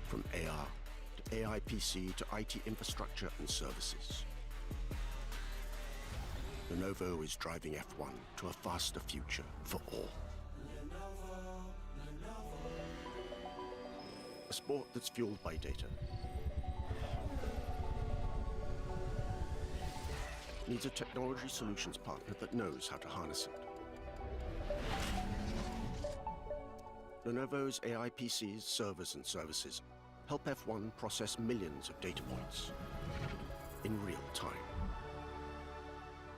From AR to AI PC to IT infrastructure and services. Lenovo is driving F1 to a faster future for all. A sport that's fueled by data. Needs a technology solutions partner that knows how to harness it. Lenovo's AI PCs, servers, and services help F1 process millions of data points in real time,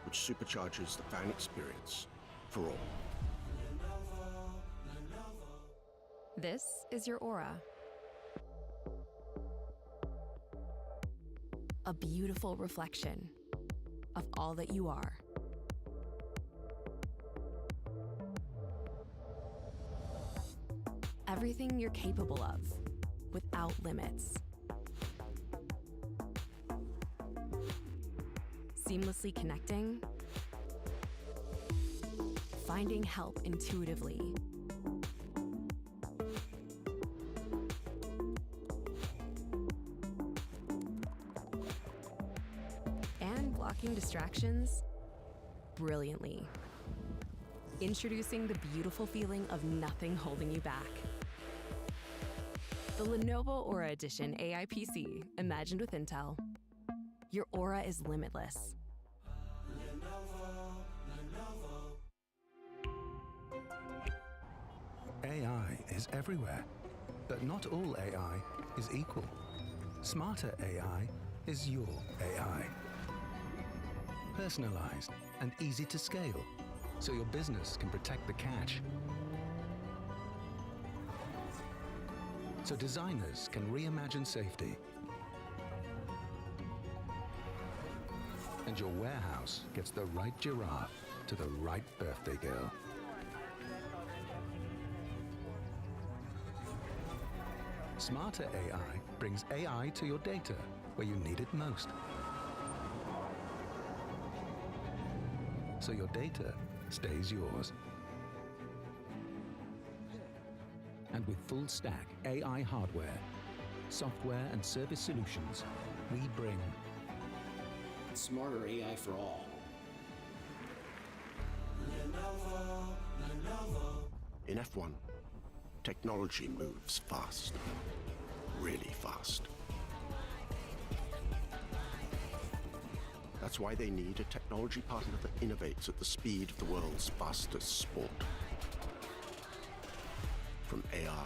which supercharges the fan experience for all. This is your Aura. A beautiful reflection of all that you are. Everything you're capable of, without limits. Seamlessly connecting, finding help intuitively, and blocking distractions brilliantly. Introducing the beautiful feeling of nothing holding you back. The Lenovo Aura Edition AI PC, imagined with Intel. Your aura is limitless. Lenovo. AI is everywhere, but not all AI is equal. Smarter AI is your AI. Personalized and easy to scale, so your business can protect the cash. So designers can reimagine safety. And your warehouse gets the right giraffe to the right birthday girl. Smarter AI brings AI to your data where you need it most. So your data stays yours. And with full-stack AI hardware, software and service solutions, we bring smarter AI for all. Lenovo. In F1, technology moves fast, really fast. That's why they need a technology partner that innovates at the speed of the world's fastest sport. From AR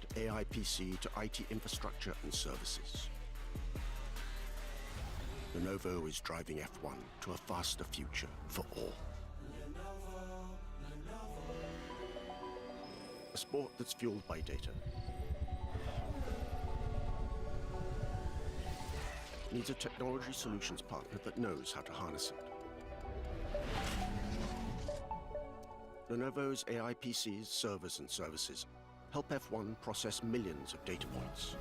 to AI PC to IT infrastructure and services. Lenovo is driving F1 to a faster future for all. A sport that's fueled by data. Needs a technology solutions partner that knows how to harness it. Lenovo's AI PCs, servers, and services help F1 process millions of data points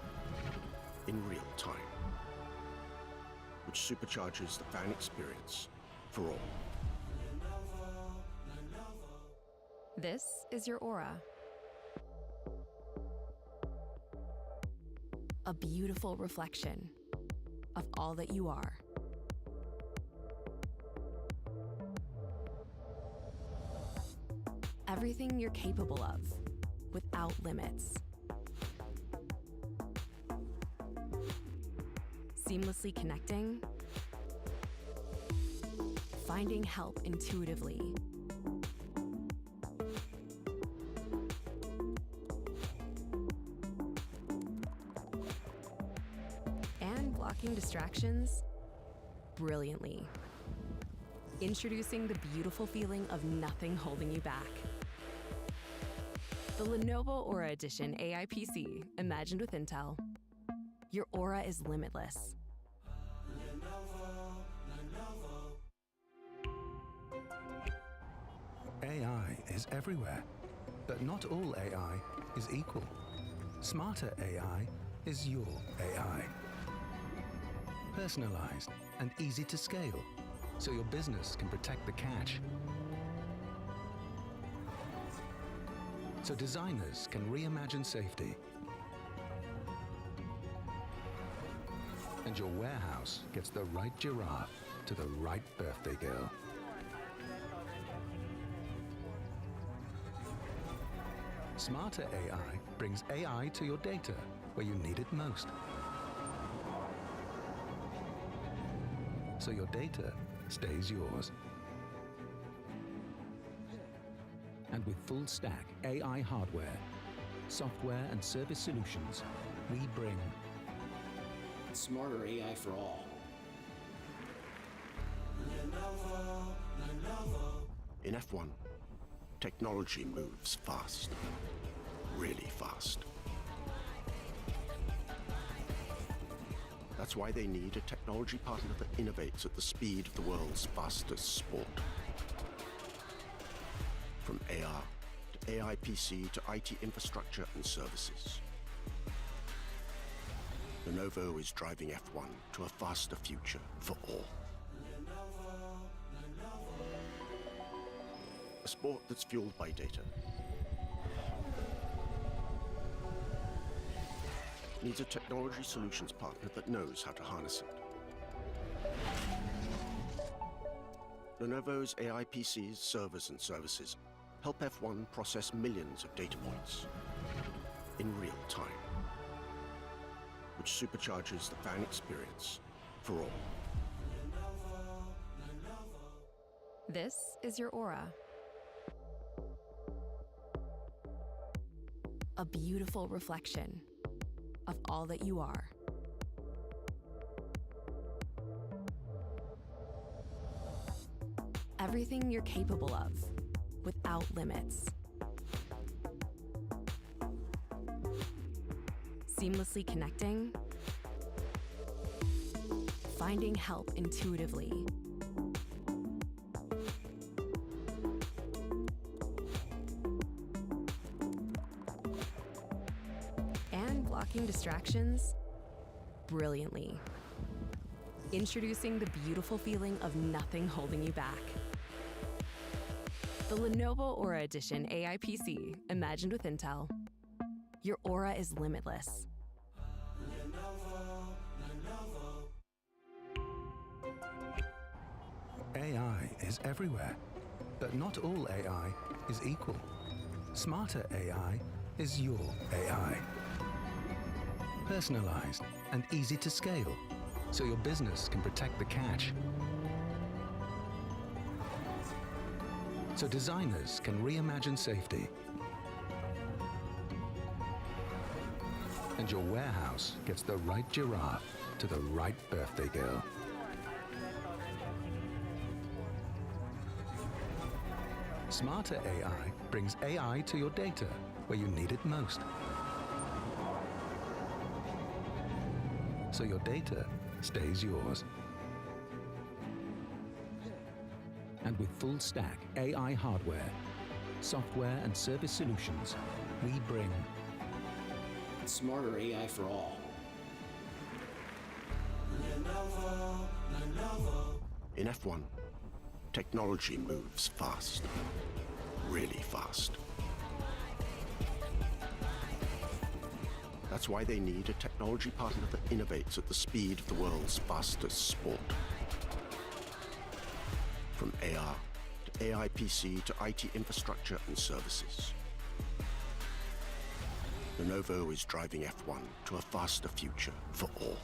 in real time, which supercharges the fan experience for all. This is your Aura. A beautiful reflection of all that you are. Everything you're capable of, without limits. Seamlessly connecting, finding help intuitively, and blocking distractions brilliantly. Introducing the beautiful feeling of nothing holding you back. The Lenovo Aura Edition AI PC, imagined with Intel. Your aura is limitless. Lenovo. AI is everywhere, but not all AI is equal. Smarter AI is your AI. Personalized and easy to scale, so your business can protect the cash. So designers can reimagine safety. And your warehouse gets the right giraffe to the right birthday girl. Smarter AI brings AI to your data where you need it most. So your data stays yours. And with full stack AI hardware, software and service solutions, we bring Smarter AI for all. Lenovo. In F1, technology moves fast. Really fast. That's why they need a technology partner that innovates at the speed of the world's fastest sport. From AR to AI PC to IT infrastructure and services. Lenovo is driving F1 to a faster future for all. A sport that's fueled by data. Needs a technology solutions partner that knows how to harness it. Lenovo's AI PCs, servers, and services help F1 process millions of data points in real time, which supercharges the fan experience for all. This is your aura. A beautiful reflection of all that you are. Everything you're capable of, without limits. Seamlessly connecting, finding help intuitively. And blocking distractions brilliantly. Introducing the beautiful feeling of nothing holding you back. The Lenovo Aura Edition AI PC, imagined with Intel. Your aura is limitless. AI is everywhere, but not all AI is equal. Smarter AI is your AI. Personalized and easy to scale, so your business can protect the cash. So designers can reimagine safety. And your warehouse gets the right giraffe to the right birthday girl. Smarter AI brings AI to your data where you need it most. So your data stays yours. And with full stack AI hardware, software and service solutions, we bring Smarter AI for all. Lenovo. In F1, technology moves fast. Really fast. That's why they need a technology partner that innovates at the speed of the world's fastest sport. From AR to AI PC to IT infrastructure and services. Lenovo is driving F1 to a faster future for all.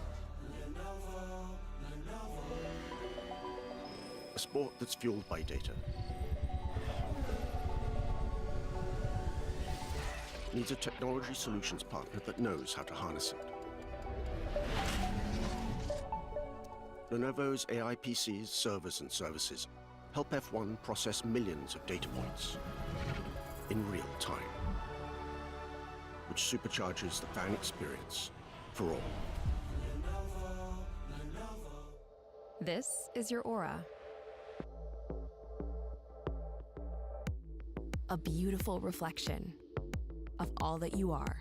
A sport that's fueled by data. Needs a technology solutions partner that knows how to harness it. Lenovo's AI PCs, servers, and services help F1 process millions of data points in real time, which supercharges the fan experience for all. This is your aura. A beautiful reflection of all that you are.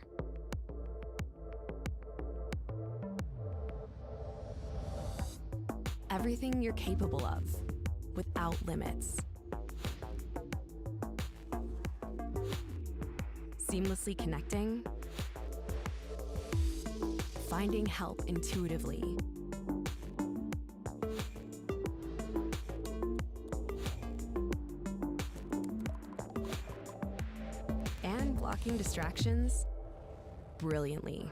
Everything you're capable of, without limits. Seamlessly connecting, finding help intuitively. blocking distractions brilliantly.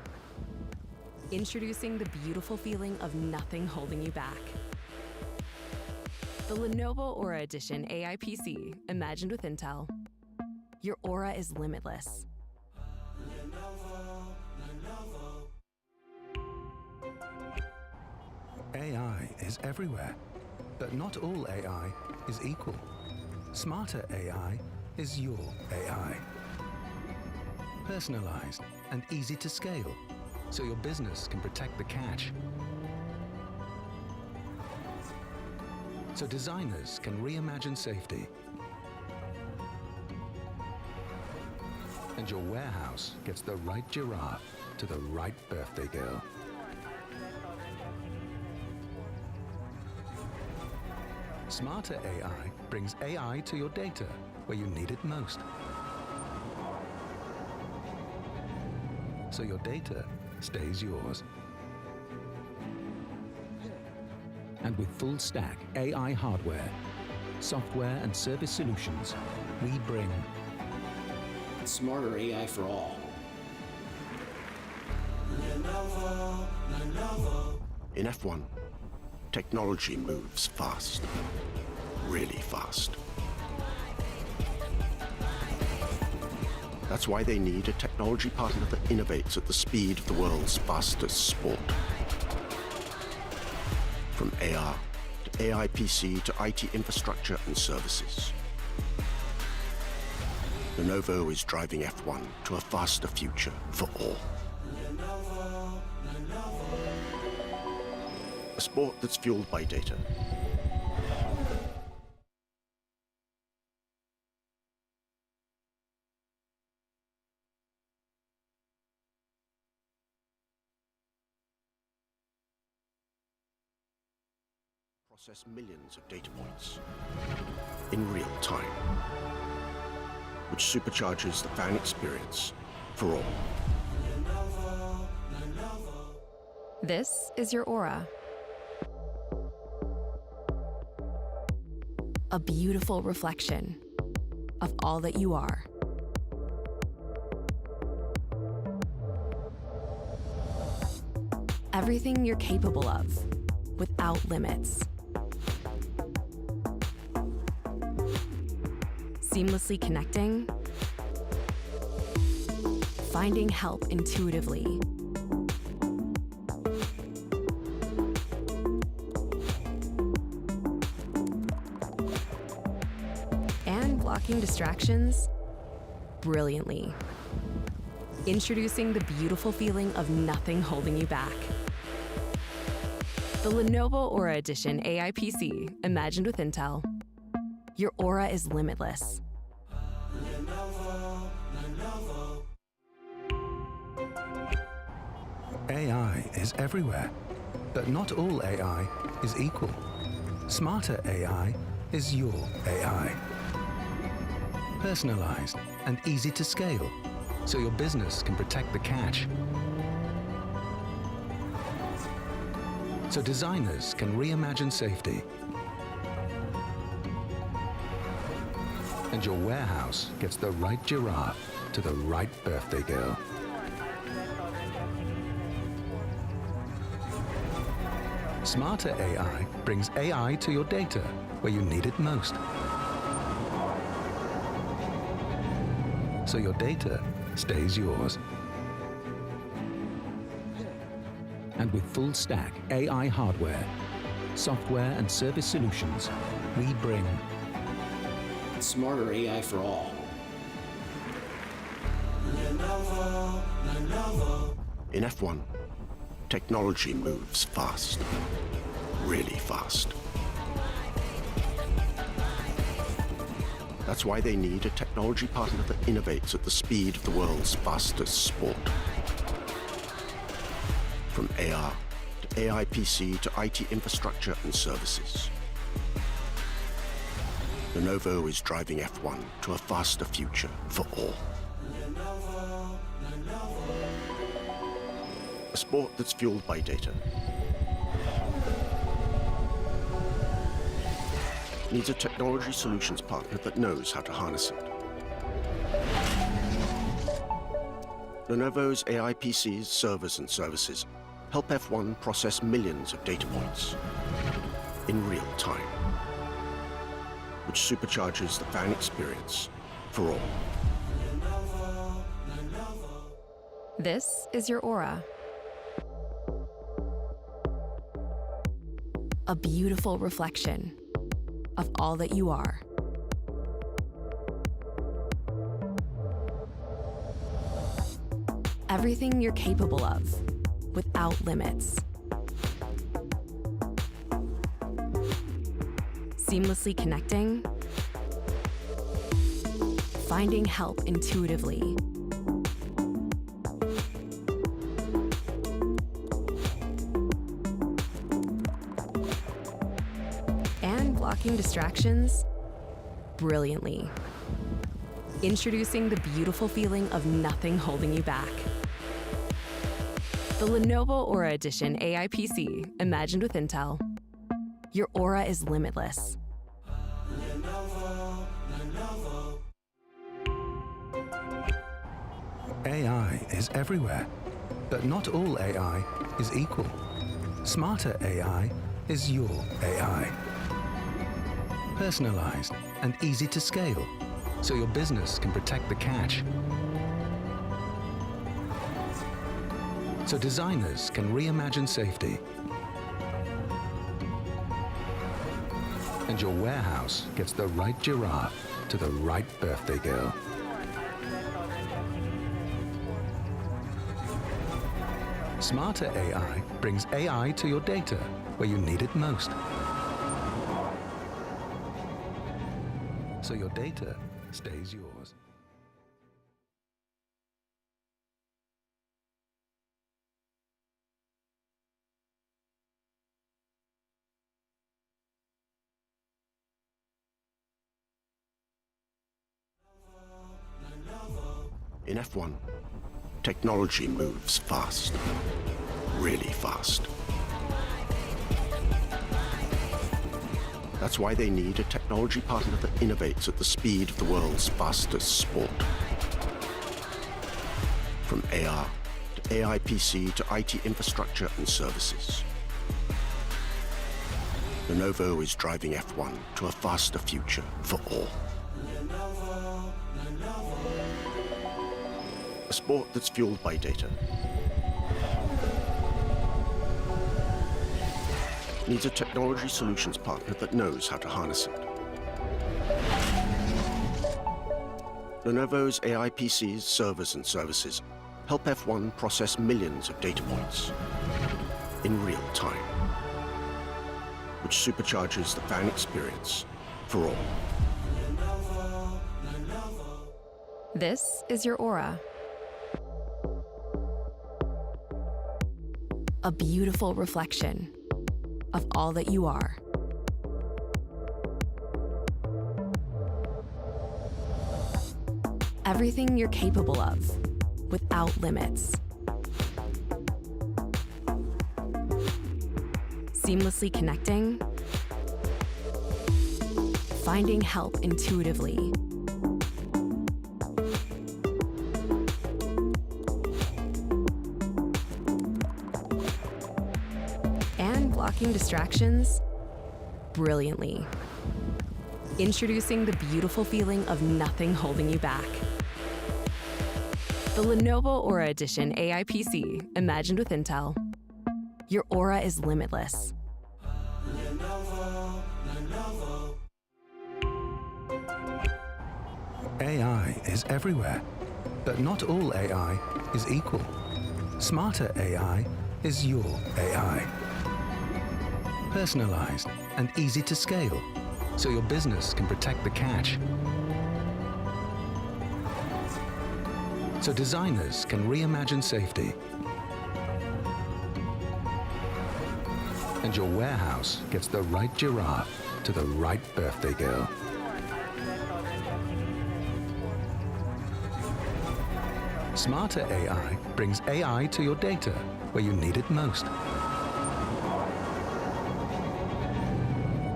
Introducing the beautiful feeling of nothing holding you back. The Lenovo Aura Edition AI PC, imagined with Intel. Your aura is limitless. AI is everywhere, but not all AI is equal. Smarter AI is your AI. Personalized and easy to scale, so your business can protect the cash. So designers can reimagine safety. And your warehouse gets the right giraffe to the right birthday girl. Smarter AI brings AI to your data where you need it most. So your data stays yours. And with full stack AI hardware, software and service solutions, we bring Smarter AI for all. Lenovo. In F1, technology moves fast. Really fast. That's why they need a technology partner that innovates at the speed of the world's fastest sport. From AR to AI PC to IT infrastructure and services. Lenovo is driving F1 to a faster future for all. A sport that's fueled by data. Process millions of data points in real time, which supercharges the fan experience for all. This is your aura. A beautiful reflection of all that you are. Everything you're capable of, without limits. Seamlessly connecting, finding help intuitively, and blocking distractions brilliantly. Introducing the beautiful feeling of nothing holding you back. The Lenovo Aura Edition AI PC, imagined with Intel. Your aura is limitless. AI is everywhere, but not all AI is equal. Smarter AI is your AI. Personalized and easy to scale, so your business can protect the cash. So designers can reimagine safety. And your warehouse gets the right giraffe to the right birthday girl. Smarter AI brings AI to your data where you need it most. So your data stays yours. And with full stack AI hardware, software and service solutions, we bring Smarter AI for all. Lenovo. In F1, technology moves fast. Really fast. That's why they need a technology partner that innovates at the speed of the world's fastest sport. From AR to AI PC to IT infrastructure and services. Lenovo is driving F1 to a faster future for all. A sport that's fueled by data. Needs a technology solutions partner that knows how to harness it. Lenovo's AI PCs, servers, and services help F1 process millions of data points in real time, which supercharges the fan experience for all. This is your Aura. A beautiful reflection of all that you are. Everything you're capable of, without limits. Seamlessly connecting, finding help intuitively. And blocking distractions brilliantly. Introducing the beautiful feeling of nothing holding you back. The Lenovo Aura Edition AI PC, imagined with Intel. Your aura is limitless. AI is everywhere, but not all AI is equal. Smarter AI is your AI. Personalized and easy to scale, so your business can protect the cash. So designers can reimagine safety. And your warehouse gets the right giraffe to the right birthday girl. Smarter AI brings AI to your data where you need it most. So your data stays yours. In F1, technology moves fast, really fast. That's why they need a technology partner that innovates at the speed of the world's fastest sport. From AR to AI PC to IT infrastructure and services. Lenovo is driving F1 to a faster future for all. A sport that's fueled by data needs a technology solutions partner that knows how to harness it. Lenovo's AI PCs, servers, and services help F1 process millions of data points in real time, which supercharges the fan experience for all. This is your Aura. A beautiful reflection of all that you are. Everything you're capable of, without limits. Seamlessly connecting, finding help intuitively. And blocking distractions brilliantly. Introducing the beautiful feeling of nothing holding you back. The Lenovo Aura Edition AI PC, imagined with Intel. Your aura is limitless. AI is everywhere, but not all AI is equal. Smarter AI is your AI. Personalized and easy to scale, so your business can protect the cash. So designers can reimagine safety. And your warehouse gets the right giraffe to the right birthday girl. Smarter AI brings AI to your data where you need it most.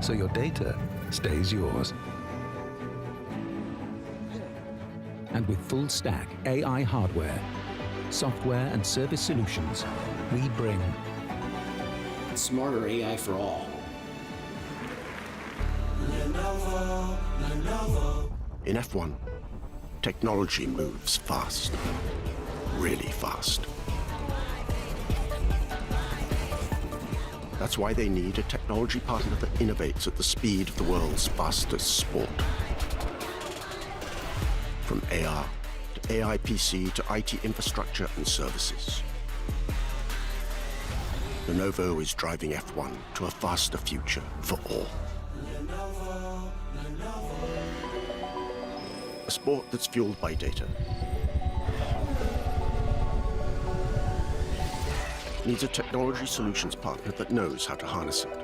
So your data stays yours. And with full stack AI hardware, software and service solutions, we bring Smarter AI for all. Lenovo. In F1, technology moves fast, really fast. That's why they need a technology partner that innovates at the speed of the world's fastest sport. From AR to AI PC to IT infrastructure and services. Lenovo is driving F1 to a faster future for all. A sport that's fueled by data needs a technology solutions partner that knows how to harness it.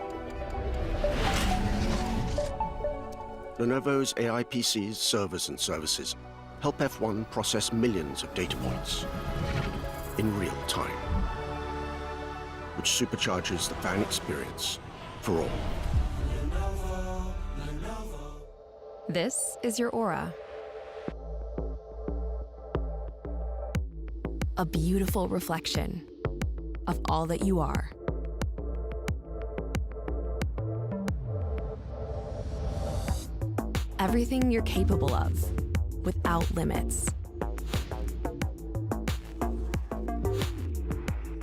Lenovo's AI PCs, servers, and services help F1 process millions of data points in real time, which supercharges the fan experience for all. This is your aura. A beautiful reflection of all that you are. Everything you're capable of, without limits.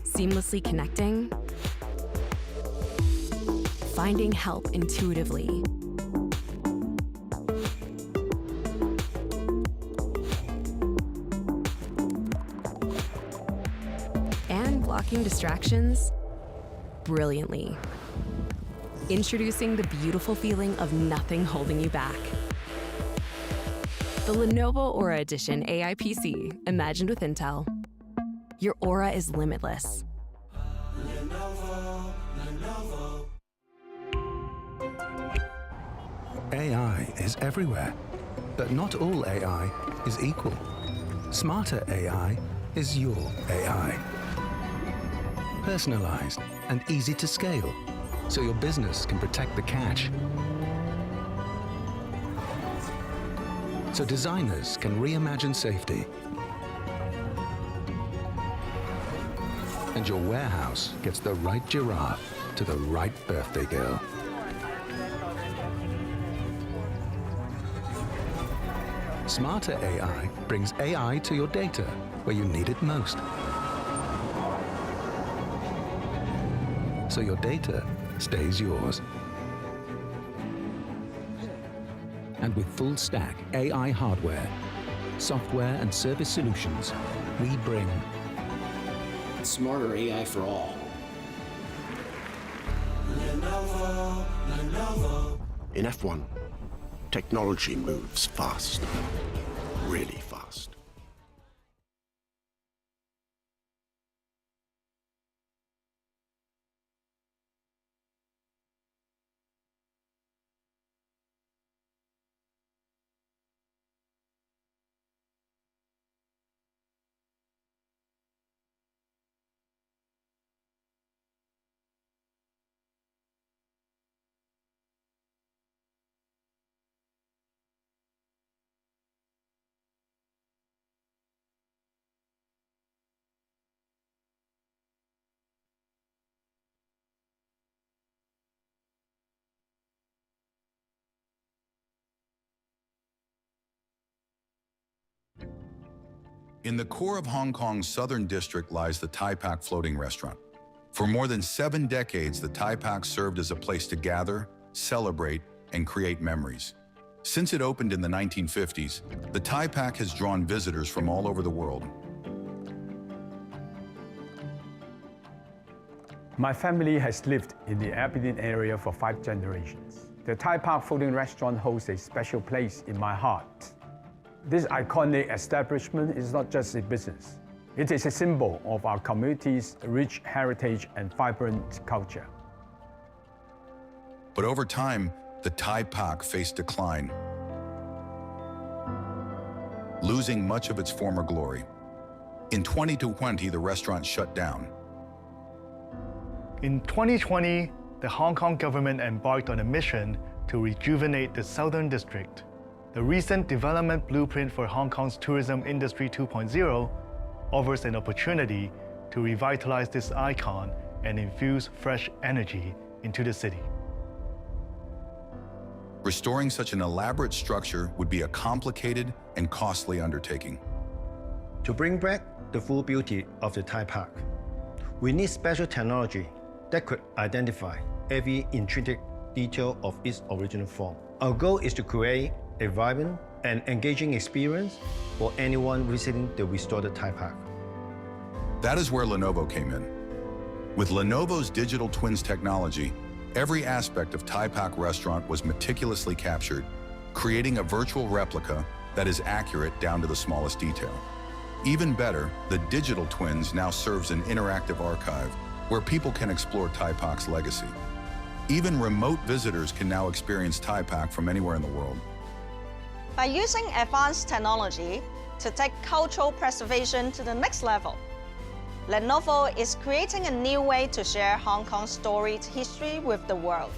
Seamlessly connecting, finding help intuitively. And blocking distractions brilliantly. Introducing the beautiful feeling of nothing holding you back. The Lenovo Aura Edition AI PC, imagined with Intel. Your aura is limitless. AI is everywhere, but not all AI is equal. Smarter AI is your AI. Personalized and easy to scale, so your business can protect the cash. So designers can reimagine safety. And your warehouse gets the right giraffe to the right birthday girl. Smarter AI brings AI to your data where you need it most. So your data stays yours. And with full stack AI hardware, software and service solutions, we bring Smarter AI for all. Lenovo. In F1, technology moves fast, really fast. In the core of Hong Kong's southern district lies the Tai Pak Floating Restaurant. For more than 7 decades, the Tai Pak served as a place to gather, celebrate, and create memories. Since it opened in the 1950s, the Tai Pak has drawn visitors from all over the world. My family has lived in the Aberdeen area for 5 generations. The Tai Pak Floating Restaurant holds a special place in my heart. This iconic establishment is not just a business. It is a symbol of our community's rich heritage and vibrant culture. But over time, the Tai Pak faced decline, losing much of its former glory. In 2020, the restaurant shut down. In 2020, the Hong Kong government embarked on a mission to rejuvenate the Southern District. The recent development blueprint for Hong Kong's tourism industry 2.0 offers an opportunity to revitalize this icon and infuse fresh energy into the city. Restoring such an elaborate structure would be a complicated and costly undertaking. To bring back the full beauty of the Thai Park, we need special technology that could identify every intrinsic detail of its original form. Our goal is to create a vibrant and engaging experience for anyone visiting the restored Thai Park. That is where Lenovo came in. With Lenovo's digital twins technology, every aspect of Thai Pak Restaurant was meticulously captured, creating a virtual replica that is accurate down to the smallest detail. Even better, the digital twins now serves an interactive archive where people can explore Thai Pak's legacy. Even remote visitors can now experience Thai Pak from anywhere in the world. By using advanced technology to take cultural preservation to the next level, Lenovo is creating a new way to share Hong Kong's storied history with the world.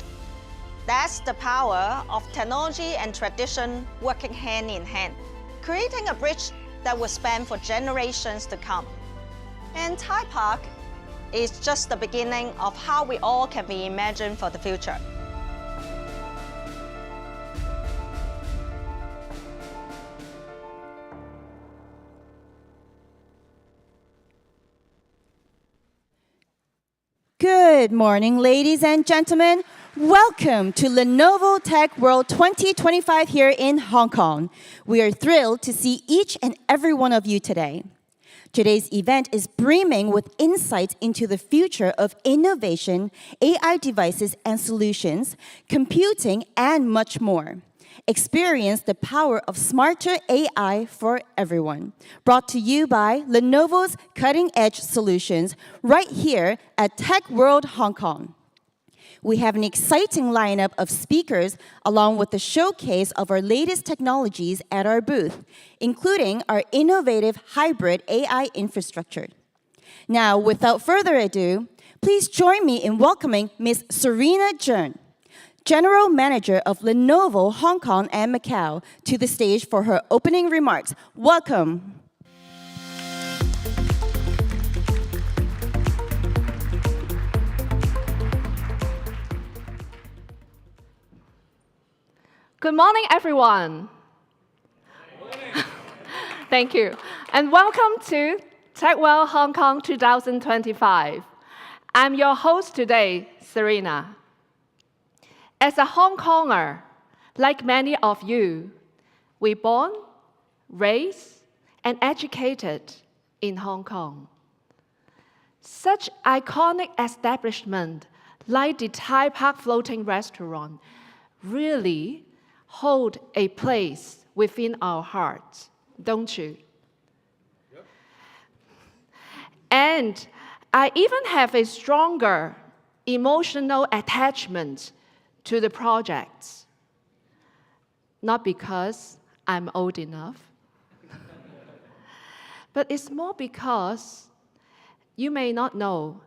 That's the power of technology and tradition working hand in hand, creating a bridge that will span for generations to come. And Thai Park is just the beginning of how we all can be imagined for the future. Good morning, ladies and gentlemen. Welcome to Lenovo Tech World 2025 here in Hong Kong. We are thrilled to see each and every one of you today. Today's event is brimming with insights into the future of innovation, AI devices and solutions, computing, and much more. Experience the power of smarter AI for everyone. Brought to you by Lenovo's cutting-edge solutions right here at Tech World Hong Kong. We have an exciting lineup of speakers along with the showcase of our latest technologies at our booth, including our innovative hybrid AI infrastructure. Now, without further ado, please join me in welcoming Ms. Serena Jern, General Manager of Lenovo Hong Kong and Macau, to the stage for her opening remarks. Welcome. Good morning, everyone. Thank you. And welcome to TechWorld Hong Kong 2025. I'm your host today, Serena. As a Hong Konger, like many of you, we born, raised, and educated in Hong Kong. Such iconic establishments like the Thai Park Floating Restaurant really hold a place within our hearts, don't you? Yep. And I even have a stronger emotional attachment to the projects. Not because I'm old enough, but it's more because you may not know,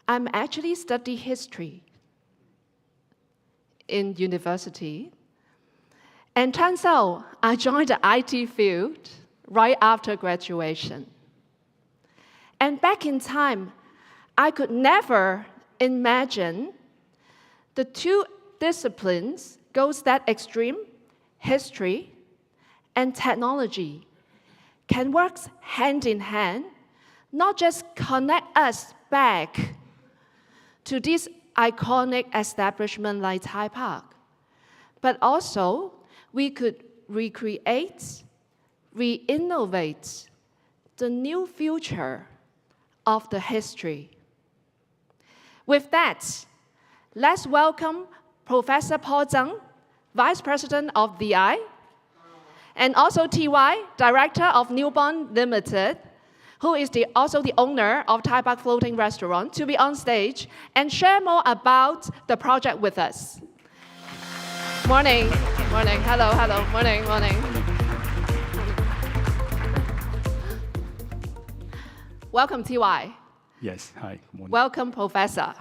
I'm actually studying history in university. And turns out I joined the IT field right after graduation. And back in time, I could never imagine the two disciplines goes that extreme, history and technology, can work hand in hand, not just connect us back to this iconic establishment like Thai Park, but also we could recreate, re-innovate the new future of the history. With that, let's welcome Professor Paul Zhang, Vice President of VI, and also TY, Director of Newborn Limited, who is also the owner of Thai Park Floating Restaurant, to be on stage and share more about the project with us. Morning, morning, hello, hello, morning, morning. Welcome, TY. Yes, hi, good morning. Welcome, Professor.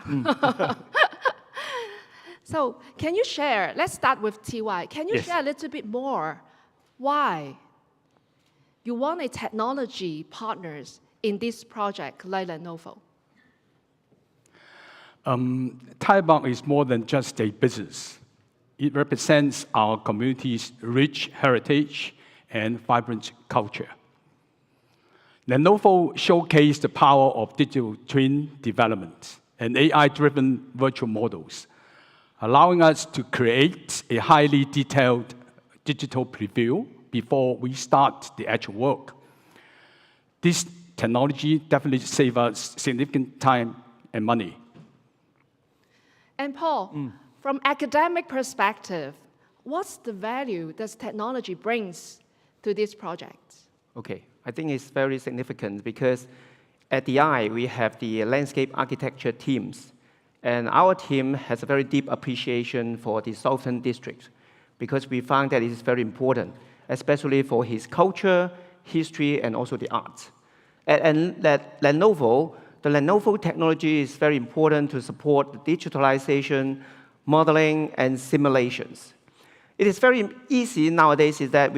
So, can you share, let's start with TY. Can you share a little bit more why you want a technology partners in this project like Lenovo? Thai Park is more than just a business. It represents our community's rich heritage and vibrant culture. Lenovo showcased the power of digital twin development and AI-driven virtual models, allowing us to create a highly detailed digital preview before we start the actual work. This technology definitely saves us significant time and money. And Paul, from academic perspective, what's the value this technology brings to this project? Okay, I think it's very significant because at the eye, we have the landscape architecture teams. And our team has a very deep appreciation for the Southern District because we found that it is very important, especially for his culture, history, and also the arts. And that Lenovo, the Lenovo technology is very important to support digitalization, modeling, and simulations. It is very easy nowadays is that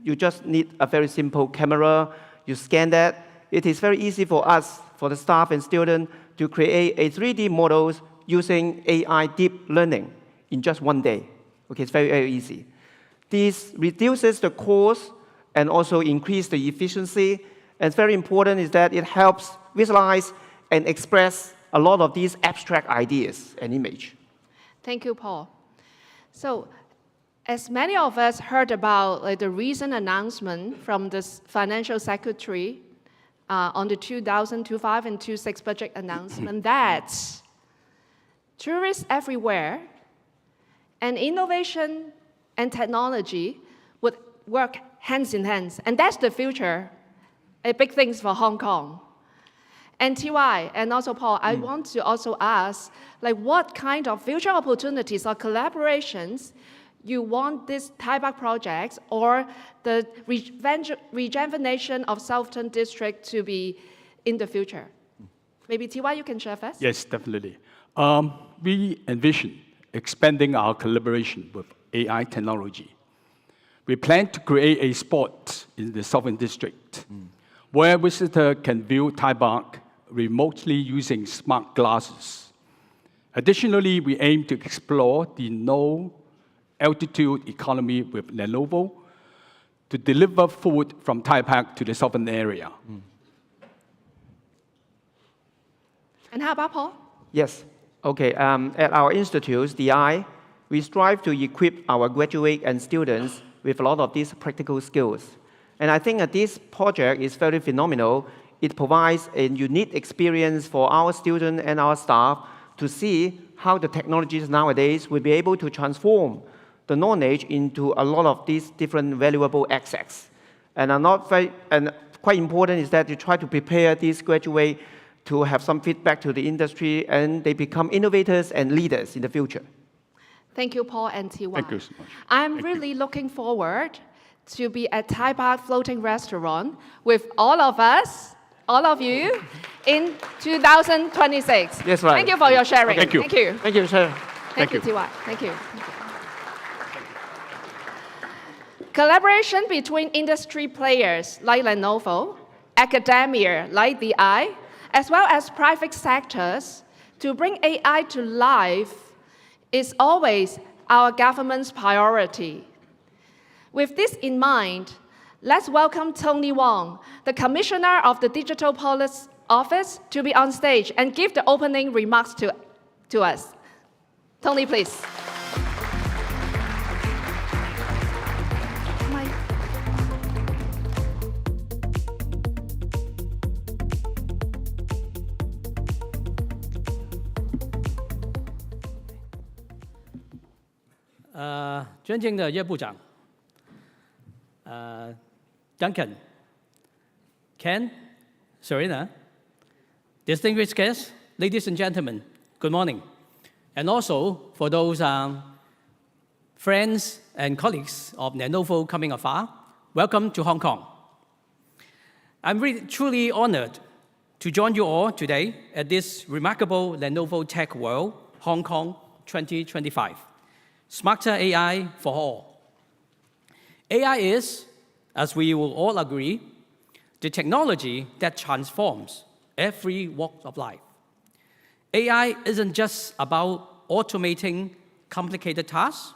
you just need a very simple camera, you scan that. It is very easy for us, for the staff and students, to create a 3D models using AI deep learning in just one day. Okay, it's very, very easy. This reduces the cost and also increase the efficiency. And very important is that it helps visualize and express a lot of these abstract ideas and image. Thank you, Paul. So, as many of us heard about the recent announcement from the Financial Secretary on the 2025 and 26 budget announcement that tourists everywhere and innovation and technology would work hands in hands. And that's the future, a big thing for Hong Kong. And TY, and also Paul, I want to also ask, what kind of future opportunities or collaborations you want this Thai Park projects or the rejuvenation of Southern District to be in the future? Maybe TY, you can share first? Yes, definitely. We envision expanding our collaboration with AI technology. We plan to create a spot in the Southern District where visitors can view Thai Park remotely using smart glasses. Additionally, we aim to explore the no-altitude economy with Lenovo to deliver food from Thai Park to the southern area. And how about Paul? Yes. Okay. At our institutes, the I, we strive to equip our graduates and students with a lot of these practical skills. And I think that this project is very phenomenal. It provides a unique experience for our students and our staff to see how the technologies nowadays will be able to transform the knowledge into a lot of these different valuable assets. And quite important is that you try to prepare these graduates to have some feedback to the industry and they become innovators and leaders in the future. Thank you, Paul and TY. Thank you so much. I'm really looking forward to be at Thai Park Floating Restaurant with all of us, all of you, in 2026. Yes, right. Thank you for your sharing. Thank you. Thank you. Thank you, sir. Thank you, TY. Thank you. Collaboration between industry players like Lenovo, academia like the I, as well as private sectors to bring AI to life is always our government's priority. With this in mind, let's welcome Tony Wong, the Commissioner of the Digital Policy Office, to be on stage and give the opening remarks to us. Tony, please. Duncan, 尊敬的叶部长，Duncan, Ken, Serena, distinguished guests, ladies and gentlemen, good morning. And also for those friends and colleagues of Lenovo coming afar, welcome to Hong Kong. I'm really truly honored to join you all today at this remarkable Lenovo Tech World, Hong Kong 2025. Smarter AI for all. AI is, as we will all agree, the technology that transforms every walk of life. AI isn't just about automating complicated tasks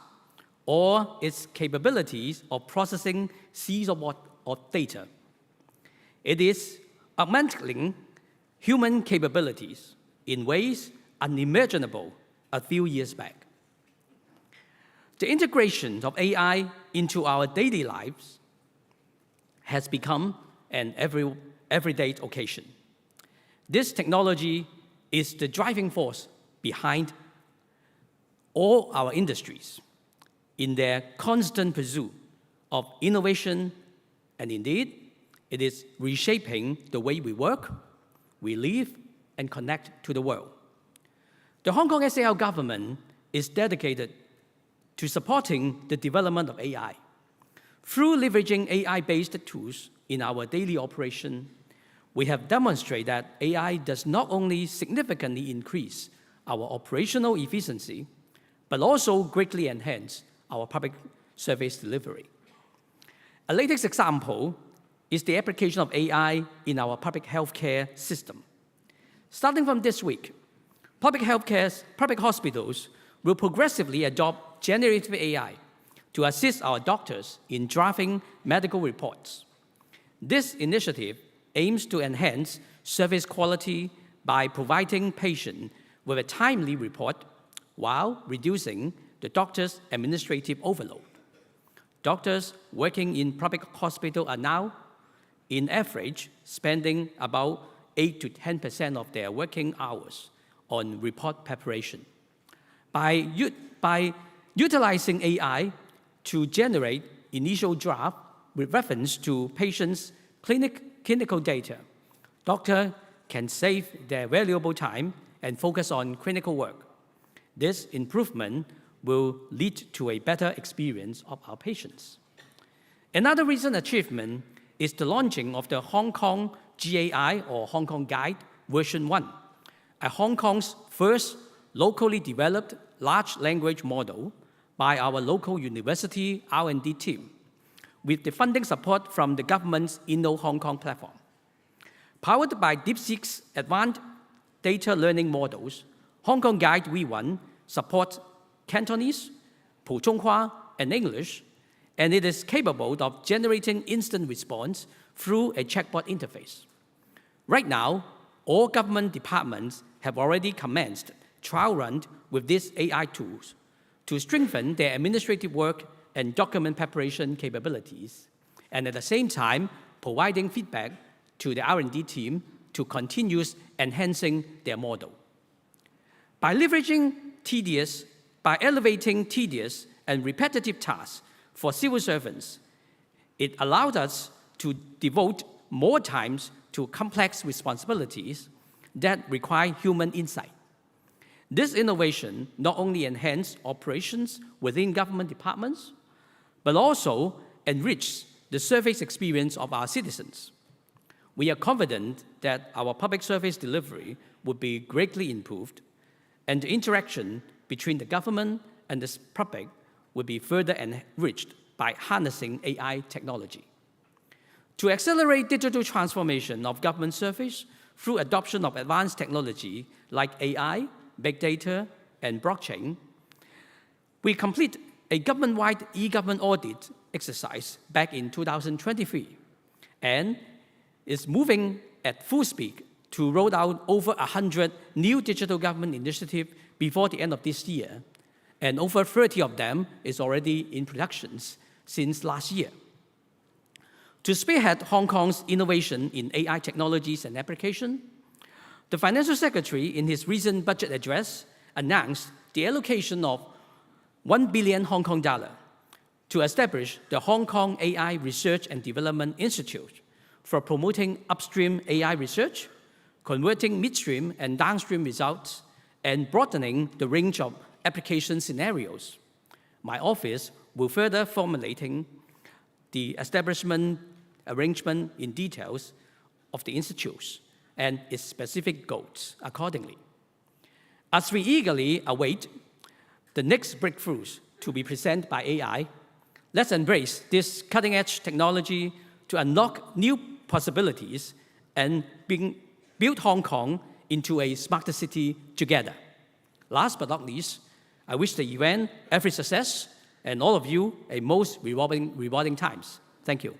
or its capabilities of processing seas of data. It is augmenting human capabilities in ways unimaginable a few years back. The integration of AI into our daily lives has become an everyday occasion. This technology is the driving force behind all our industries in their constant pursuit of innovation, and indeed, it is reshaping the way we work, we live, and connect to the world. The Hong Kong SAR government is dedicated to supporting the development of AI. Through leveraging AI-based tools in our daily operation, we have demonstrated that AI does not only significantly increase our operational efficiency, but also greatly enhance our public service delivery. A latest example is the application of AI in our public healthcare system. Starting from this week, public hospitals will progressively adopt generative AI to assist our doctors in drafting medical reports. This initiative aims to enhance service quality by providing patients with a timely report while reducing the doctor's administrative overload. Doctors working in public hospitals are now, in average, spending about 8 to 10% of their working hours on report preparation. By utilizing AI to generate initial draft with reference to patients' clinical data, doctors can save their valuable time and focus on clinical work. This improvement will lead to a better experience of our patients. Another recent achievement is the launching of the Hong Kong GAI, or Hong Kong Guide version 1, a Hong Kong's first locally developed large language model by our local university R&D team, with the funding support from the government's Inno Hong Kong platform. Powered by DeepSeek's advanced data learning models, Hong Kong Guide V1 supports Cantonese, Putonghua, and English, and it is capable of generating instant response through a chatbot interface. Right now, all government departments have already commenced trial runs with these AI tools to strengthen their administrative work and document preparation capabilities, and at the same time, providing feedback to the R&D team to continue enhancing their model. By elevating tedious and repetitive tasks for civil servants, it allowed us to devote more time to complex responsibilities that require human insight. This innovation not only enhanced operations within government departments, but also enriched the service experience of our citizens. We are confident that our public service delivery will be greatly improved, and the interaction between the government and the public will be further enriched by harnessing AI technology. To accelerate digital transformation of government service through adoption of advanced technology like AI, big data, and blockchain, we complete a government-wide e-government audit exercise back in 2023, and is moving at full speed to roll out over 100 new digital government initiatives before the end of this year, and over 30 of them is already in production since last year. To spearhead Hong Kong's innovation in AI technologies and application, the Financial Secretary, in his recent budget address, announced the allocation of 1 billion Hong Kong dollar to establish the Hong Kong AI Research and Development Institute for promoting upstream AI research, converting midstream and downstream results, and broadening the range of application scenarios. My office will further formulating the establishment arrangement in details of the institutes and its specific goals accordingly. As we eagerly await the next breakthroughs to be presented by AI, let's embrace this cutting-edge technology to unlock new possibilities and build Hong Kong into a smarter city together. Last but not least, I wish the event every success and all of you a most rewarding times. Thank you.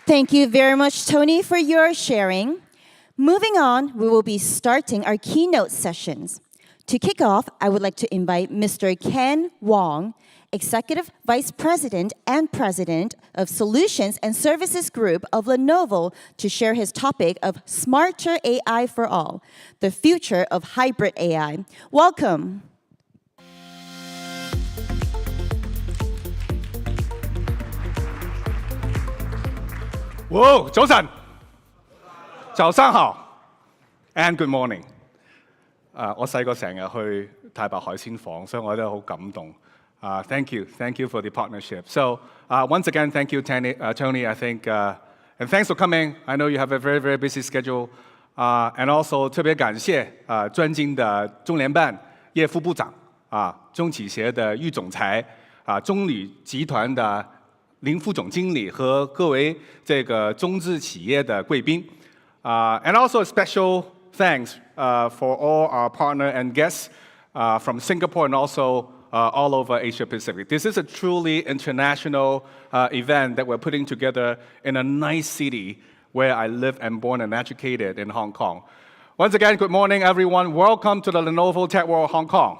Thank you very much, Tony, for your sharing. Moving on, we will be starting our keynote sessions. To kick off, I would like to invite Mr. Ken Wong, Executive Vice President and President of Solutions and Services Group of Lenovo, to share his topic of Smarter AI for All, the future of hybrid AI. Welcome. Whoa, 早晨，早上好 ，and good morning。我細個成日去太白海鮮舫，所以我都好感動。Thank you for the partnership. So once again, thank you, Tony. I think, and thanks for coming. I know you have a very, very busy schedule. And also 特别感谢尊敬的中联办叶副部长中企协的郁总裁中铝集团的林副总经理和各位这个中资企业的贵宾。And also a special thanks for all our partner and guests from Singapore and also all over Asia Pacific. This is a truly international event that we're putting together in a nice city where I live and born and educated in Hong Kong. Once again, good morning, everyone. Welcome to the Lenovo Tech World Hong Kong.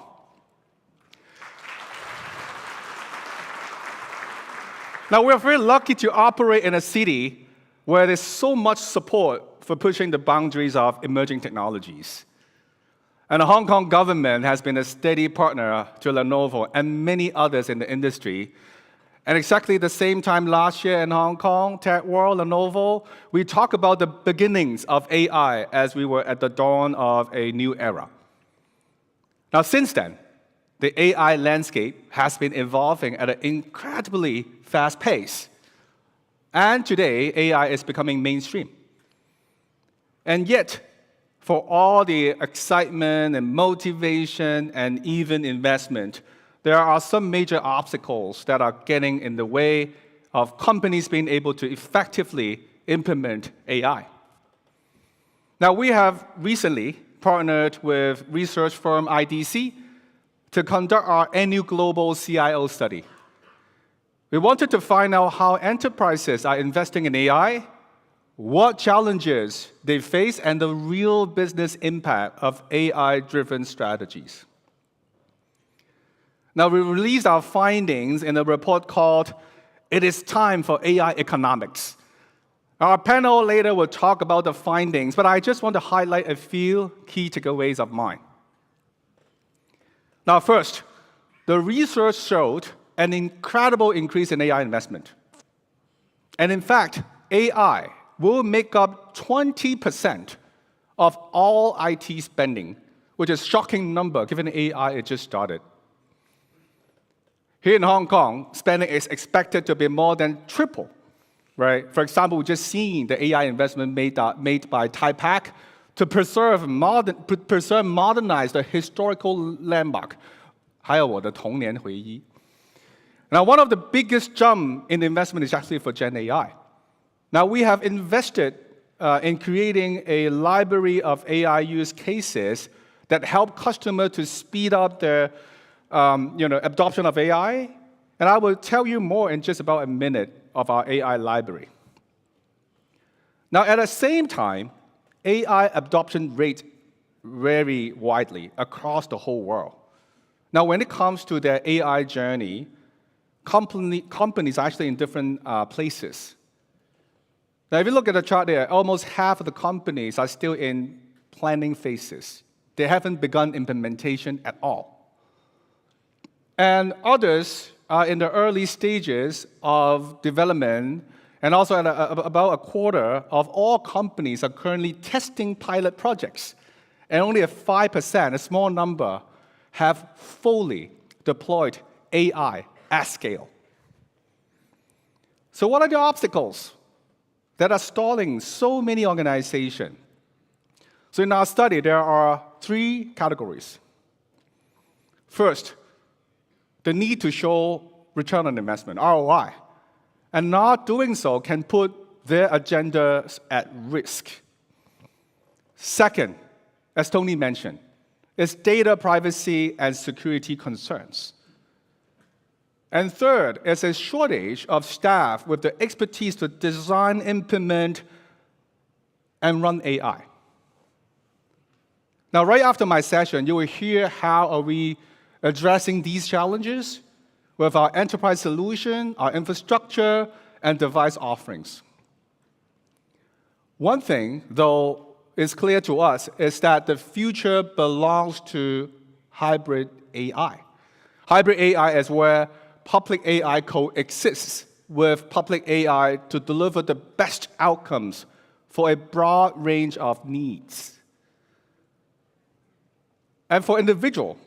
Now, we're very lucky to operate in a city where there's so much support for pushing the boundaries of emerging technologies. And the Hong Kong government has been a steady partner to Lenovo and many others in the industry. And exactly the same time last year in Hong Kong, Tech World, Lenovo, we talked about the beginnings of AI as we were at the dawn of a new era. Now, since then, the AI landscape has been evolving at an incredibly fast pace. And today, AI is becoming mainstream. And yet, for all the excitement and motivation and even investment, there are some major obstacles that are getting in the way of companies being able to effectively implement AI. Now, we have recently partnered with research firm IDC to conduct our annual global CIO study. We wanted to find out how enterprises are investing in AI, what challenges they face, and the real business impact of AI-driven strategies. Now, we released our findings in a report called "It is Time for AI Economics." Our panel later will talk about the findings, but I just want to highlight a few key takeaways of mine. Now, first, the research showed an incredible increase in AI investment. And in fact, AI will make up 20% of all IT spending, which is a shocking number given AI it just started. Here in Hong Kong, spending is expected to be more than triple, right? For example, we've just seen the AI investment made by TaiPac to modernize the historical landmark. 还有我的童年回忆. Now, one of the biggest jump in investment is actually for Gen AI. Now, we have invested in creating a library of AI use cases that help customers to speed up their adoption of AI. And I will tell you more in just about a minute of our AI library. Now, at the same time, AI adoption rates vary widely across the whole world. Now, when it comes to their AI journey, companies are actually in different places. Now, if you look at the chart there, almost half of the companies are still in planning phases. They haven't begun implementation at all. And others are in the early stages of development, and also at about a quarter of all companies are currently testing pilot projects. And only 5%, a small number, have fully deployed AI at scale. So what are the obstacles that are stalling so many organizations? So in our study, there are 3 categories. First, the need to show return on investment, ROI. and not doing so can put their agendas at risk. Second, as Tony mentioned, is data privacy and security concerns. And third, is a shortage of staff with the expertise to design, implement, and run AI. Now, right after my session, you will hear how are we addressing these challenges with our enterprise solution, our infrastructure, and device offerings. One thing, though, is clear to us is that the future belongs to hybrid AI. Hybrid AI is where public AI coexists with public AI to deliver the best outcomes for a broad range of needs. And for individual,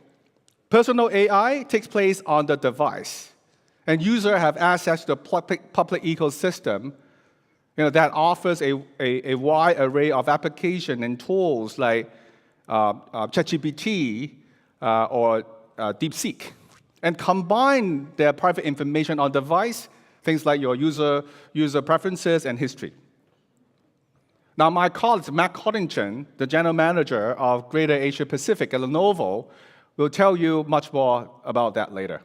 personal AI takes place on the device, and users have access to the public ecosystem that offers a wide array of applications and tools like ChatGPT or DeepSeek, and combine their private information on device, things like your user preferences and history. Now, my colleague, Matt Coddington, the General Manager of Greater Asia Pacific at Lenovo, will tell you much more about that later.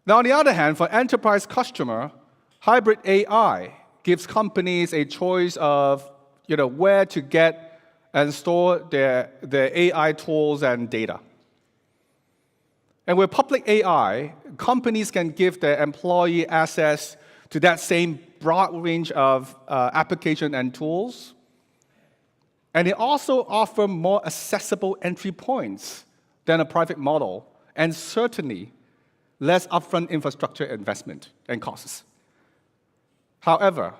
Now, on the other hand, for enterprise customer, hybrid AI gives companies a choice of where to get and store their AI tools and data. And with public AI, companies can give their employee access to that same broad range of applications and tools. And they also offer more accessible entry points than a private model, and certainly less upfront infrastructure investment and costs. However,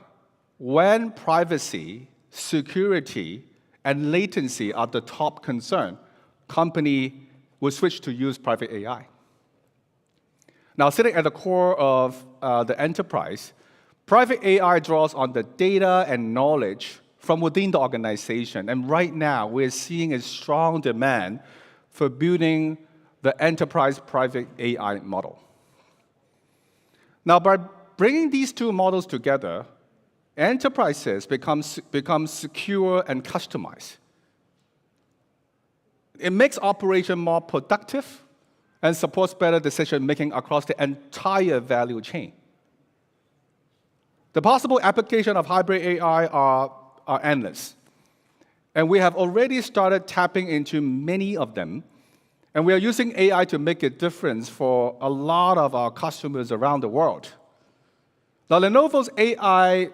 when privacy, security, and latency are the top concern, companies will switch to use private AI. Now, sitting at the core of the enterprise, private AI draws on the data and knowledge from within the organization. And right now, we're seeing a strong demand for building the enterprise private AI model. Now, by bringing these two models together, enterprises become secure and customized. It makes operation more productive and supports better decision-making across the entire value chain. The possible application of hybrid AI are endless. And we have already started tapping into many of them. And we are using AI to make a difference for a lot of our customers around the world. Now, Lenovo's AI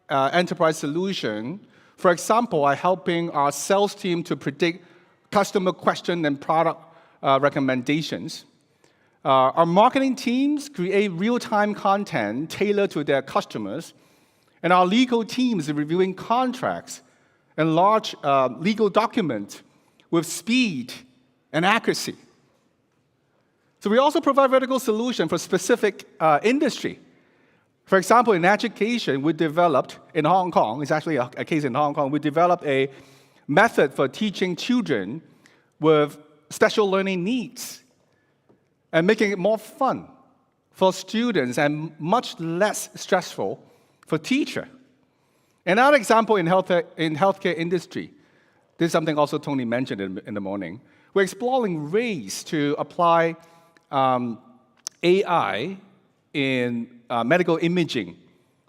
enterprise solution, for example, are helping our sales team to predict customer questions and product recommendations. Our marketing teams create real-time content tailored to their customers. And our legal teams are reviewing contracts and large legal documents with speed and accuracy. So we also provide vertical solutions for specific industry. For example, in education, we developed in Hong Kong, it's actually a case in Hong Kong, we developed a method for teaching children with special learning needs and making it more fun for students and much less stressful for teachers. Another example in healthcare industry, this is something also Tony mentioned in the morning. We're exploring ways to apply AI in medical imaging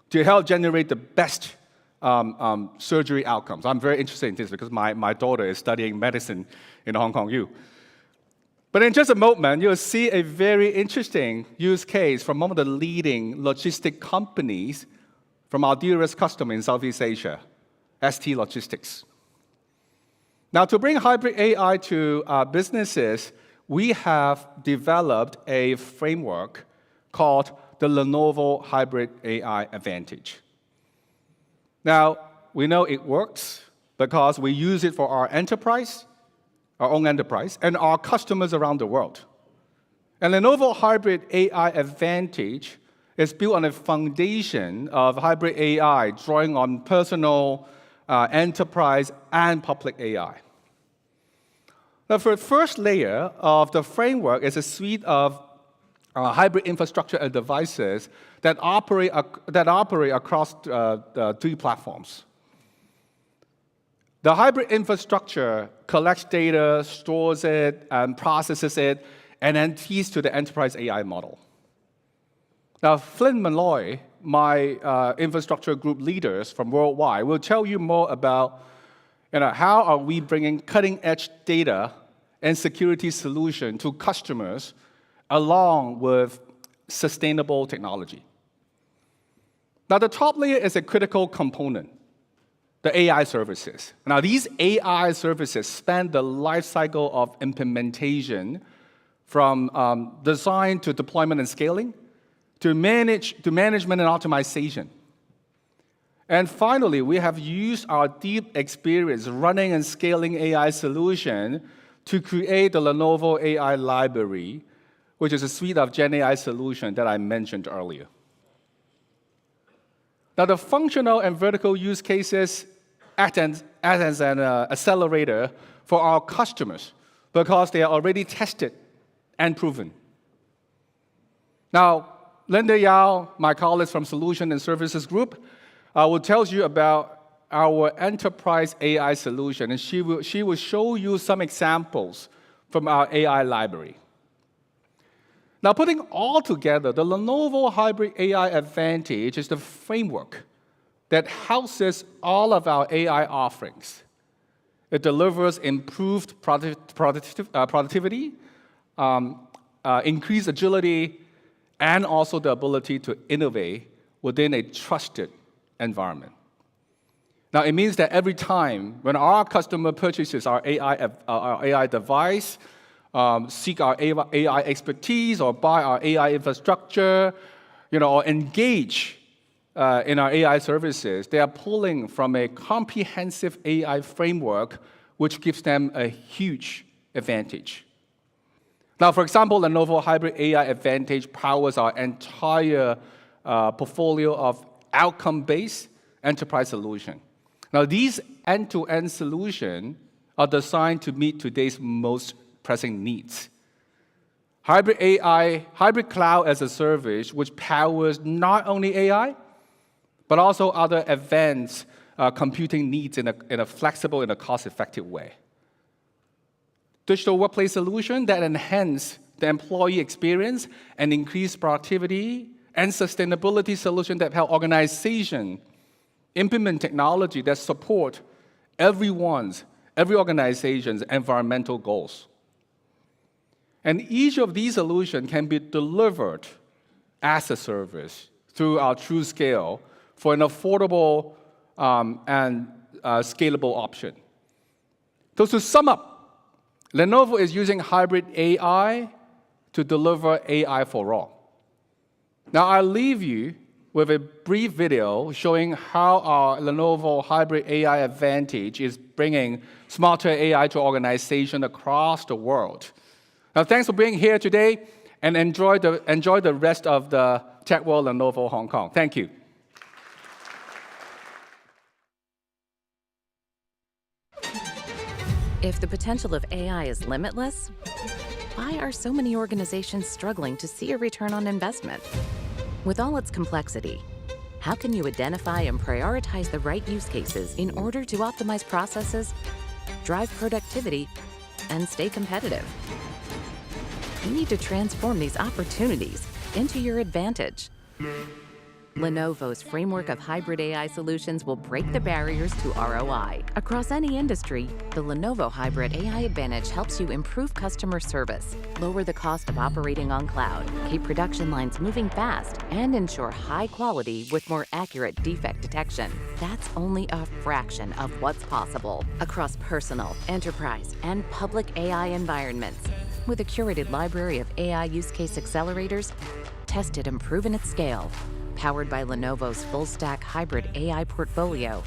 to help generate the best surgery outcomes. I'm very interested in this because my daughter is studying medicine in Hong Kong U. But in just a moment, you'll see a very interesting use case from one of the leading logistic companies from our dearest customer in Southeast Asia, ST Logistics. Now, to bring hybrid AI to businesses, we have developed a framework called the Lenovo Hybrid AI Advantage. Now, we know it works because we use it for our enterprise, our own enterprise, and our customers around the world. And Lenovo Hybrid AI Advantage is built on a foundation of hybrid AI, drawing on personal, enterprise, and public AI. Now, for the first layer of the framework is a suite of hybrid infrastructure and devices that operate across 3 platforms. The hybrid infrastructure collects data, stores it, and processes it, and then feeds to the enterprise AI model. Now, Flynn Malloy, my infrastructure group leaders from worldwide, will tell you more about how are we bringing cutting-edge data and security solution to customers along with sustainable technology. Now, the top layer is a critical component, the AI services. Now, these AI services span the life cycle of implementation from design to deployment and scaling, to management and optimization. And finally, we have used our deep experience running and scaling AI solution to create the Lenovo AI Library, which is a suite of Gen AI solutions that I mentioned earlier. Now, the functional and vertical use cases act as an accelerator for our customers because they are already tested and proven. Now, Linda Yao, my colleague from Solution and Services Group, will tell you about our enterprise AI solution, and she will show you some examples from our AI library. Now, putting all together, the Lenovo Hybrid AI Advantage is the framework that houses all of our AI offerings. It delivers improved productivity, increased agility, and also the ability to innovate within a trusted environment. Now, it means that every time when our customer purchases our AI device, seek our AI expertise, or buy our AI infrastructure, or engage in our AI services, they are pulling from a comprehensive AI framework, which gives them a huge advantage. Now, for example, Lenovo Hybrid AI Advantage powers our entire portfolio of outcome-based enterprise solutions. Now, these end-to-end solutions are designed to meet today's most pressing needs. Hybrid AI, hybrid cloud as a service, which powers not only AI, but also other advanced computing needs in a flexible and a cost-effective way. Digital workplace solution that enhance the employee experience and increase productivity, and sustainability solution that help organization implement technology that support every organization's environmental goals. And each of these solutions can be delivered as a service through our TrueScale for an affordable and scalable option. So to sum up, Lenovo is using hybrid AI to deliver AI for all. Now, I'll leave you with a brief video showing how our Lenovo Hybrid AI Advantage is bringing smarter AI to organizations across the world. Now, thanks for being here today, and enjoy the rest of the Tech World Lenovo Hong Kong. Thank you. If the potential of AI is limitless, why are so many organizations struggling to see a return on investment? With all its complexity, how can you identify and prioritize the right use cases in order to optimize processes, drive productivity, and stay competitive? You need to transform these opportunities into your advantage. Lenovo's framework of hybrid AI solutions will break the barriers to ROI. Across any industry, the Lenovo Hybrid AI Advantage helps you improve customer service, lower the cost of operating on cloud, keep production lines moving fast, and ensure high quality with more accurate defect detection. That's only a fraction of what's possible across personal, enterprise, and public AI environments. With a curated library of AI use case accelerators, tested and proven at scale, powered by Lenovo's full-stack hybrid AI portfolio,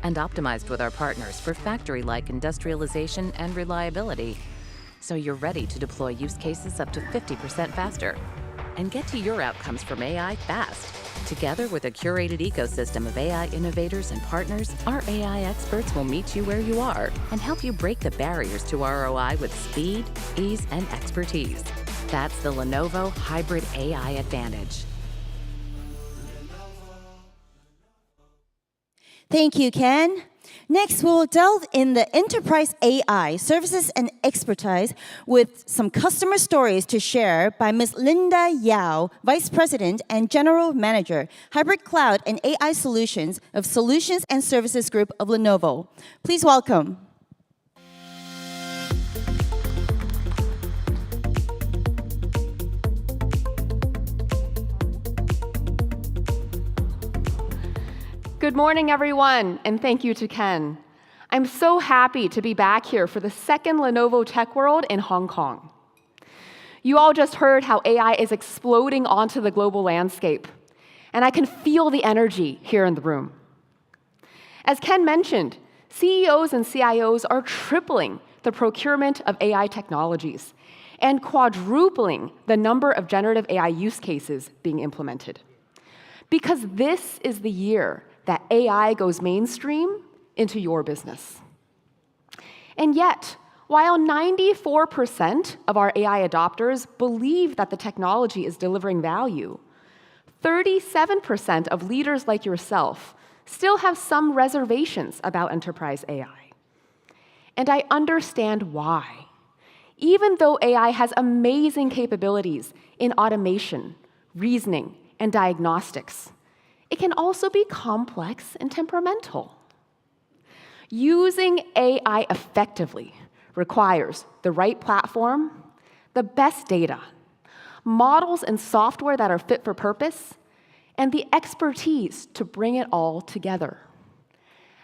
and optimized with our partners for factory-like industrialization and reliability, so you're ready to deploy use cases up to 50% faster and get to your outcomes from AI fast. Together with a curated ecosystem of AI innovators and partners, our AI experts will meet you where you are and help you break the barriers to ROI with speed, ease, and expertise. That's the Lenovo Hybrid AI Advantage. Thank you, Ken. Next, we'll delve in the enterprise AI services and expertise with some customer stories to share by Ms. Linda Yao, Vice President and General Manager, Hybrid Cloud and AI Solutions of Solutions and Services Group of Lenovo. Please welcome. Good morning, everyone, and thank you to Ken. I'm so happy to be back here for the second Lenovo Tech World in Hong Kong. You all just heard how AI is exploding onto the global landscape, and I can feel the energy here in the room. As Ken mentioned, CEOs and CIOs are tripling the procurement of AI technologies and quadrupling the number of generative AI use cases being implemented. Because this is the year that AI goes mainstream into your business. And yet, while 94% of our AI adopters believe that the technology is delivering value, 37% of leaders like yourself still have some reservations about enterprise AI. And I understand why. Even though AI has amazing capabilities in automation, reasoning, and diagnostics, it can also be complex and temperamental. Using AI effectively requires the right platform, the best data, models and software that are fit for purpose, and the expertise to bring it all together.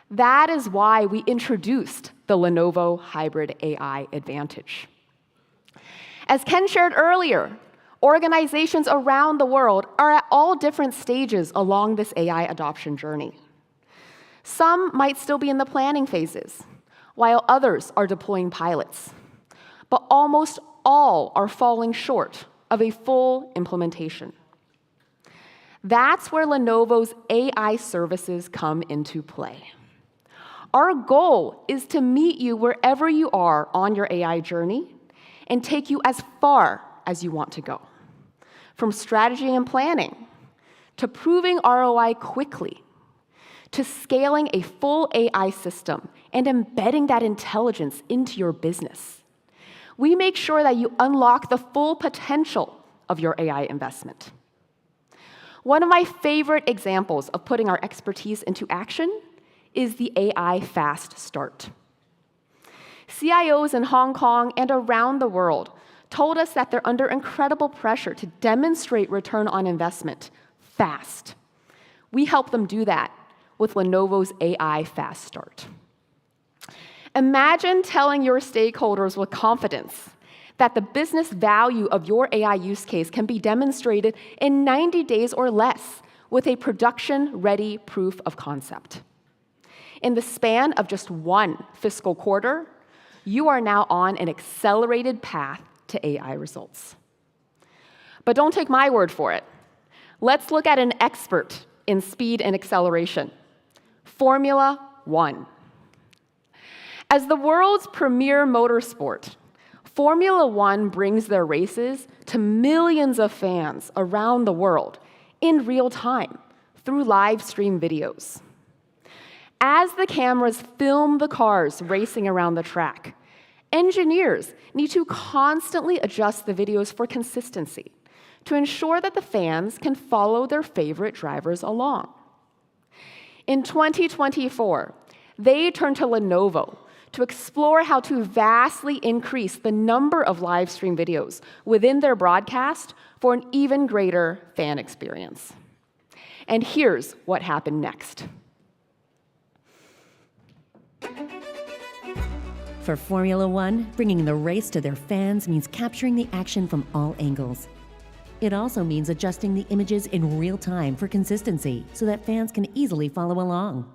That is why we introduced the Lenovo Hybrid AI Advantage. As Ken shared earlier, organizations around the world are at all different stages along this AI adoption journey. Some might still be in the planning phases, while others are deploying pilots. But almost all are falling short of a full implementation. That's where Lenovo's AI services come into play. Our goal is to meet you wherever you are on your AI journey and take you as far as you want to go. From strategy and planning, to proving ROI quickly, to scaling a full AI system and embedding that intelligence into your business. We make sure that you unlock the full potential of your AI investment. One of my favorite examples of putting our expertise into action is the AI Fast Start. CIOs in Hong Kong and around the world told us that they're under incredible pressure to demonstrate return on investment fast. We help them do that with Lenovo's AI Fast Start. Imagine telling your stakeholders with confidence that the business value of your AI use case can be demonstrated in 90 days or less with a production-ready proof of concept. In the span of just one fiscal quarter, you are now on an accelerated path to AI results. But don't take my word for it. Let's look at an expert in speed and acceleration, Formula One. As the world's premier motorsport, Formula One brings their races to millions of fans around the world in real time through live stream videos. As the cameras film the cars racing around the track, engineers need to constantly adjust the videos for consistency to ensure that the fans can follow their favorite drivers along. In 2024, they turned to Lenovo to explore how to vastly increase the number of live stream videos within their broadcast for an even greater fan experience. And here's what happened next. For Formula One, bringing the race to their fans means capturing the action from all angles. It also means adjusting the images in real time for consistency so that fans can easily follow along.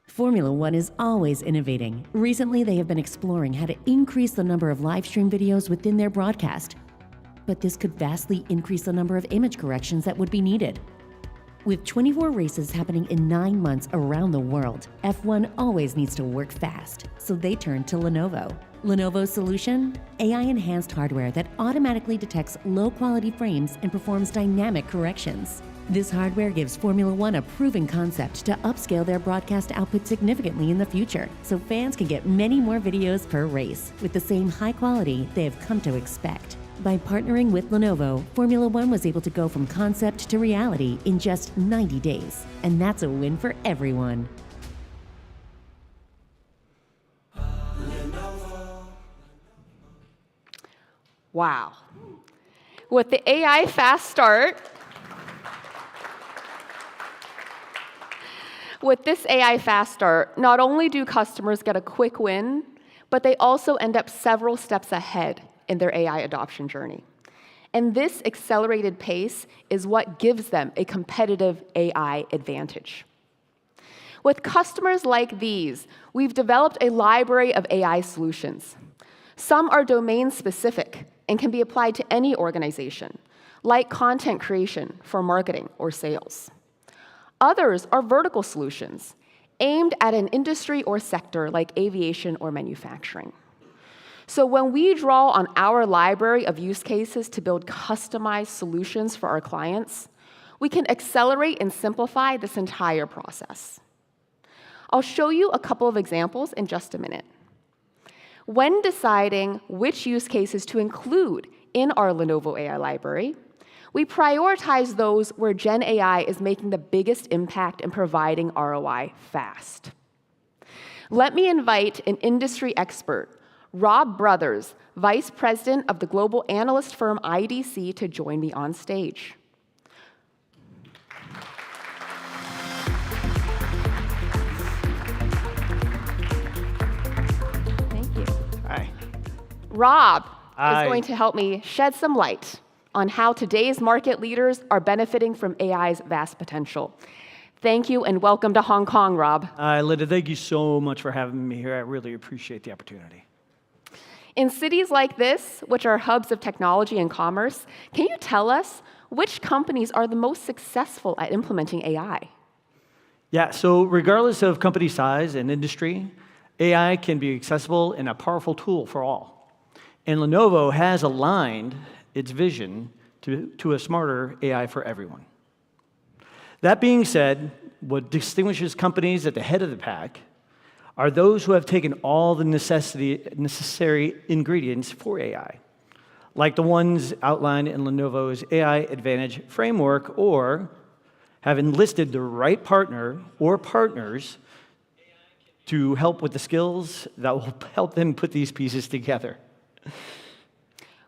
Formula One is always innovating. Recently, they have been exploring how to increase the number of live stream videos within their broadcast. But this could vastly increase the number of image corrections that would be needed. With 24 races happening in 9 months around the world, F1 always needs to work fast, so they turn to Lenovo. Lenovo's solution? AI-enhanced hardware that automatically detects low-quality frames and performs dynamic corrections. This hardware gives Formula One a proven concept to upscale their broadcast output significantly in the future, so fans can get many more videos per race with the same high quality they have come to expect. By partnering with Lenovo, Formula One was able to go from concept to reality in just 90 days. And that's a win for everyone. Wow. With the AI fast start, with this AI fast start, not only do customers get a quick win, but they also end up several steps ahead in their AI adoption journey. And this accelerated pace is what gives them a competitive AI advantage. With customers like these, we've developed a library of AI solutions. Some are domain-specific and can be applied to any organization, like content creation for marketing or sales. Others are vertical solutions, aimed at an industry or sector like aviation or manufacturing. So when we draw on our library of use cases to build customized solutions for our clients, we can accelerate and simplify this entire process. I'll show you a couple of examples in just a minute. When deciding which use cases to include in our Lenovo AI library, we prioritize those where Gen AI is making the biggest impact in providing ROI fast. Let me invite an industry expert, Rob Brothers, Vice President of the global analyst firm IDC, to join me on stage. Thank you. Hi. Rob Hi. is going to help me shed some light on how today's market leaders are benefiting from AI's vast potential. Thank you and welcome to Hong Kong, Rob. Linda, thank you so much for having me here. I really appreciate the opportunity. In cities like this, which are hubs of technology and commerce, can you tell us which companies are the most successful at implementing AI? Yeah, so regardless of company size and industry, AI can be accessible and a powerful tool for all. And Lenovo has aligned its vision to a smarter AI for everyone. That being said, what distinguishes companies at the head of the pack are those who have taken all the necessary ingredients for AI, like the ones outlined in Lenovo's AI Advantage framework, or have enlisted the right partner or partners to help with the skills that will help them put these pieces together.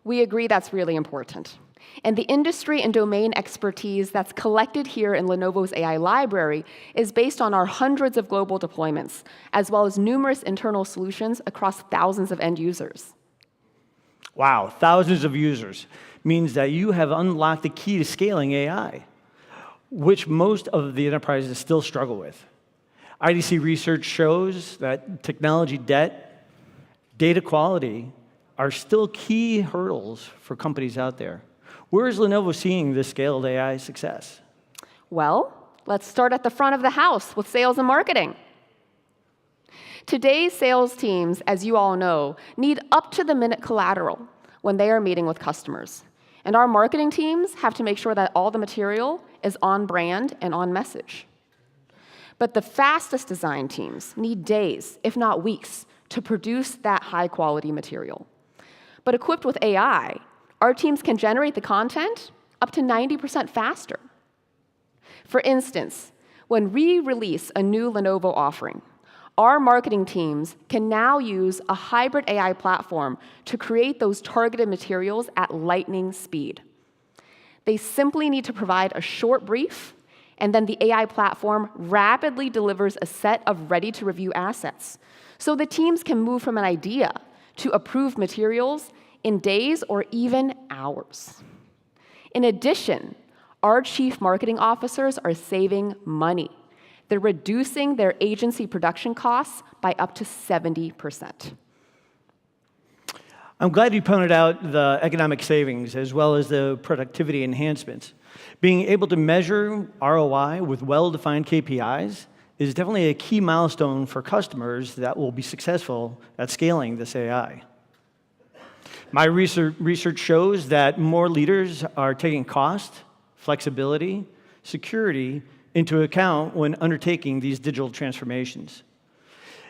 We agree that's really important. And the industry and domain expertise that's collected here in Lenovo's AI library is based on our hundreds of global deployments, as well as numerous internal solutions across thousands of end users. Wow, thousands of users means that you have unlocked the key to scaling AI, which most of the enterprises still struggle with. IDC research shows that technology debt, data quality are still key hurdles for companies out there. Where is Lenovo seeing this scaled AI success? Well, let's start at the front of the house with sales and marketing. Today's sales teams, as you all know, need up-to-the-minute collateral when they are meeting with customers. And our marketing teams have to make sure that all the material is on brand and on message. But the fastest design teams need days, if not weeks, to produce that high-quality material. But equipped with AI, our teams can generate the content up to 90% faster. For instance, when we release a new Lenovo offering, our marketing teams can now use a hybrid AI platform to create those targeted materials at lightning speed. They simply need to provide a short brief, and then the AI platform rapidly delivers a set of ready-to-review assets, so the teams can move from an idea to approved materials in days or even hours. In addition, our chief marketing officers are saving money. They're reducing their agency production costs by up to 70%. I'm glad you pointed out the economic savings as well as the productivity enhancements. Being able to measure ROI with well-defined KPIs is definitely a key milestone for customers that will be successful at scaling this AI. My research shows that more leaders are taking cost, flexibility, security into account when undertaking these digital transformations.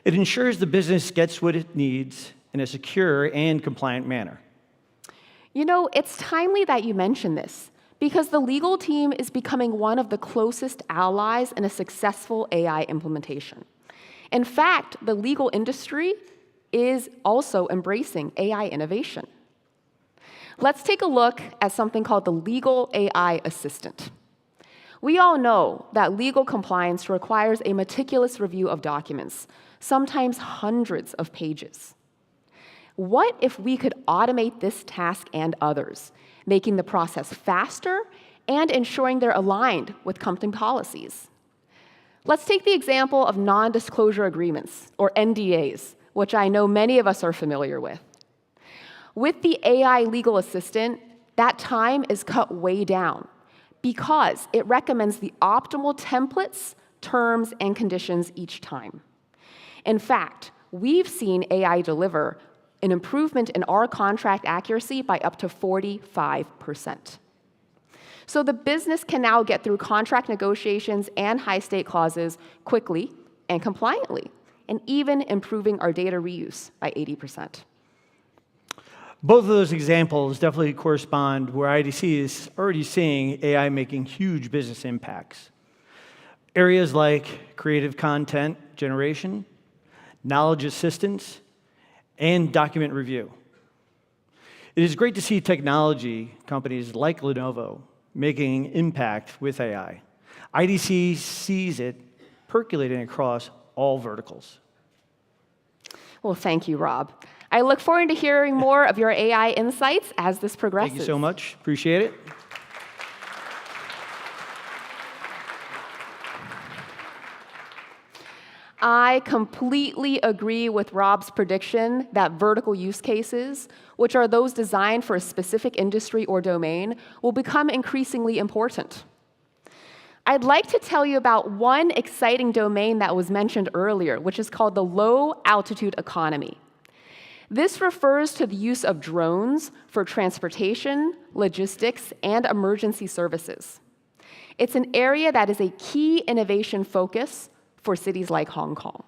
It ensures the business gets what it needs in a secure and compliant manner. You know, it's timely that you mention this, because the legal team is becoming one of the closest allies in a successful AI implementation. In fact, the legal industry is also embracing AI innovation. Let's take a look at something called the Legal AI Assistant. We all know that legal compliance requires a meticulous review of documents, sometimes hundreds of pages. What if we could automate this task and others, making the process faster and ensuring they're aligned with company policies? Let's take the example of non-disclosure agreements, or NDAs, which I know many of us are familiar with. With the AI legal assistant, that time is cut way down because it recommends the optimal templates, terms, and conditions each time. In fact, we've seen AI deliver an improvement in our contract accuracy by up to 45%. So the business can now get through contract negotiations and high-stake clauses quickly and compliantly, and even improving our data reuse by 80%. Both of those examples definitely correspond where IDC is already seeing AI making huge business impacts. Areas like creative content generation, knowledge assistance, and document review. It is great to see technology companies like Lenovo making impact with AI. IDC sees it percolating across all verticals. Well, thank you, Rob. I look forward to hearing more of your AI insights as this progresses. Thank you so much. Appreciate it. I completely agree with Rob's prediction that vertical use cases, which are those designed for a specific industry or domain, will become increasingly important. I'd like to tell you about one exciting domain that was mentioned earlier, which is called the low-altitude economy. This refers to the use of drones for transportation, logistics, and emergency services. It's an area that is a key innovation focus for cities like Hong Kong.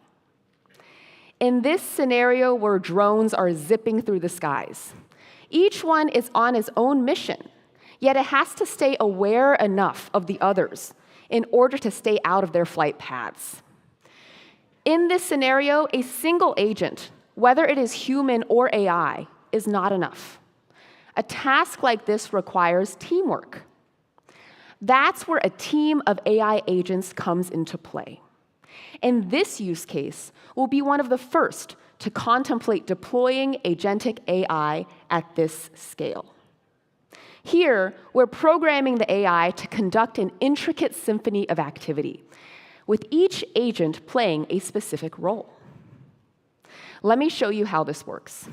In this scenario where drones are zipping through the skies, each one is on its own mission, yet it has to stay aware enough of the others in order to stay out of their flight paths. In this scenario, a single agent, whether it is human or AI, is not enough. A task like this requires teamwork. That's where a team of AI agents comes into play. And this use case will be one of the first to contemplate deploying agentic AI at this scale. Here, we're programming the AI to conduct an intricate symphony of activity, with each agent playing a specific role. Let me show you how this works.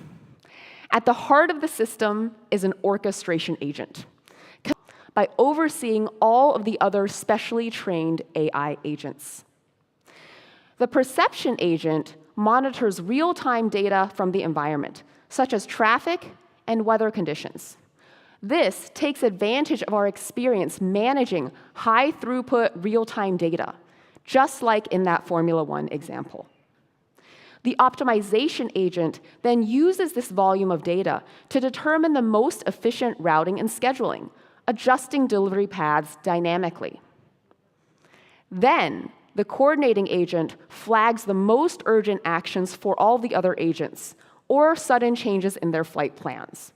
At the heart of the system is an orchestration agent, by overseeing all of the other specially trained AI agents. The perception agent monitors real-time data from the environment, such as traffic and weather conditions. This takes advantage of our experience managing high-throughput real-time data, just like in that Formula One example. The optimization agent then uses this volume of data to determine the most efficient routing and scheduling, adjusting delivery paths dynamically. Then, the coordinating agent flags the most urgent actions for all the other agents, or sudden changes in their flight plans.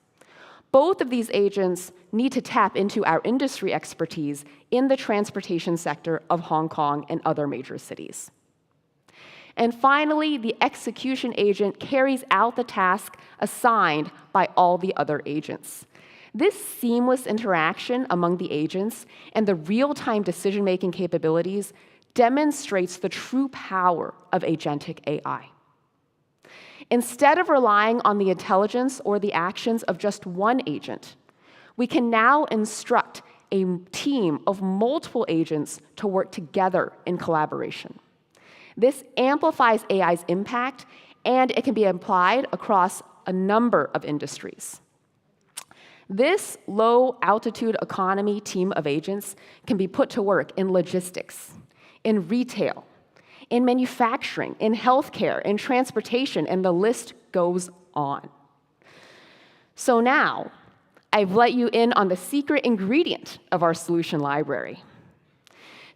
Both of these agents need to tap into our industry expertise in the transportation sector of Hong Kong and other major cities. And finally, the execution agent carries out the task assigned by all the other agents. This seamless interaction among the agents and the real-time decision-making capabilities demonstrates the true power of agentic AI. Instead of relying on the intelligence or the actions of just one agent, we can now instruct a team of multiple agents to work together in collaboration. This amplifies AI's impact, and it can be applied across a number of industries. This low-altitude economy team of agents can be put to work in logistics, in retail, in manufacturing, in healthcare, in transportation, and the list goes on. So now, I've let you in on the secret ingredient of our solution library.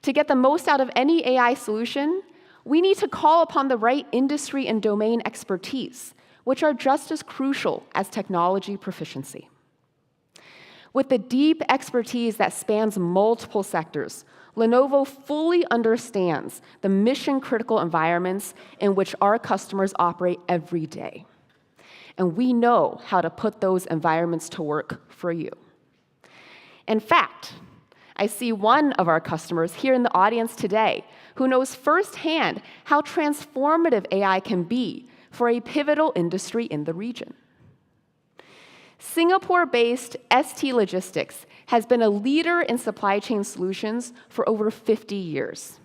To get the most out of any AI solution, we need to call upon the right industry and domain expertise, which are just as crucial as technology proficiency. With the deep expertise that spans multiple sectors, Lenovo fully understands the mission-critical environments in which our customers operate every day. And we know how to put those environments to work for you. In fact, I see one of our customers here in the audience today who knows firsthand how transformative AI can be for a pivotal industry in the region. Singapore-based ST Logistics has been a leader in supply chain solutions for over 50 years.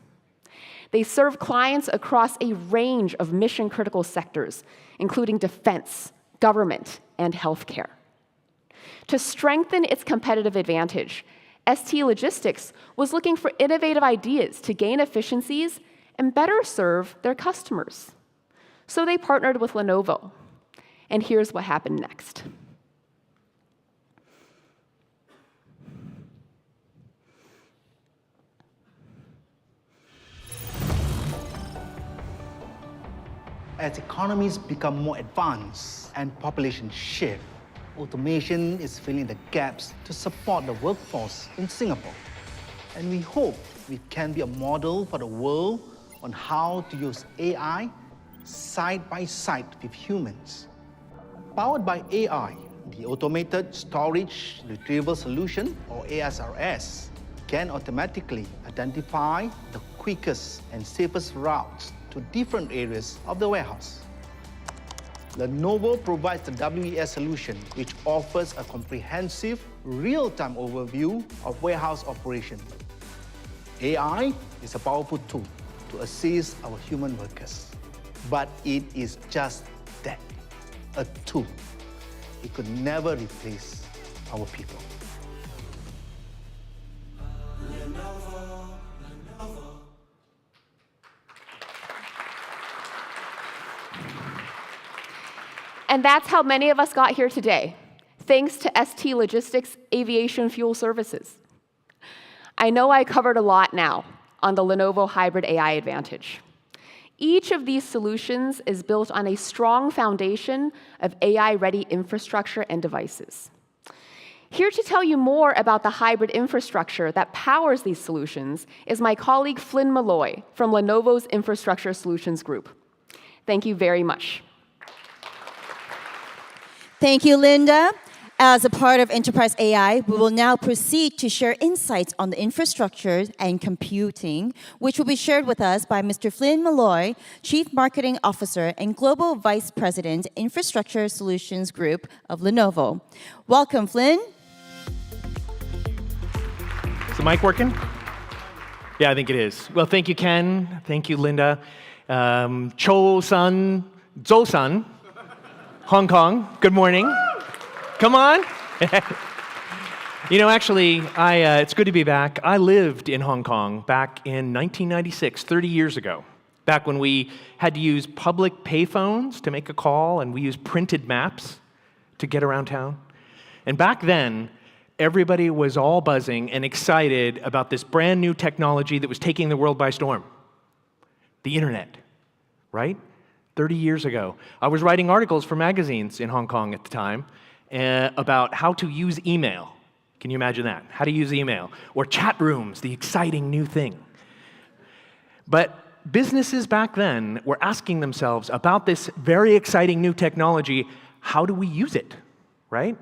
They serve clients across a range of mission-critical sectors, including defense, government, and healthcare. To strengthen its competitive advantage, ST Logistics was looking for innovative ideas to gain efficiencies and better serve their customers. So they partnered with Lenovo. And here's what happened next. As economies become more advanced and population shift, automation is filling the gaps to support the workforce in Singapore. And we hope we can be a model for the world on how to use AI side by side with humans. Powered by AI, the Automated Storage Retrieval Solution, or ASRS, can automatically identify the quickest and safest routes to different areas of the warehouse. Lenovo provides the WES solution, which offers a comprehensive, real-time overview of warehouse operation. AI is a powerful tool to assist our human workers, but it is just that, a tool. It could never replace our people. And that's how many of us got here today, thanks to ST Logistics Aviation Fuel Services. I know I covered a lot now on the Lenovo Hybrid AI Advantage. Each of these solutions is built on a strong foundation of AI-ready infrastructure and devices. Here to tell you more about the hybrid infrastructure that powers these solutions is my colleague Flynn Malloy from Lenovo's Infrastructure Solutions Group. Thank you very much. Thank you, Linda. As a part of Enterprise AI, we will now proceed to share insights on the infrastructure and computing, which will be shared with us by Mr. Flynn Malloy, Chief Marketing Officer and Global Vice President, Infrastructure Solutions Group of Lenovo. Welcome, Flynn. Is the mic working? Yeah, I think it is. Well, thank you, Ken. Thank you, Linda. Cho-san, Zhou-san, Hong Kong, good morning. Come on. You know, actually, it's good to be back. I lived in Hong Kong back in 1996, 30 years ago, back when we had to use public payphones to make a call, and we used printed maps to get around town. And back then, everybody was all buzzing and excited about this brand new technology that was taking the world by storm, the internet, right? 30 years ago. I was writing articles for magazines in Hong Kong at the time about how to use email. Can you imagine that? How to use email. Or chat rooms, the exciting new thing. But businesses back then were asking themselves about this very exciting new technology, how do we use it, right?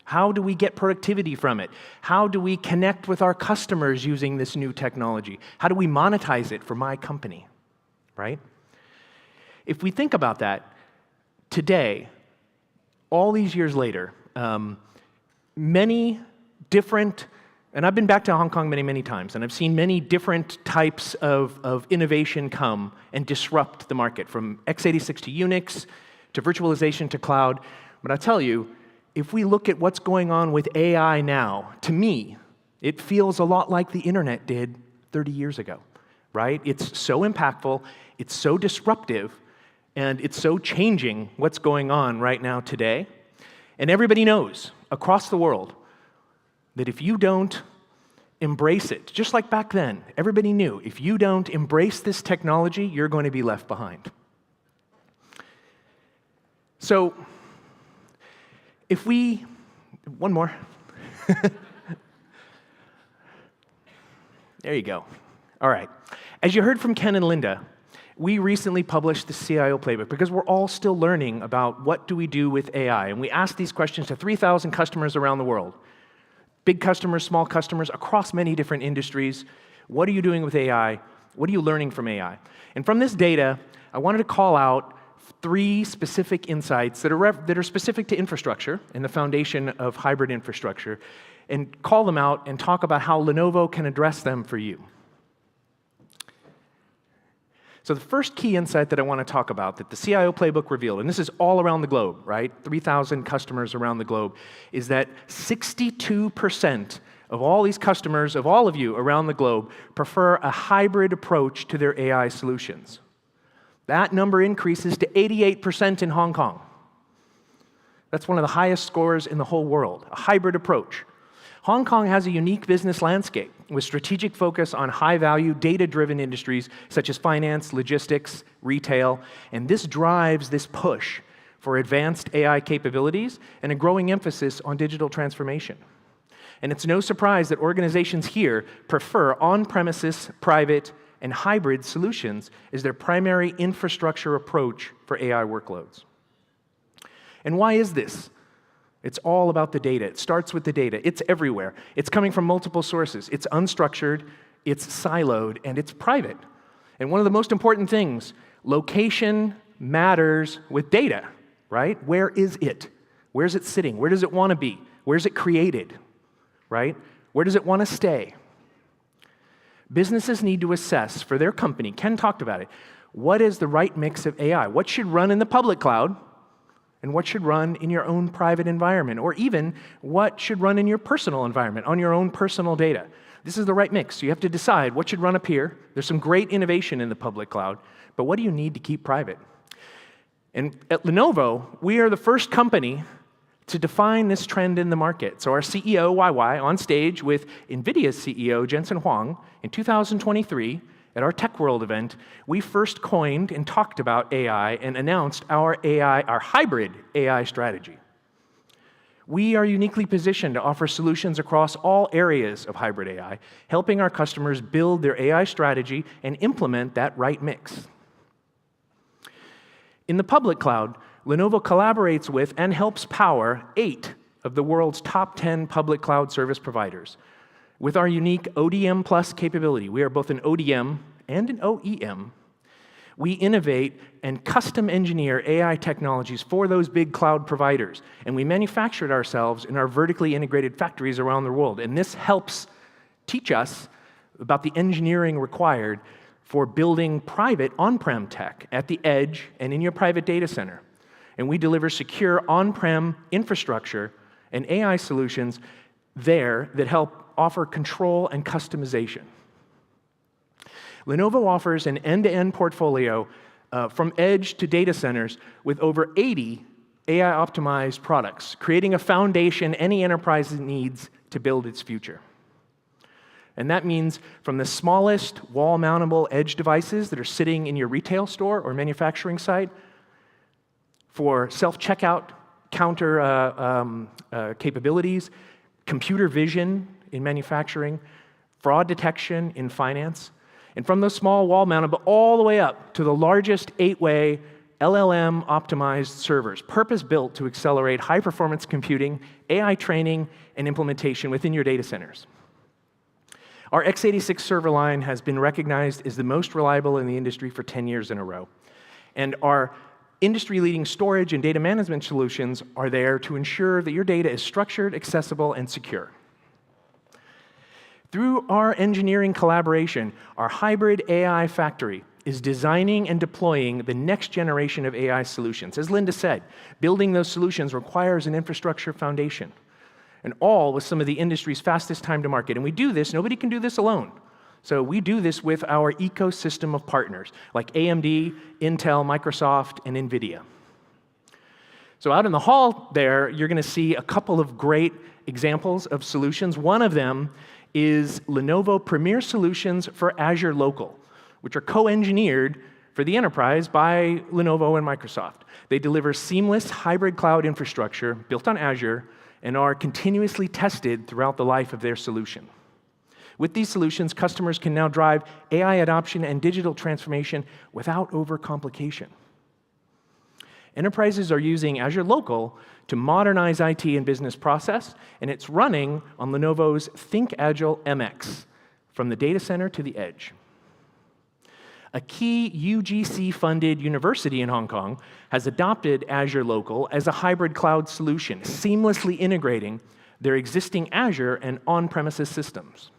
How do we get productivity from it? How do we connect with our customers using this new technology? How do we monetize it for my company, right? If we think about that, today, all these years later, many different, and I've been back to Hong Kong many, many times, and I've seen many different types of innovation come and disrupt the market, from x86 to Unix, to virtualization to cloud. But I tell you, if we look at what's going on with AI now, to me, it feels a lot like the internet did 30 years ago, right? It's so impactful, it's so disruptive, and it's so changing what's going on right now today. And everybody knows across the world that if you don't embrace it, just like back then, everybody knew, if you don't embrace this technology, you're going to be left behind. So, one more. There you go. All right. As you heard from Ken and Linda, we recently published the CIO Playbook because we're all still learning about what do we do with AI. And we asked these questions to 3,000 customers around the world. Big customers, small customers, across many different industries. What are you doing with AI? What are you learning from AI? And from this data, I wanted to call out 3 specific insights that are specific to infrastructure and the foundation of hybrid infrastructure, and call them out and talk about how Lenovo can address them for you. So the first key insight that I want to talk about that the CIO Playbook revealed, and this is all around the globe, right? 3,000 customers around the globe, is that 62% of all these customers, of all of you around the globe, prefer a hybrid approach to their AI solutions. That number increases to 88% in Hong Kong. That's one of the highest scores in the whole world, a hybrid approach. Hong Kong has a unique business landscape with strategic focus on high-value, data-driven industries such as finance, logistics, retail, and this drives this push for advanced AI capabilities and a growing emphasis on digital transformation. And it's no surprise that organizations here prefer on-premises, private, and hybrid solutions as their primary infrastructure approach for AI workloads. And why is this? It's all about the data. It starts with the data. It's everywhere. It's coming from multiple sources. It's unstructured, it's siloed, and it's private. And one of the most important things, location matters with data, right? Where is it? Where's it sitting? Where does it want to be? Where's it created, right? Where does it want to stay? Businesses need to assess for their company, Ken talked about it, what is the right mix of AI? What should run in the public cloud? And what should run in your own private environment, or even what should run in your personal environment, on your own personal data. This is the right mix. So you have to decide what should run up here. There's some great innovation in the public cloud, but what do you need to keep private? And at Lenovo, we are the first company to define this trend in the market. So our CEO, YY, on stage with NVIDIA's CEO, Jensen Huang, in 2023, at our Tech World event, we first coined and talked about AI and announced our hybrid AI strategy. We are uniquely positioned to offer solutions across all areas of hybrid AI, helping our customers build their AI strategy and implement that right mix. In the public cloud, Lenovo collaborates with and helps power 8 of the world's top 10 public cloud service providers. With our unique ODM Plus capability, we are both an ODM and an OEM. We innovate and custom engineer AI technologies for those big cloud providers, and we manufacture it ourselves in our vertically integrated factories around the world. And this helps teach us about the engineering required for building private on-prem tech at the edge and in your private data center. And we deliver secure on-prem infrastructure and AI solutions there that help offer control and customization. Lenovo offers an end-to-end portfolio from edge to data centers with over 80 AI-optimized products, creating a foundation any enterprise needs to build its future. And that means from the smallest wall-mountable edge devices that are sitting in your retail store or manufacturing site, for self-checkout counter capabilities, computer vision in manufacturing, fraud detection in finance, and from those small wall-mounted, but all the way up to the largest 8-way LLM-optimized servers, purpose-built to accelerate high-performance computing, AI training, and implementation within your data centers. Our x86 server line has been recognized as the most reliable in the industry for 10 years in a row. And our Industry-leading storage and data management solutions are there to ensure that your data is structured, accessible, and secure. Through our engineering collaboration, our hybrid AI factory is designing and deploying the next generation of AI solutions. As Linda said, building those solutions requires an infrastructure foundation, and all with some of the industry's fastest time to market. And we do this, nobody can do this alone. So we do this with our ecosystem of partners, like AMD, Intel, Microsoft, and NVIDIA. So out in the hall there, you're going to see a couple of great examples of solutions. One of them is Lenovo Premier Solutions for Azure Local, which are co-engineered for the enterprise by Lenovo and Microsoft. They deliver seamless hybrid cloud infrastructure built on Azure and are continuously tested throughout the life of their solution. With these solutions, customers can now drive AI adoption and digital transformation without overcomplication. Enterprises are using Azure Local to modernize IT and business process, and it's running on Lenovo's ThinkAgile MX, from the data center to the edge. A key UGC-funded university in Hong Kong has adopted Azure Local as a hybrid cloud solution, seamlessly integrating their existing Azure and on-premises systems.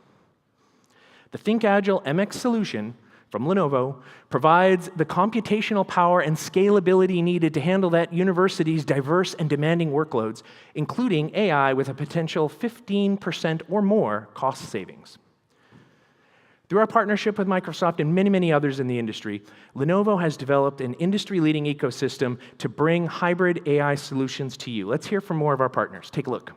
The ThinkAgile MX solution from Lenovo provides the computational power and scalability needed to handle that university's diverse and demanding workloads, including AI with a potential 15% or more cost savings. Through our partnership with Microsoft and many, many others in the industry, Lenovo has developed an industry-leading ecosystem to bring hybrid AI solutions to you. Let's hear from more of our partners. Take a look.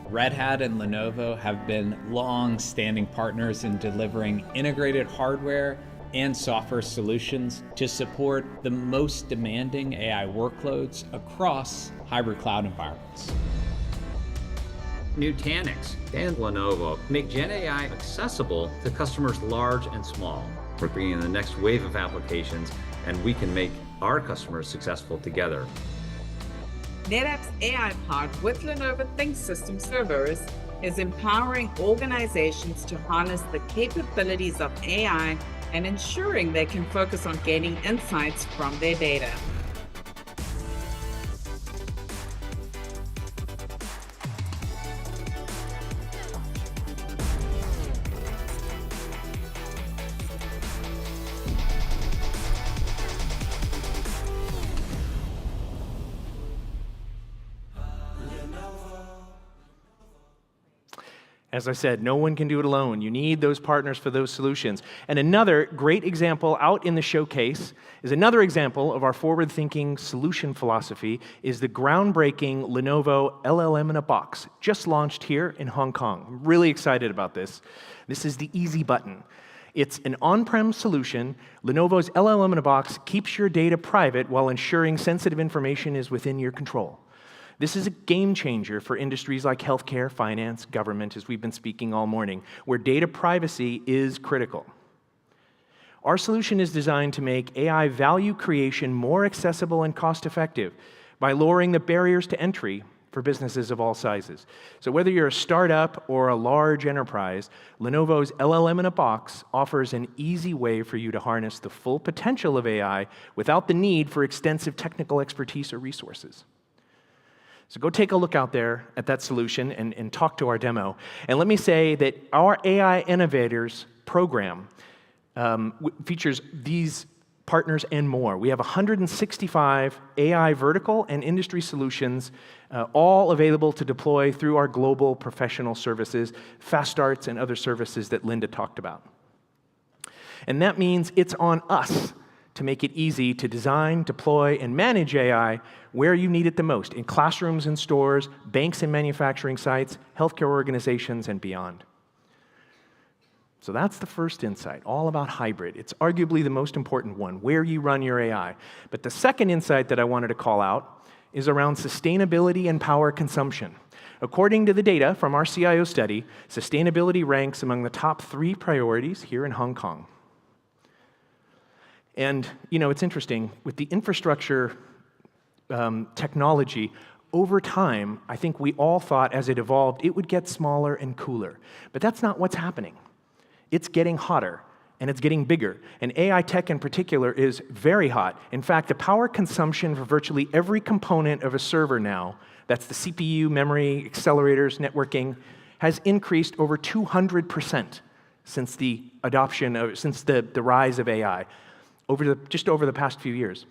Red Hat and Lenovo have been long-standing partners in delivering integrated hardware and software solutions to support the most demanding AI workloads across hybrid cloud environments. Nutanix and Lenovo make Gen AI accessible to customers large and small. We're bringing the next wave of applications, and we can make our customers successful together. NetApp's AI pod with Lenovo ThinkSystem servers is empowering organizations to harness the capabilities of AI and ensuring they can focus on gaining insights from their data. As I said, no one can do it alone. You need those partners for those solutions. And another great example out in the showcase is another example of our forward-thinking solution philosophy is the groundbreaking Lenovo LLM in a Box, just launched here in Hong Kong. I'm really excited about this. This is the easy button. It's an on-prem solution. Lenovo's LLM in a Box keeps your data private while ensuring sensitive information is within your control. This is a game changer for industries like healthcare, finance, government, as we've been speaking all morning, where data privacy is critical. Our solution is designed to make AI value creation more accessible and cost-effective by lowering the barriers to entry for businesses of all sizes. So whether you're a startup or a large enterprise, Lenovo's LLM in a Box offers an easy way for you to harness the full potential of AI without the need for extensive technical expertise or resources. So go take a look out there at that solution and talk to our demo. And let me say that our AI Innovators program features these partners and more. We have 165 AI vertical and industry solutions, all available to deploy through our global professional services, fast starts, and other services that Linda talked about. And that means it's on us to make it easy to design, deploy, and manage AI where you need it the most, in classrooms and stores, banks and manufacturing sites, healthcare organizations, and beyond. So that's the first insight, all about hybrid. It's arguably the most important one, where you run your AI. But the second insight that I wanted to call out is around sustainability and power consumption. According to the data from our CIO study, sustainability ranks among the top 3 priorities here in Hong Kong. And, it's interesting, with the infrastructure technology, over time, I think we all thought as it evolved, it would get smaller and cooler. But that's not what's happening. It's getting hotter, and it's getting bigger. And AI tech in particular is very hot. In fact, the power consumption for virtually every component of a server now, that's the CPU, memory, accelerators, networking, has increased over 200% since the rise of AI, just over the past few years.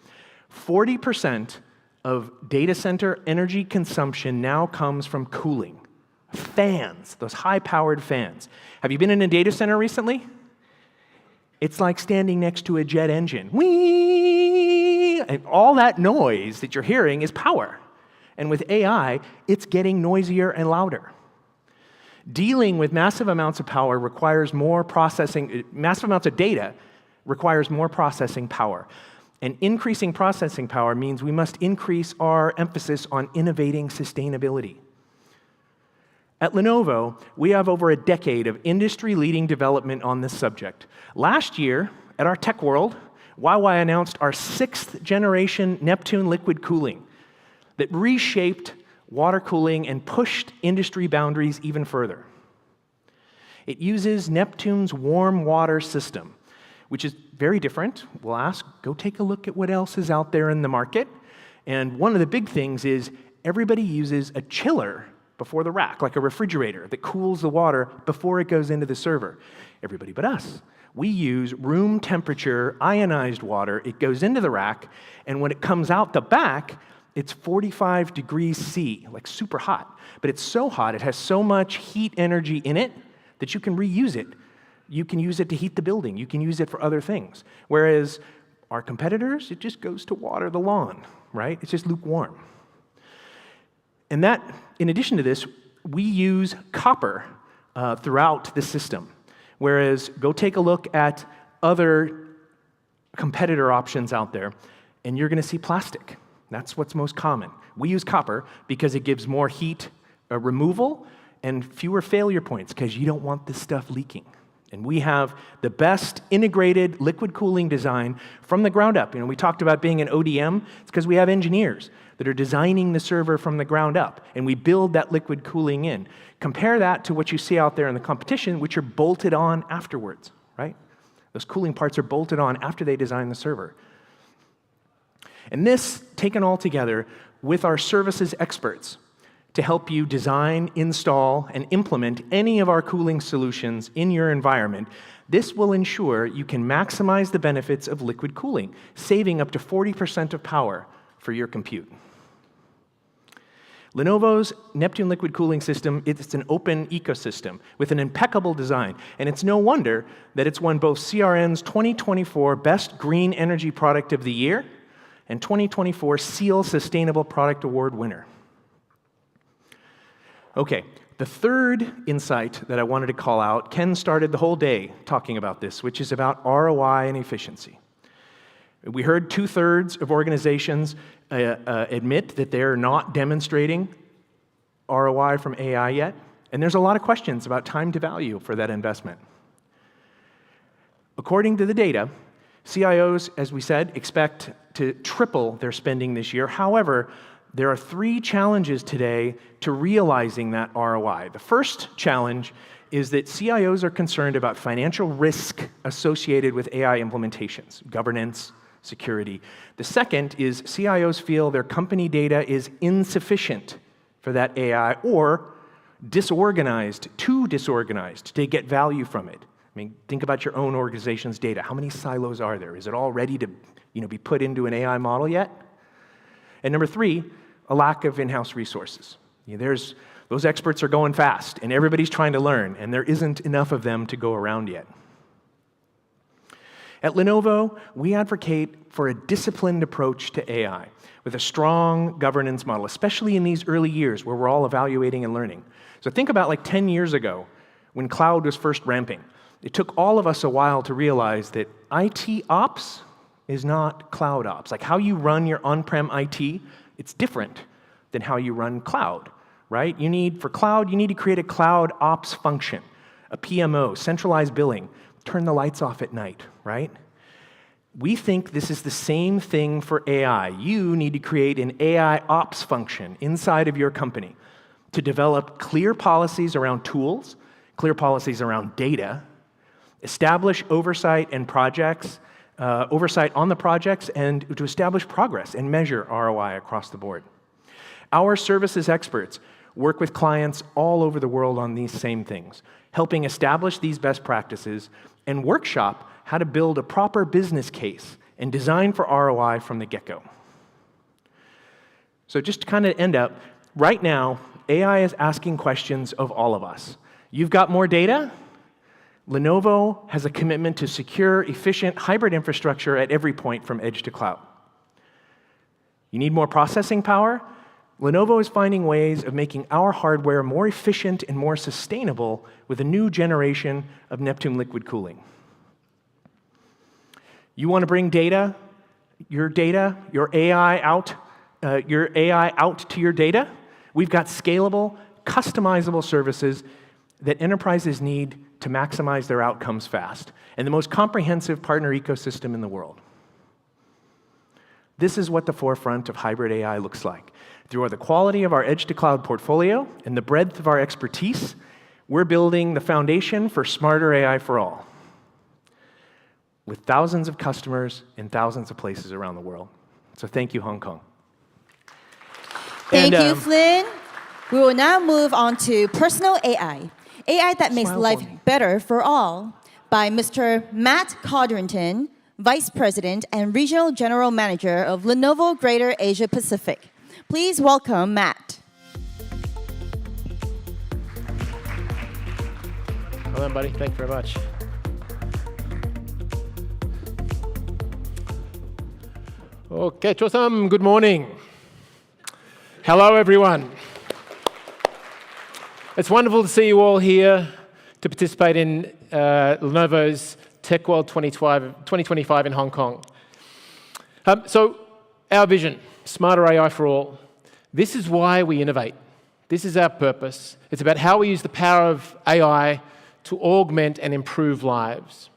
40% of data center energy consumption now comes from cooling. Fans, those high-powered fans. Have you been in a data center recently? It's like standing next to a jet engine. Whee! And all that noise that you're hearing is power. And with AI, it's getting noisier and louder. Dealing with massive amounts of power requires more processing, massive amounts of data requires more processing power. And increasing processing power means we must increase our emphasis on innovating sustainability. At Lenovo, we have over a decade of industry-leading development on this subject. Last year, at our Tech World, YY announced our 6th-generation Neptune liquid cooling that reshaped water cooling and pushed industry boundaries even further. It uses Neptune's warm water system, which is very different. We'll ask, go take a look at what else is out there in the market. And one of the big things is everybody uses a chiller before the rack, like a refrigerator that cools the water before it goes into the server. Everybody but us. We use room temperature ionized water. It goes into the rack, and when it comes out the back, it's 45 degrees C, like super hot. But it's so hot, it has so much heat energy in it that you can reuse it. You can use it to heat the building. You can use it for other things. Whereas our competitors, it just goes to water the lawn, right? It's just lukewarm. And that, in addition to this, we use copper throughout the system. Whereas, go take a look at other competitor options out there, and you're going to see plastic. That's what's most common. We use copper because it gives more heat removal and fewer failure points because you don't want this stuff leaking. And we have the best integrated liquid cooling design from the ground up. We talked about being an ODM. It's because we have engineers that are designing the server from the ground up, and we build that liquid cooling in. Compare that to what you see out there in the competition, which are bolted on afterwards, right? Those cooling parts are bolted on after they design the server. And this, taken all together with our services experts to help you design, install, and implement any of our cooling solutions in your environment, this will ensure you can maximize the benefits of liquid cooling, saving up to 40% of power for your compute. Lenovo's Neptune liquid cooling system, it's an open ecosystem with an impeccable design, and it's no wonder that it's won both CRN's 2024 Best Green Energy Product of the Year and 2024 SEAL Sustainable Product Award winner. Okay, the third insight that I wanted to call out, Ken started the whole day talking about this, which is about ROI and efficiency. We heard 2/3 of organizations admit that they're not demonstrating ROI from AI yet, and there's a lot of questions about time to value for that investment. According to the data, CIOs, as we said, expect to triple their spending this year. However, there are 3 challenges today to realizing that ROI. The first challenge is that CIOs are concerned about financial risk associated with AI implementations, governance, security. The second is CIOs feel their company data is insufficient for that AI or too disorganized to get value from it. I mean, think about your own organization's data. How many silos are there? Is it all ready to be put into an AI model yet? And number 3, a lack of in-house resources. Those experts are going fast, and everybody's trying to learn, and there isn't enough of them to go around yet. At Lenovo, we advocate for a disciplined approach to AI with a strong governance model, especially in these early years where we're all evaluating and learning. So think about like 10 years ago when cloud was first ramping. It took all of us a while to realize that IT ops is not cloud ops. Like how you run your on-prem IT, it's different than how you run cloud, right? For cloud, you need to create a cloud ops function, a PMO, centralized billing, turn the lights off at night, right? We think this is the same thing for AI. You need to create an AI ops function inside of your company to develop clear policies around tools, clear policies around data, establish oversight and projects, oversight on the projects, and to establish progress and measure ROI across the board. Our services experts work with clients all over the world on these same things, helping establish these best practices and workshop how to build a proper business case and design for ROI from the get-go. So just to kind of end up, right now, AI is asking questions of all of us. You've got more data? Lenovo has a commitment to secure, efficient, hybrid infrastructure at every point from edge to cloud. You need more processing power? Lenovo is finding ways of making our hardware more efficient and more sustainable with a new generation of Neptune liquid cooling. You want to bring your AI out to your data? We've got scalable, customizable services that enterprises need to maximize their outcomes fast, and the most comprehensive partner ecosystem in the world. This is what the forefront of hybrid AI looks like. Through the quality of our edge-to-cloud portfolio and the breadth of our expertise, we're building the foundation for smarter AI for all, with thousands of customers in thousands of places around the world. So thank you, Hong Kong. Thank you, Flynn. We will now move on to personal AI. AI that makes life better for all, by Mr. Matt Codrington, Vice President and Regional General Manager of Lenovo Greater Asia Pacific. Please welcome Matt. Hello, buddy. Thank you very much. Okay, Chosam, good morning. Hello, everyone. It's wonderful to see you all here to participate in Lenovo's Tech World 2025 in Hong Kong. So our vision, smarter AI for all. This is why we innovate. This is our purpose. It's about how we use the power of AI to augment and improve lives.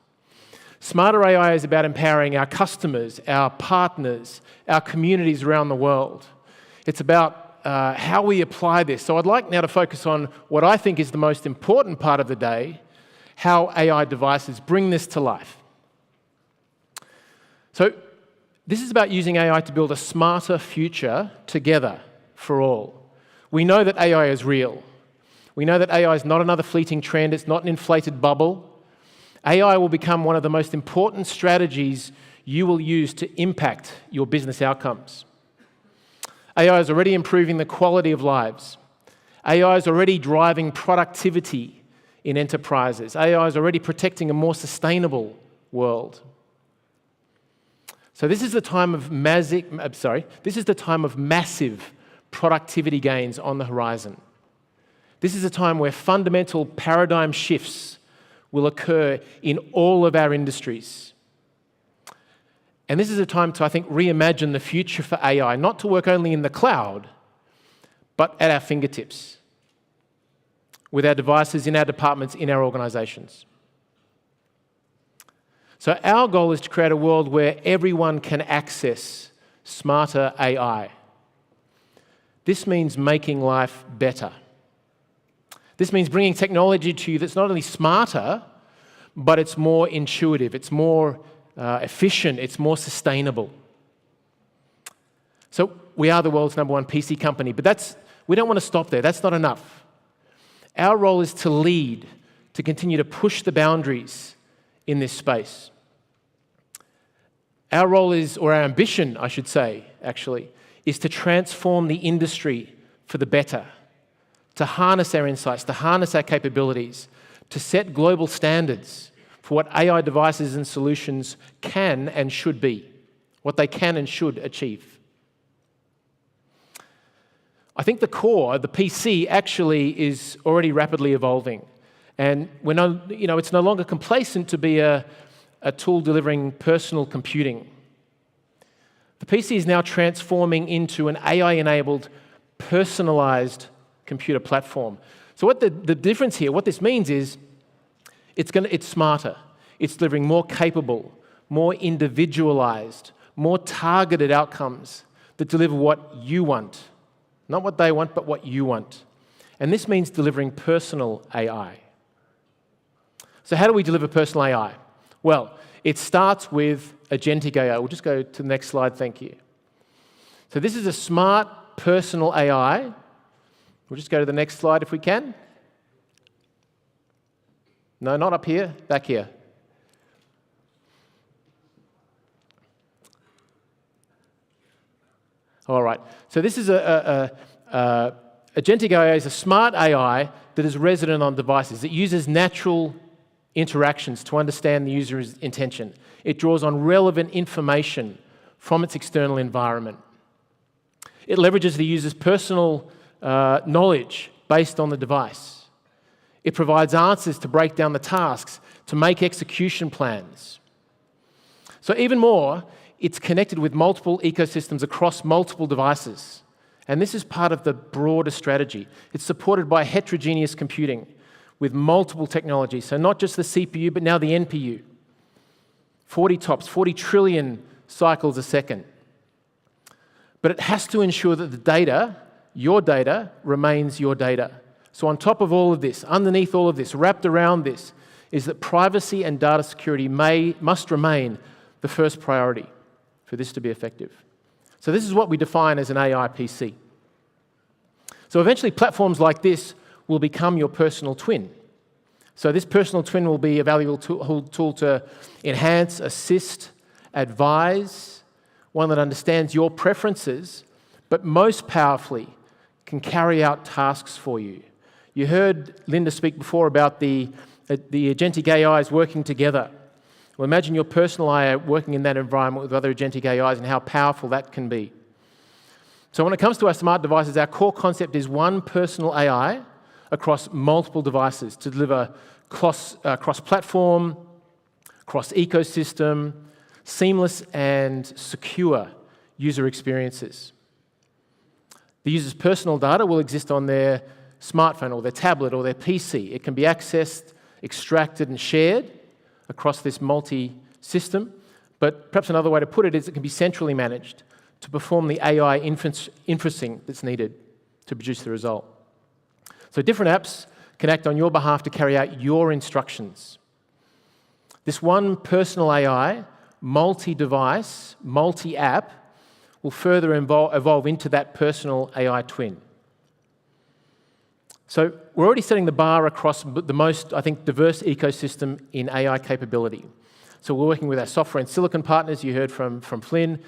Smarter AI is about empowering our customers, our partners, our communities around the world. It's about how we apply this. So I'd like now to focus on what I think is the most important part of the day, how AI devices bring this to life. So this is about using AI to build a smarter future together for all. We know that AI is real. We know that AI is not another fleeting trend. It's not an inflated bubble. AI will become one of the most important strategies you will use to impact your business outcomes. AI is already improving the quality of lives. AI is already driving productivity in enterprises. AI is already protecting a more sustainable world. So this is the time of massive productivity gains on the horizon. This is a time where fundamental paradigm shifts will occur in all of our industries. And this is a time to, I think, reimagine the future for AI, not to work only in the cloud, but at our fingertips, with our devices, in our departments, in our organizations. So our goal is to create a world where everyone can access smarter AI. This means making life better. This means bringing technology to you that's not only smarter, but it's more intuitive, it's more efficient, it's more sustainable. So we are the world's #1 PC company, but we don't want to stop there. That's not enough. Our role is to lead, to continue to push the boundaries in this space. Our role is, or our ambition, I should say, actually, is to transform the industry for the better, to harness our insights, to harness our capabilities, to set global standards for what AI devices and solutions can and should be, what they can and should achieve. I think the core, the PC, actually is already rapidly evolving. And it's no longer complacent to be a tool delivering personal computing. The PC is now transforming into an AI-enabled, personalized computer platform. So what the difference here, what this means is it's smarter. It's delivering more capable, more individualized, more targeted outcomes that deliver what you want. Not what they want, but what you want. And this means delivering personal AI. So how do we deliver personal AI? Well, it starts with agentic AI. We'll just go to the next slide, thank you. So this is a smart personal AI. We'll just go to the next slide if we can. No, not up here, back here. All right, so this is agentic AI is a smart AI that is resident on devices. It uses natural interactions to understand the user's intention. It draws on relevant information from its external environment. It leverages the user's personal knowledge based on the device. It provides answers to break down the tasks, to make execution plans. So even more, it's connected with multiple ecosystems across multiple devices. And this is part of the broader strategy. It's supported by heterogeneous computing with multiple technologies. So not just the CPU, but now the NPU. 40 TOPS, 40 trillion cycles a second. But it has to ensure that the data, your data, remains your data. So on top of all of this, underneath all of this, wrapped around this, is that privacy and data security must remain the first priority for this to be effective. So this is what we define as an AI PC. So eventually platforms like this will become your personal twin. So this personal twin will be a valuable tool to enhance, assist, advise, one that understands your preferences, but most powerfully can carry out tasks for you. You heard Linda speak before about the agentic AIs working together. Well, imagine your personal AI working in that environment with other agentic AIs and how powerful that can be. So when it comes to our smart devices, our core concept is one personal AI across multiple devices to deliver cross-platform, cross-ecosystem, seamless and secure user experiences. The user's personal data will exist on their smartphone or their tablet or their PC. It can be accessed, extracted and shared across this multi-system, but perhaps another way to put it is it can be centrally managed to perform the AI inferencing that's needed to produce the result. So different apps can act on your behalf to carry out your instructions. This one personal AI, multi-device, multi-app, will further evolve into that personal AI twin. So we're already setting the bar across the most, I think, diverse ecosystem in AI capability. So we're working with our software and silicon partners, you heard from Flynn,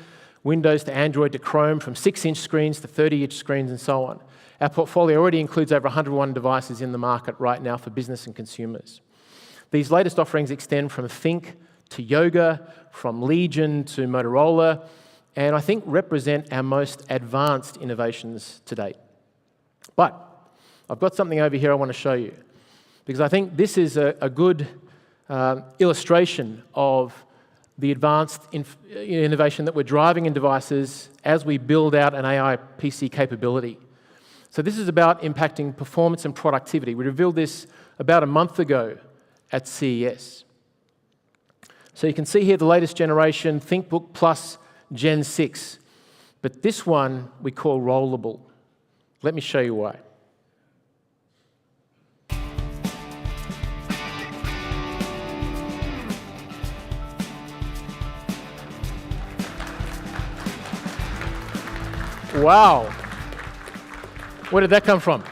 Windows to Android to Chrome, from 6-inch screens to 30-inch screens and so on. Our portfolio already includes over 101 devices in the market right now for business and consumers. These latest offerings extend from Think to Yoga, from Legion to Motorola, and I think represent our most advanced innovations to date. But I've got something over here I want to show you, because I think this is a good illustration of the advanced innovation that we're driving in devices as we build out an AI PC capability. So this is about impacting performance and productivity. We revealed this about a month ago at CES. So you can see here the latest generation ThinkBook Plus Gen 6, but this one we call rollable. Let me show you why. Wow. Where did that come from?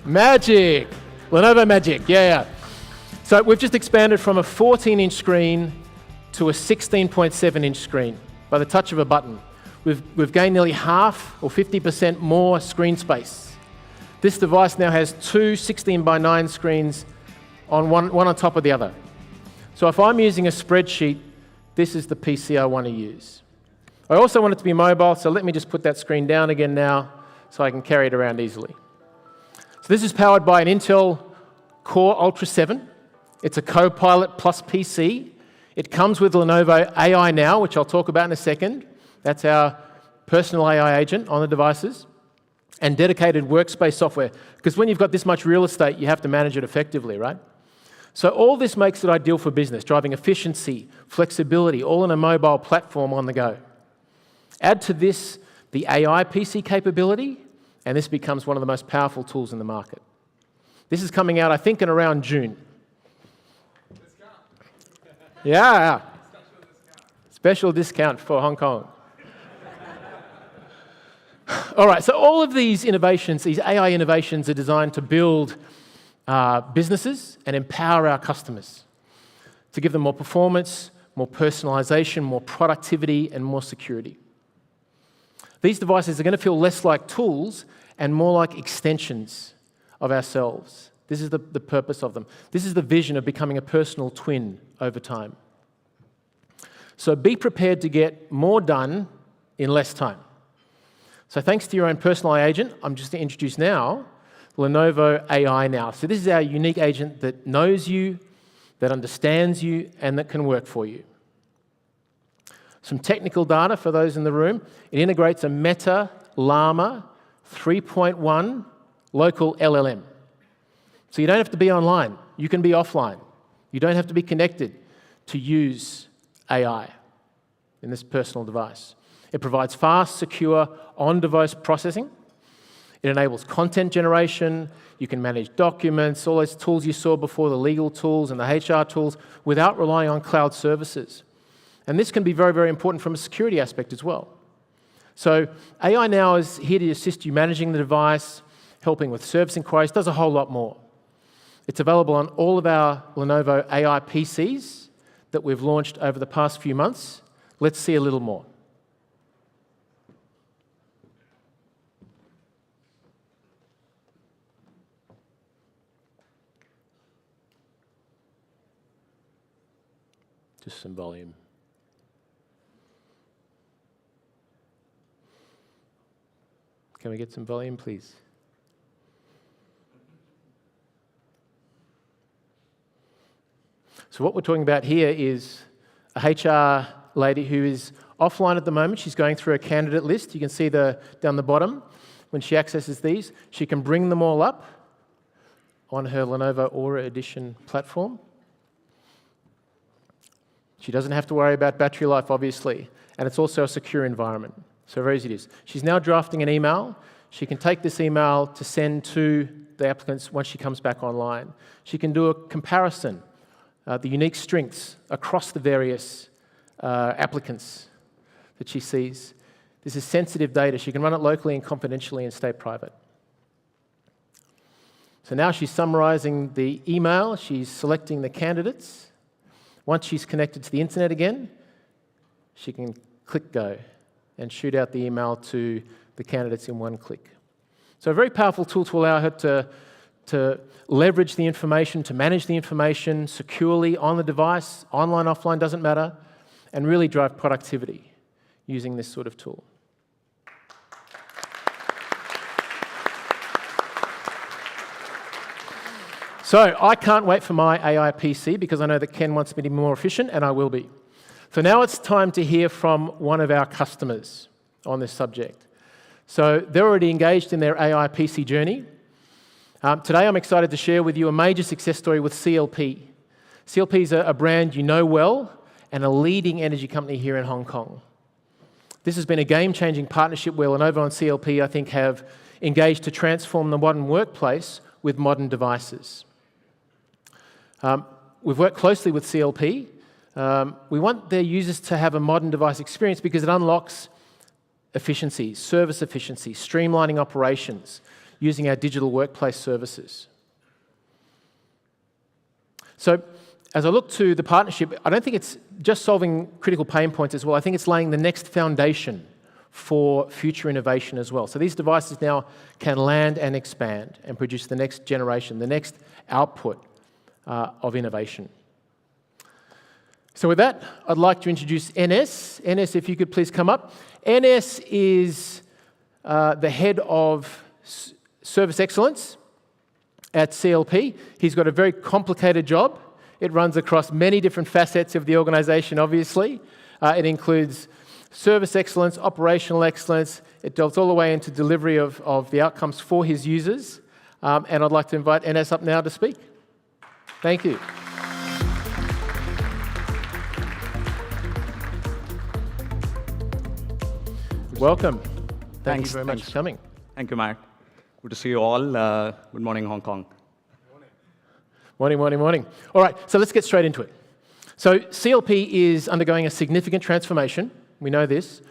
Magic. Lenovo Magic, yeah. So we've just expanded from a 14-inch screen to a 16.7-inch screen by the touch of a button. We've gained nearly half or 50% more screen space. This device now has two 16:9 screens on one on top of the other. So if I'm using a spreadsheet, this is the PC I want to use. I also want it to be mobile, so let me just put that screen down again now so I can carry it around easily. So this is powered by an Intel Core Ultra 7. It's a Copilot plus PC. It comes with Lenovo AI Now, which I'll talk about in a second. That's our personal AI agent on the devices. And dedicated workspace software. Because when you've got this much real estate, you have to manage it effectively, right? So all this makes it ideal for business, driving efficiency, flexibility, all on a mobile platform on the go. Add to this the AI PC capability, and this becomes one of the most powerful tools in the market. This is coming out, I think, in around June. Yeah. Special discount for Hong Kong. All right, so all of these innovations, these AI innovations, are designed to build businesses and empower our customers, to give them more performance, more personalization, more productivity, and more security. These devices are going to feel less like tools and more like extensions of ourselves. This is the purpose of them. This is the vision of becoming a personal twin over time. So be prepared to get more done in less time. So thanks to your own personal AI agent, I'm just going to introduce now Lenovo AI Now. So this is our unique agent that knows you, that understands you, and that can work for you. Some technical data for those in the room. It integrates a Meta Llama 3.1 local LLM. So you don't have to be online. You can be offline. You don't have to be connected to use AI in this personal device. It provides fast, secure, on-device processing. It enables content generation. You can manage documents, all those tools you saw before, the legal tools and the HR tools, without relying on cloud services. And this can be very, very important from a security aspect as well. So AI Now is here to assist you managing the device, helping with service inquiries, does a whole lot more. It's available on all of our Lenovo AI PCs that we've launched over the past few months. Let's see a little more. Just some volume. Can we get some volume, please? So what we're talking about here is a HR lady who is offline at the moment. She's going through a candidate list. You can see down the bottom, when she accesses these, she can bring them all up on her Lenovo Aura Edition platform. She doesn't have to worry about battery life, obviously, and it's also a secure environment. So very easy it is. She's now drafting an email. She can take this email to send to the applicants once she comes back online. She can do a comparison, the unique strengths across the various applicants that she sees. This is sensitive data. She can run it locally and confidentially and stay private. So now she's summarizing the email. She's selecting the candidates. Once she's connected to the internet again, she can click go and shoot out the email to the candidates in one click. So a very powerful tool to allow her to leverage the information, to manage the information securely on the device, online, offline, doesn't matter, and really drive productivity using this sort of tool. So I can't wait for my AI PC because I know that Ken wants me to be more efficient, and I will be. So now it's time to hear from one of our customers on this subject. So they're already engaged in their AI PC journey. Today I'm excited to share with you a major success story with CLP. CLP is a brand you know well and a leading energy company here in Hong Kong. This has been a game-changing partnership where Lenovo and CLP, I think, have engaged to transform the modern workplace with modern devices. We've worked closely with CLP. We want their users to have a modern device experience because it unlocks efficiencies, service efficiency, streamlining operations, using our digital workplace services. So as I look to the partnership, I don't think it's just solving critical pain points as well. I think it's laying the next foundation for future innovation as well. So these devices now can land and expand and produce the next generation, the next output of innovation. So with that, I'd like to introduce NS. NS, if you could please come up. NS is the head of Service Excellence at CLP. He's got a very complicated job. It runs across many different facets of the organization, obviously. It includes service excellence, operational excellence. It delves all the way into delivery of the outcomes for his users. And I'd like to invite Enes up now to speak. Thank you. Welcome. Thank you very much for coming. Thank you, Matt. Good to see you all. Good morning, Hong Kong. Morning, morning, morning. All right, so let's get straight into it. So CLP is undergoing a significant transformation. We know this.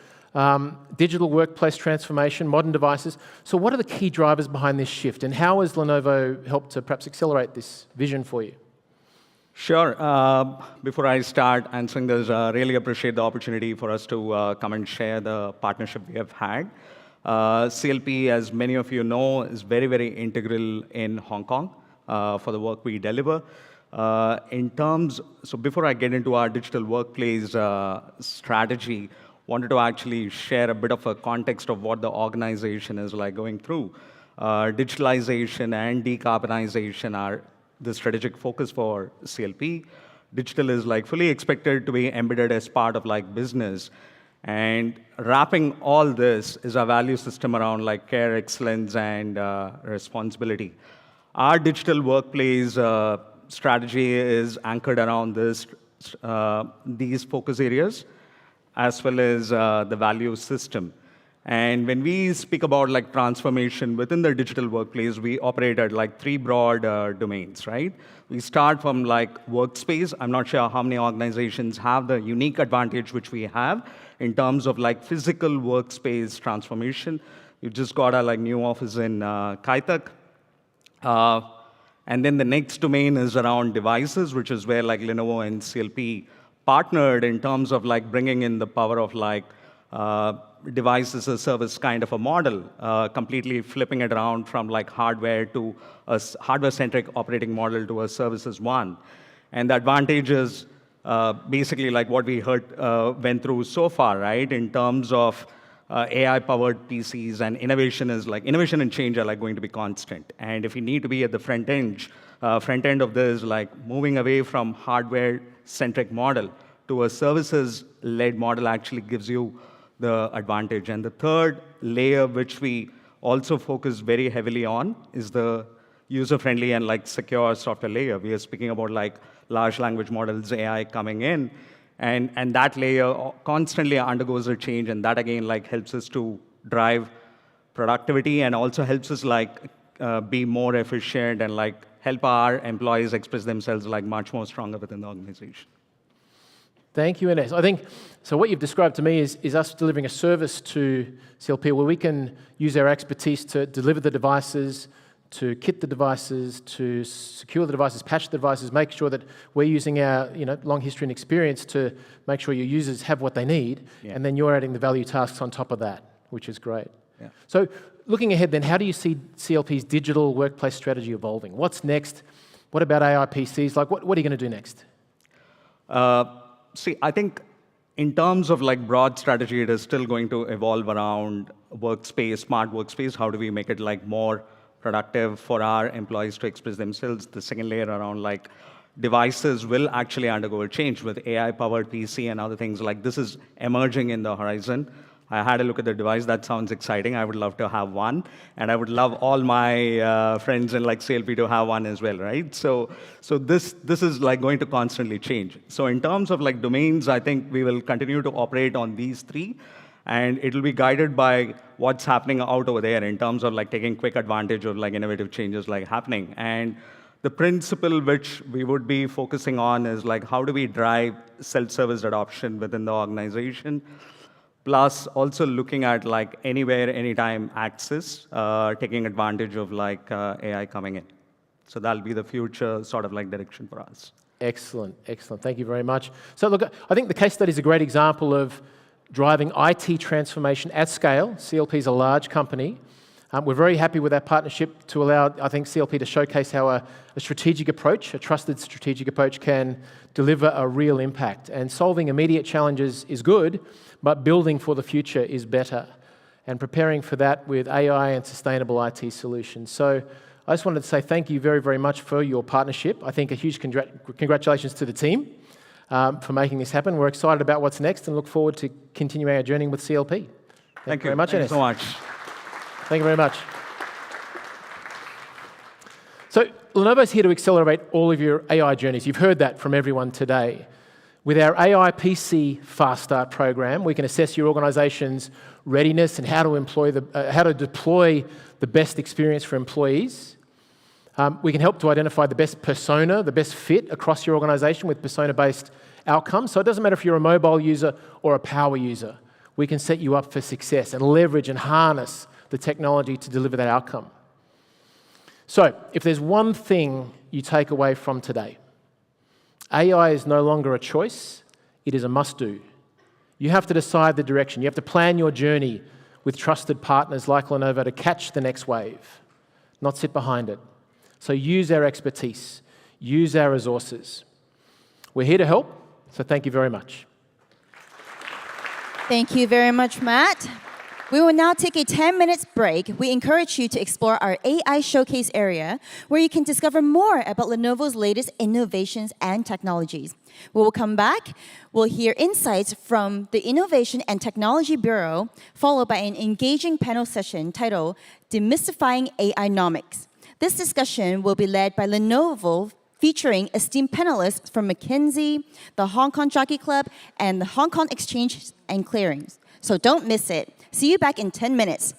Digital workplace transformation, modern devices. So what are the key drivers behind this shift, and how has Lenovo helped to perhaps accelerate this vision for you? Sure. Before I start answering this, really appreciate the opportunity for us to come and share the partnership we have had. CLP, as many of you know, is very, very integral in Hong Kong for the work we deliver. So before I get into our digital workplace strategy, wanted to actually share a bit of a context of what the organization is like going through. Digitalization and decarbonization are the strategic focus for CLP. Digital is like fully expected to be embedded as part of like business. And wrapping all this is a value system around like care, excellence, and responsibility. Our digital workplace strategy is anchored around these focus areas, as well as the value system. And when we speak about like transformation within the digital workplace, we operate at like three broad domains, right? We start from like workspace. I'm not sure how many organizations have the unique advantage which we have in terms of like physical workspace transformation. You just got a like new office in Kai Tak. And then the next domain is around devices, which is where like Lenovo and CLP partnered in terms of like bringing in the power of like devices as a service kind of a model, completely flipping it around from like hardware to a hardware-centric operating model to a services one. And the advantage is basically like what we went through so far, right? In terms of AI-powered PCs, and innovation and change are like going to be constant. And if you need to be at the front end of this, like moving away from hardware-centric model to a services-led model actually gives you the advantage. And the third layer, which we also focus very heavily on, is the user-friendly and like secure software layer. We are speaking about like large language models, AI coming in, and that layer constantly undergoes a change, and that again like helps us to drive productivity and also helps us like be more efficient and like help our employees express themselves like much more stronger within the organization. Thank you, Enes. I think, so what you've described to me is us delivering a service to CLP where we can use our expertise to deliver the devices, to kit the devices, to secure the devices, patch the devices, make sure that we're using our long history and experience to make sure your users have what they need, and then you're adding the value tasks on top of that, which is great. Yeah. So looking ahead then, how do you see CLP's digital workplace strategy evolving? What's next? What about AI PCs? Like, what are you going to do next? See, I think in terms of like broad strategy, it is still going to evolve around workspace, smart workspace. How do we make it like more productive for our employees to express themselves? The second layer around like devices will actually undergo a change with AI-powered PC and other things like this is emerging in the horizon. I had a look at the device. That sounds exciting. I would love to have one. And I would love all my friends in like CLP to have one as well, right? So this is like going to constantly change. So in terms of like domains, I think we will continue to operate on these three. And it will be guided by what's happening out over there in terms of like taking quick advantage of like innovative changes like happening. And the principle which we would be focusing on is like how do we drive self-service adoption within the organization, plus also looking at like anywhere, anytime access, taking advantage of like AI coming in. So that'll be the future sort of like direction for us. Excellent, excellent. Thank you very much. So look, I think the case study is a great example of driving IT transformation at scale. CLP is a large company. We're very happy with our partnership to allow, I think, CLP to showcase how a strategic approach, a trusted strategic approach, can deliver a real impact. And solving immediate challenges is good, but building for the future is better. And preparing for that with AI and sustainable IT solutions. So I just wanted to say thank you very, very much for your partnership. I think a huge congratulations to the team for making this happen. We're excited about what's next and look forward to continuing our journey with CLP. Thank you very much, Thank you Ines. so much. Thank you very much. So Lenovo's here to accelerate all of your AI journeys. You've heard that from everyone today. With our AI PC Fast Start program, we can assess your organization's readiness and how to deploy the best experience for employees. We can help to identify the best persona, the best fit across your organization with persona-based outcomes. So it doesn't matter if you're a mobile user or a power user. We can set you up for success and leverage and harness the technology to deliver that outcome. So if there's one thing you take away from today, AI is no longer a choice, it is a must-do. You have to decide the direction. You have to plan your journey with trusted partners like Lenovo to catch the next wave, not sit behind it. So use our expertise, use our resources. We're here to help, so thank you very much. Thank you very much, Matt. We will now take a 10-minute break. We encourage you to explore our AI showcase area, where you can discover more about Lenovo's latest innovations and technologies. We will come back. We'll hear insights from the Innovation and Technology Bureau, followed by an engaging panel session titled Demystifying AI-nomics. This discussion will be led by Lenovo, featuring esteemed panelists from McKinsey, the Hong Kong Jockey Club, and the Hong Kong Exchange and Clearings. So don't miss it. See you back in 10 minutes.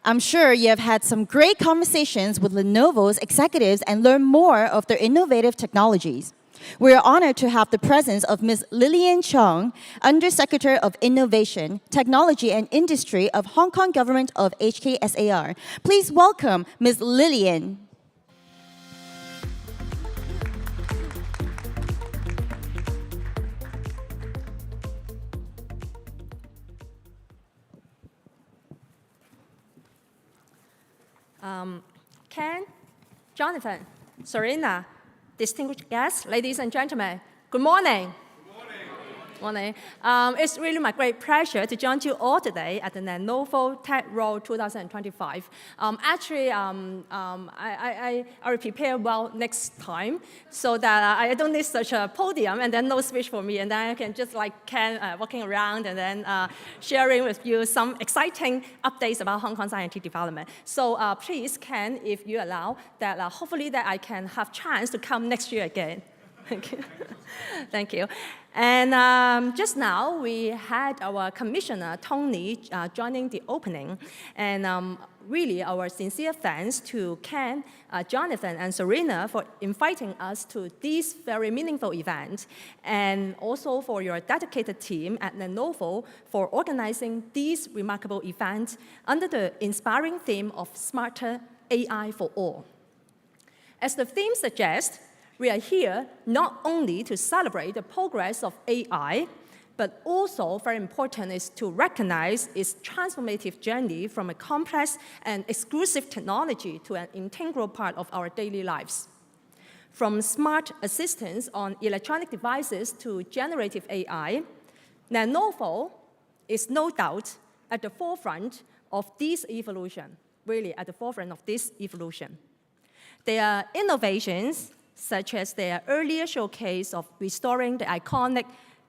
I'm sure you have had some great conversations with Lenovo's executives and learned more of their innovative technologies. We are honored to have the presence of Ms. Lillian Chong, Undersecretary of Innovation, Technology and Industry of Hong Kong Government of HKSAR. Please welcome Ms. Lillian. Ken, Jonathan, Serena, distinguished guests, ladies and gentlemen, good morning. Morning. It's really my great pleasure to join you all today at the Lenovo Tech World 2025. I will prepare well next time so that I don't need such a podium and then no speech for me, and then I can just like Ken walking around and then sharing with you some exciting updates about Hong Kong's scientific development. So please, Ken, if you allow, that hopefully that I can have chance to come next year again. Thank you. Thank you. And just now, we had our Commissioner, Tony, joining the opening. And really, our sincere thanks to Ken, Jonathan, and Serena for inviting us to this very meaningful event, and also for your dedicated team at Lenovo for organizing this remarkable event under the inspiring theme of Smarter AI for All. As the theme suggests, we are here not only to celebrate the progress of AI, but also, very important, is to recognize its transformative journey from a complex and exclusive technology to an integral part of our daily lives. From smart assistants on electronic devices to generative AI, Lenovo is no doubt at the forefront of this evolution, really at the forefront of this evolution. Their innovations, such as their earlier showcase of restoring the iconic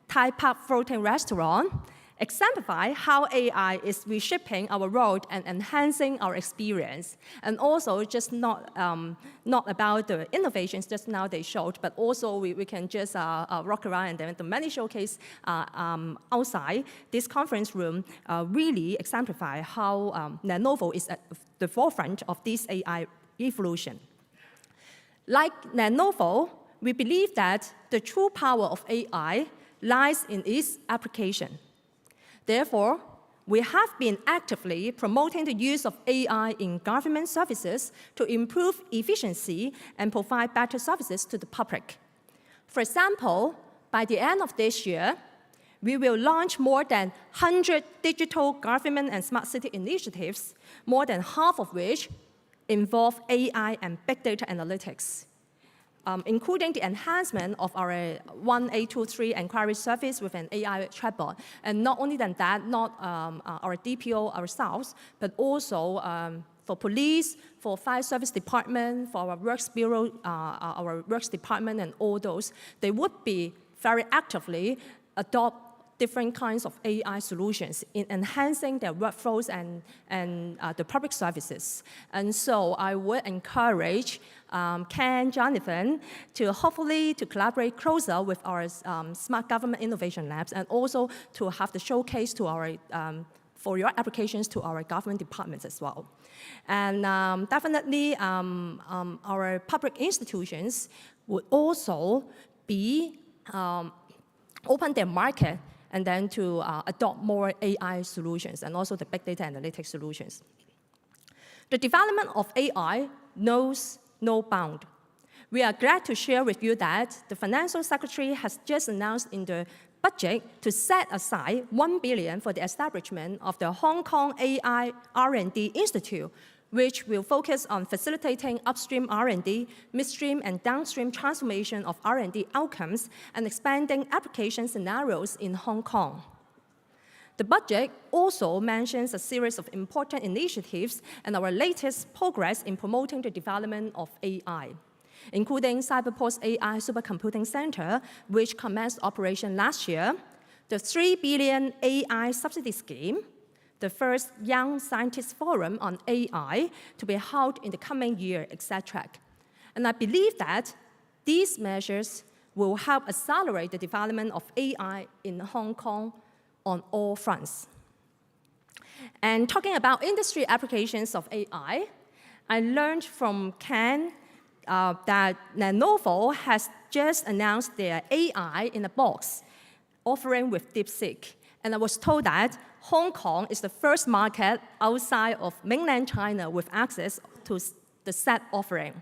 Thai Park floating restaurant, exemplify how AI is reshaping our world and enhancing our experience. And also, just not about the innovations just now they showed, but also we can just rock around, and then the many showcase outside this conference room really exemplify how Lenovo is at the forefront of this AI evolution. Like Lenovo, we believe that the true power of AI lies in its application. Therefore, we have been actively promoting the use of AI in government services to improve efficiency and provide better services to the public. For example, by the end of this year, we will launch more than 100 digital government and smart city initiatives, more than half of which involve AI and big data analytics, including the enhancement of our 1823 inquiry service with an AI chatbot. And not only than that, not our DPO ourselves, but also for police, for fire service department, for our works bureau, our works department, and all those, they would be very actively adopt different kinds of AI solutions in enhancing their workflows and the public services. And so I would encourage Ken, Jonathan, to hopefully to collaborate closer with our Smart Government Innovation Labs, and also to have the showcase to our for your applications to our government departments as well. And definitely our public institutions would also be open their market and then to adopt more AI solutions and also the big data analytics solutions. The development of AI knows no bound. We are glad to share with you that the Financial Secretary has just announced in the budget to set aside $1 billion for the establishment of the Hong Kong AI R&D Institute, which will focus on facilitating upstream R&D, midstream and downstream transformation of R&D outcomes, and expanding application scenarios in Hong Kong. The budget also mentions a series of important initiatives and our latest progress in promoting the development of AI, including Cyberport's AI Supercomputing Center, which commenced operation last year, the $3 billion AI subsidy scheme, the first Young Scientist Forum on AI to be held in the coming year, etc. And I believe that these measures will help accelerate the development of AI in Hong Kong on all fronts. And talking about industry applications of AI, I learned from Ken that Lenovo has just announced their AI in a box offering with DeepSeek. And I was told that Hong Kong is the first market outside of mainland China with access to the said offering.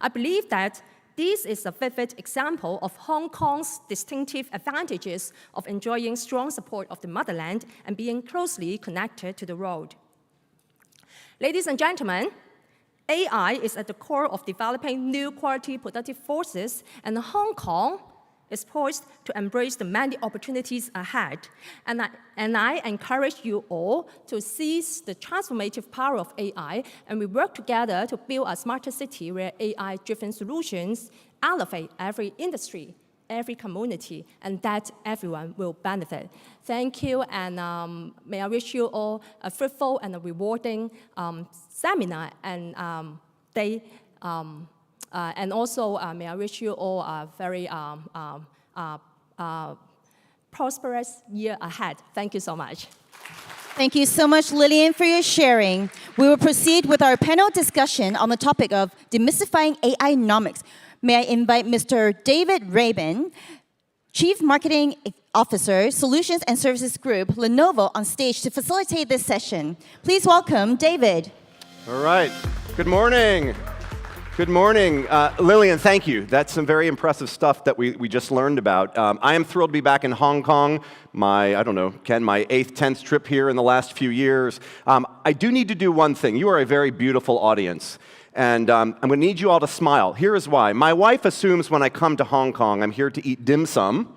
I believe that this is a vivid example of Hong Kong's distinctive advantages of enjoying strong support of the motherland and being closely connected to the world. Ladies and gentlemen, AI is at the core of developing new quality productive forces, and Hong Kong is poised to embrace the many opportunities ahead. And I encourage you all to seize the transformative power of AI, and we work together to build a smarter city where AI-driven solutions elevate every industry, every community, and that everyone will benefit. Thank you, and may I wish you all a fruitful and a rewarding seminar and day. And also, may I wish you all a very prosperous year ahead. Thank you so much. Thank you so much, Lillian, for your sharing. We will proceed with our panel discussion on the topic of demystifying AI-nomics. May I invite Mr. David Rabin, Chief Marketing Officer, Solutions and Services Group, Lenovo, on stage to facilitate this session. Please welcome David. All right. Good morning. Good morning. Lillian, thank you. That's some very impressive stuff that we just learned about. I am thrilled to be back in Hong Kong. I don't know, Ken, my 8th, 10th trip here in the last few years. I do need to do one thing. You are a very beautiful audience. And I'm going to need you all to smile. Here is why. My wife assumes when I come to Hong Kong, I'm here to eat dim sum,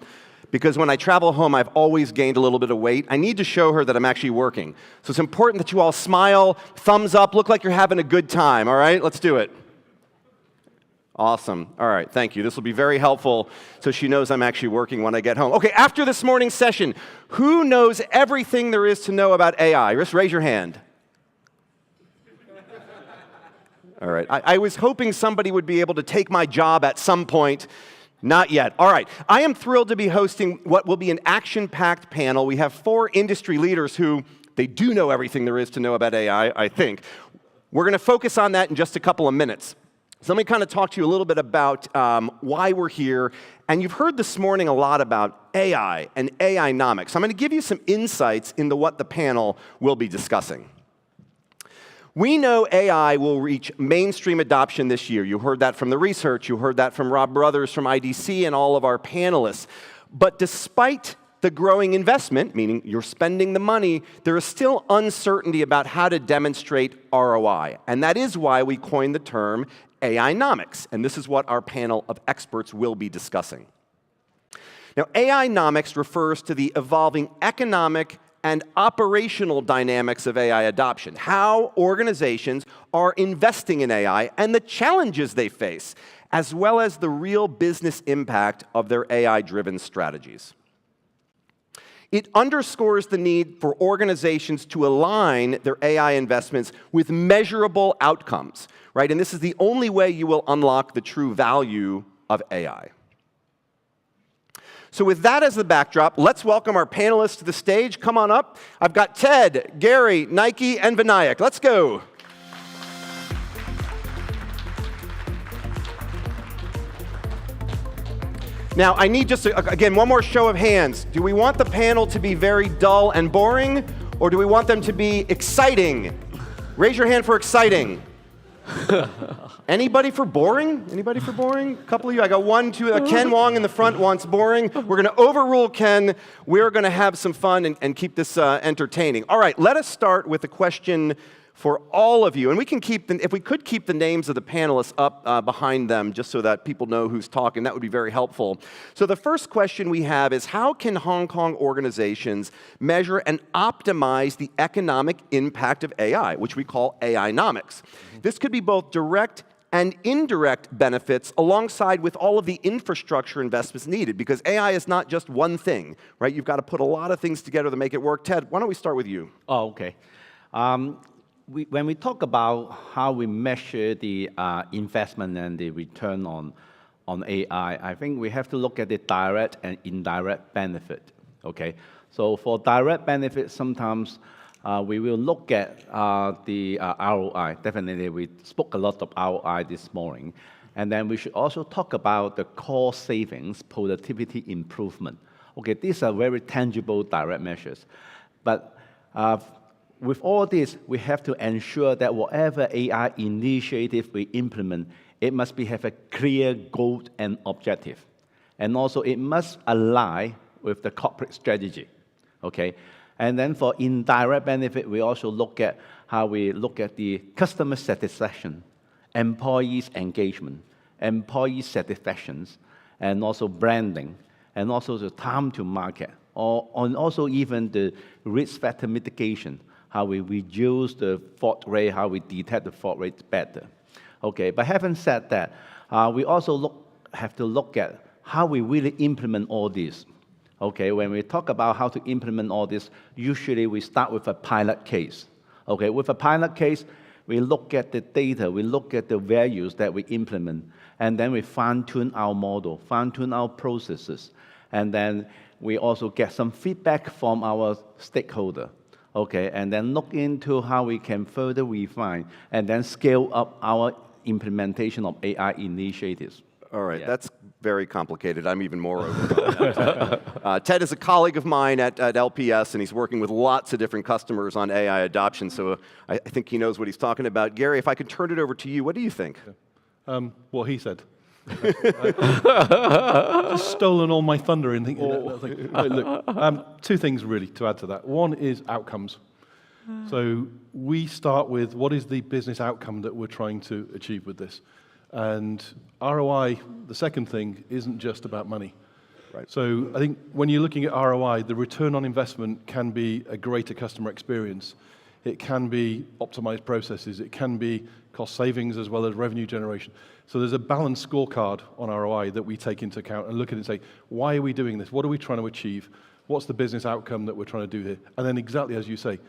because when I travel home, I've always gained a little bit of weight. I need to show her that I'm actually working. So it's important that you all smile, thumbs up, look like you're having a good time, all right? Let's do it. Awesome. All right, thank you. This will be very helpful so she knows I'm actually working when I get home. Okay, after this morning's session, who knows everything there is to know about AI? Just raise your hand. All right, I was hoping somebody would be able to take my job at some point. Not yet. All right, I am thrilled to be hosting what will be an action-packed panel. We have 4 industry leaders who, they do know everything there is to know about AI, I think. We're going to focus on that in just a couple of minutes. So let me kind of talk to you a little bit about why we're here. And you've heard this morning a lot about AI and AI-nomics. I'm going to give you some insights into what the panel will be discussing. We know AI will reach mainstream adoption this year. You heard that from the research. You heard that from Rob Brothers from IDC and all of our panelists. But despite the growing investment, meaning you're spending the money, there is still uncertainty about how to demonstrate ROI. And that is why we coined the term AI-nomics, and this is what our panel of experts will be discussing. Now, AI-nomics refers to the evolving economic and operational dynamics of AI adoption, how organizations are investing in AI and the challenges they face, as well as the real business impact of their AI-driven strategies. It underscores the need for organizations to align their AI investments with measurable outcomes, right? And this is the only way you will unlock the true value of AI. So with that as the backdrop, let's welcome our panelists to the stage. Come on up. I've got Ted, Gary, Nike, and Vinayak. Let's go. Now, I need just, again, one more show of hands. Do we want the panel to be very dull and boring, or do we want them to be exciting? Raise your hand for exciting. Anybody for boring? Anybody for boring? A couple of you. I got 1, 2. Ken Wong in the front wants boring. We're going to overrule Ken. We're going to have some fun and keep this entertaining. All right, let us start with a question for all of you. And we can keep, if we could keep the names of the panelists up behind them just so that people know who's talking, that would be very helpful. So the first question we have is, how can Hong Kong organizations measure and optimize the economic impact of AI, which we call AI-nomics? This could be both direct and indirect benefits alongside with all of the infrastructure investments needed, because AI is not just one thing, right? You've got to put a lot of things together to make it work. Ted, why don't we start with you? Oh, okay. When we talk about how we measure the investment and the return on AI, I think we have to look at the direct and indirect benefit, okay? So for direct benefit, sometimes we will look at the ROI. Definitely, we spoke a lot of ROI this morning. And then we should also talk about the cost savings, productivity improvement. Okay, these are very tangible, direct measures. But with all this, we have to ensure that whatever AI initiative we implement, it must have a clear goal and objective. And also, it must align with the corporate strategy. Okay? And then for indirect benefit, we also look at how we look at the customer satisfaction, employees' engagement, employee satisfactions, and also branding, and also the time to market, and also even the risk factor mitigation, how we reduce the fault rate, how we detect the fault rates better. Okay, but having said that, we also have to look at how we really implement all this. Okay, when we talk about how to implement all this, usually we start with a pilot case. Okay, with a pilot case, we look at the data, we look at the values that we implement, and then we fine-tune our model, fine-tune our processes, and then we also get some feedback from our stakeholder. Okay, and then look into how we can further refine and then scale up our implementation of AI initiatives. All right, that's very complicated. I'm even more overwhelmed. Ted is a colleague of mine at LPS, and he's working with lots of different customers on AI adoption, so I think he knows what he's talking about. Gary, if I could turn it over to you, what do you think? What he said. Just stolen all my thunder in thinking look, two things really to add to that. One is outcomes. So we start with what is the business outcome that we're trying to achieve with this. And ROI, the second thing, isn't just about money. Right. So I think when you're looking at ROI, the return on investment can be a greater customer experience. It can be optimized processes. It can be cost savings as well as revenue generation. So there's a balanced scorecard on ROI that we take into account and look at it and say, why are we doing this? What are we trying to achieve? What's the business outcome that we're trying to do here? And then exactly as you say,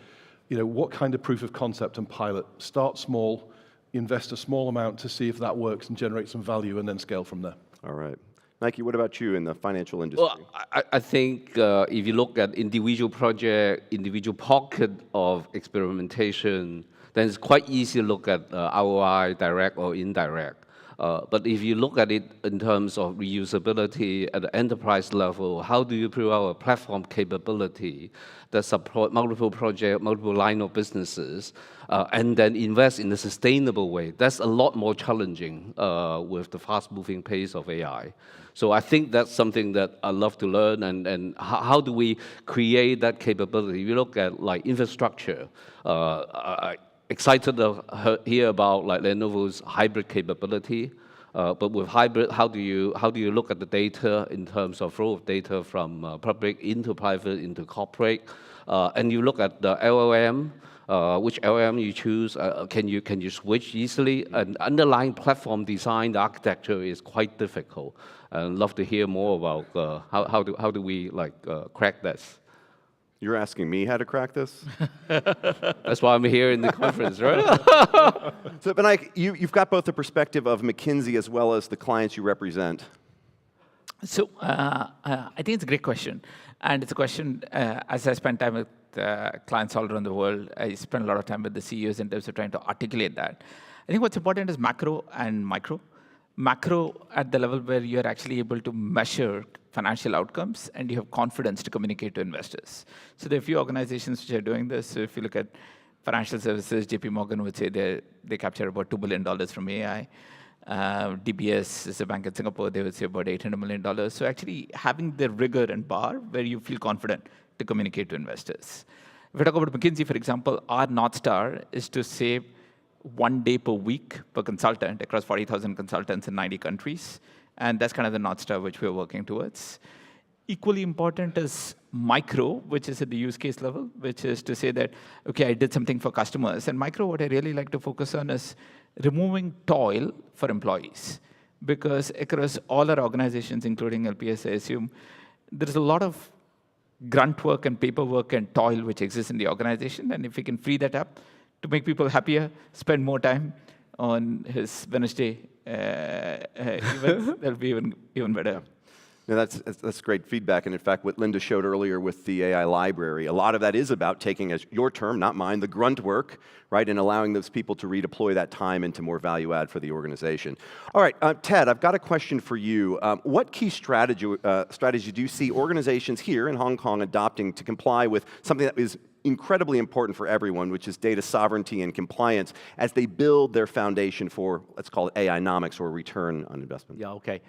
what kind of proof of concept and pilot? Start small, invest a small amount to see if that works and generate some value, and then scale from there. All right. Nike, what about you in the financial industry? Well, I think if you look at individual project, individual pocket of experimentation, then it's quite easy to look at ROI, direct or indirect. But if you look at it in terms of reusability at the enterprise level, how do you prove our platform capability that support multiple projects, multiple line of businesses, and then invest in a sustainable way? That's a lot more challenging with the fast-moving pace of AI. So I think that's something that I love to learn, and how do we create that capability? You look at like infrastructure. Excited to hear about like Lenovo's hybrid capability, but with hybrid, how do you look at the data in terms of flow of data from public into private into corporate, and you look at the LLM, which LLM you choose, can you switch easily? And underlying platform design, the architecture is quite difficult. I'd love to hear more about how do we like crack this. You're asking me how to crack this? That's why I'm here in the conference, right? So, Vinayak, you've got both the perspective of McKinsey as well as the clients you represent. So I think it's a great question. And it's a question, as I spend time with clients all around the world, I spend a lot of time with the CEOs in terms of trying to articulate that. I think what's important is macro and micro. Macro at the level where you're actually able to measure financial outcomes and you have confidence to communicate to investors. So there are a few organizations which are doing this. So if you look at financial services, JP Morgan would say they capture about $2 billion from AI. DBS is a bank in Singapore, they would say about $800 million. So actually having the rigor and bar where you feel confident to communicate to investors. If we talk about McKinsey, for example, our North Star is to save 1 day per week per consultant across 40,000 consultants in 90 countries. And that's kind of the North Star which we're working towards. Equally important is micro, which is at the use case level, which is to say that, okay, I did something for customers. And micro, what I really like to focus on is removing toil for employees. Because across all our organizations, including LPS, I assume, there's a lot of grunt work and paperwork and toil which exists in the organization. And if we can free that up to make people happier, spend more time on his Wednesday events, that'll be even better. No, that's great feedback. And in fact, what Linda showed earlier with the AI library, a lot of that is about taking, as your term, not mine, the grunt work, right, and allowing those people to redeploy that time into more value add for the organization. All right, Ted, I've got a question for you. What key strategy do you see organizations here in Hong Kong adopting to comply with something that is incredibly important for everyone, which is data sovereignty and compliance, as they build their foundation for, let's call it AI-nomics or return on investment? Yeah, okay.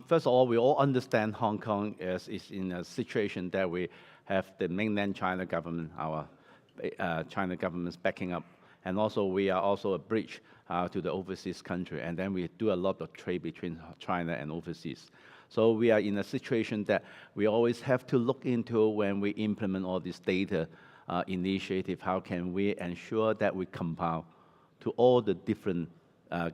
First of all, we all understand Hong Kong is in a situation that we have the mainland China government, our China government's backing up. And also, we are also a bridge to the overseas country. And then we do a lot of trade between China and overseas. So we are in a situation that we always have to look into when we implement all this data initiative, how can we ensure that we compile to all the different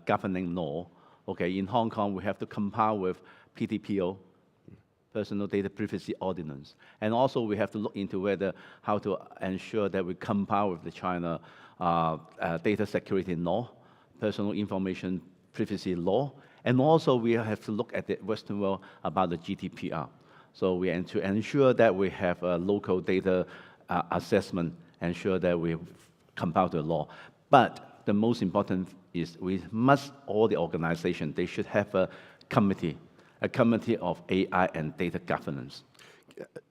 governing law. Okay, in Hong Kong, we have to compile with PDPO, Personal Data Privacy Ordinance. And also, we have to look into how to ensure that we compile with the China data security law, personal information privacy law. And also, we have to look at the Western world about the GDPR. So we have to ensure that we have a local data assessment, ensure that we compile the law. But the most important is all the organizations, they should have a committee of AI and data governance.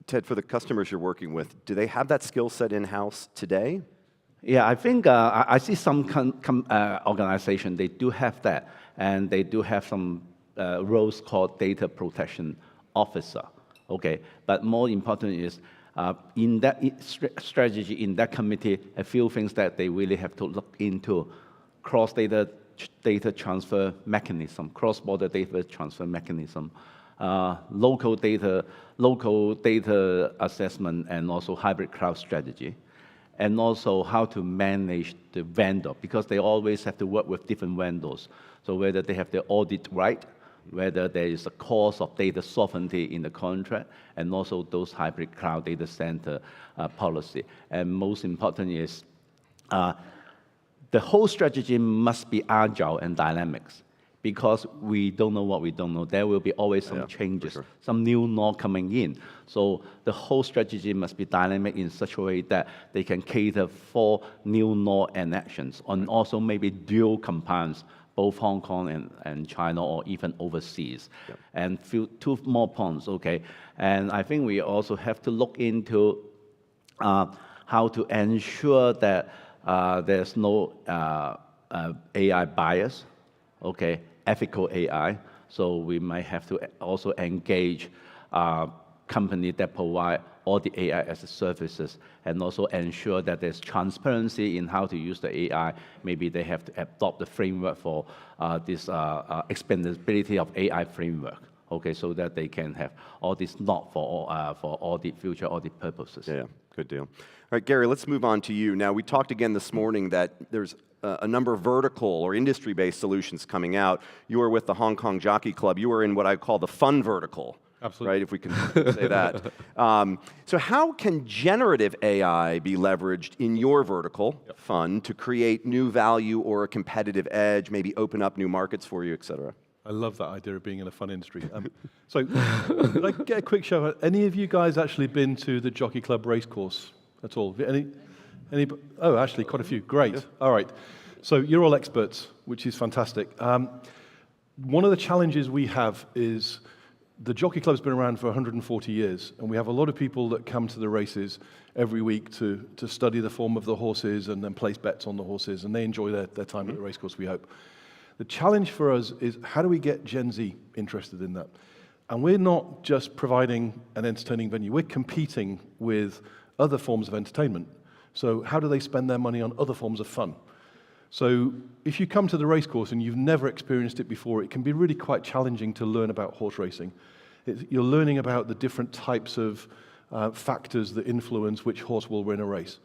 Ted, for the customers you're working with, do they have that skill set in-house today? Yeah, I think I see some organizations, they do have that, and they do have some roles called data protection officer, okay? But more important is, in that strategy, in that committee, a few things that they really have to look into: cross-data transfer mechanism, cross-border data transfer mechanism, local data assessment, and also hybrid cloud strategy, and also how to manage the vendor, because they always have to work with different vendors. So whether they have their audit right, whether there is a cost of data sovereignty in the contract, and also those hybrid cloud data center policy. And most important is the whole strategy must be agile and dynamics, because we don't know what we don't know. There will be always some changes, some new law coming in. So the whole strategy must be dynamic in such a way that they can cater for new law and actions, and also maybe dual compliance, both Hong Kong and China, or even overseas. Yep. And two more points, okay? And I think we also have to look into how to ensure that there's no AI bias, okay? Ethical AI. So we might have to also engage companies that provide all the AI as a services, and also ensure that there's transparency in how to use the AI. Maybe they have to adopt the framework for this expandability of AI framework, okay, so that they can have all this not for audit, future audit purposes. Yeah, good deal. All right, Gary, let's move on to you. Now, we talked again this morning that there's a number of vertical or industry-based solutions coming out. You are with the Hong Kong Jockey Club. You are in what I call the fun vertical. Absolutely. Right, if we can say that. So how can generative AI be leveraged in your vertical, fun, to create new value or a competitive edge, maybe open up new markets for you, et cetera? I love that idea of being in a fun industry. So, could I get a quick show? Any of you guys actually been to the Jockey Club race course at all? Any? Oh, actually, quite a few. Great. Yeah. All right. So you're all experts, which is fantastic. One of the challenges we have is the Jockey Club's been around for 140 years, and we have a lot of people that come to the races every week to study the form of the horses and then place bets on the horses, and they enjoy their time at the racecourse, we hope. The challenge for us is, how do we get Gen Z interested in that? And we're not just providing an entertaining venue, we're competing with other forms of entertainment. So how do they spend their money on other forms of fun? So if you come to the racecourse and you've never experienced it before, it can be really quite challenging to learn about horse racing. You're learning about the different types of factors that influence which horse will win a race.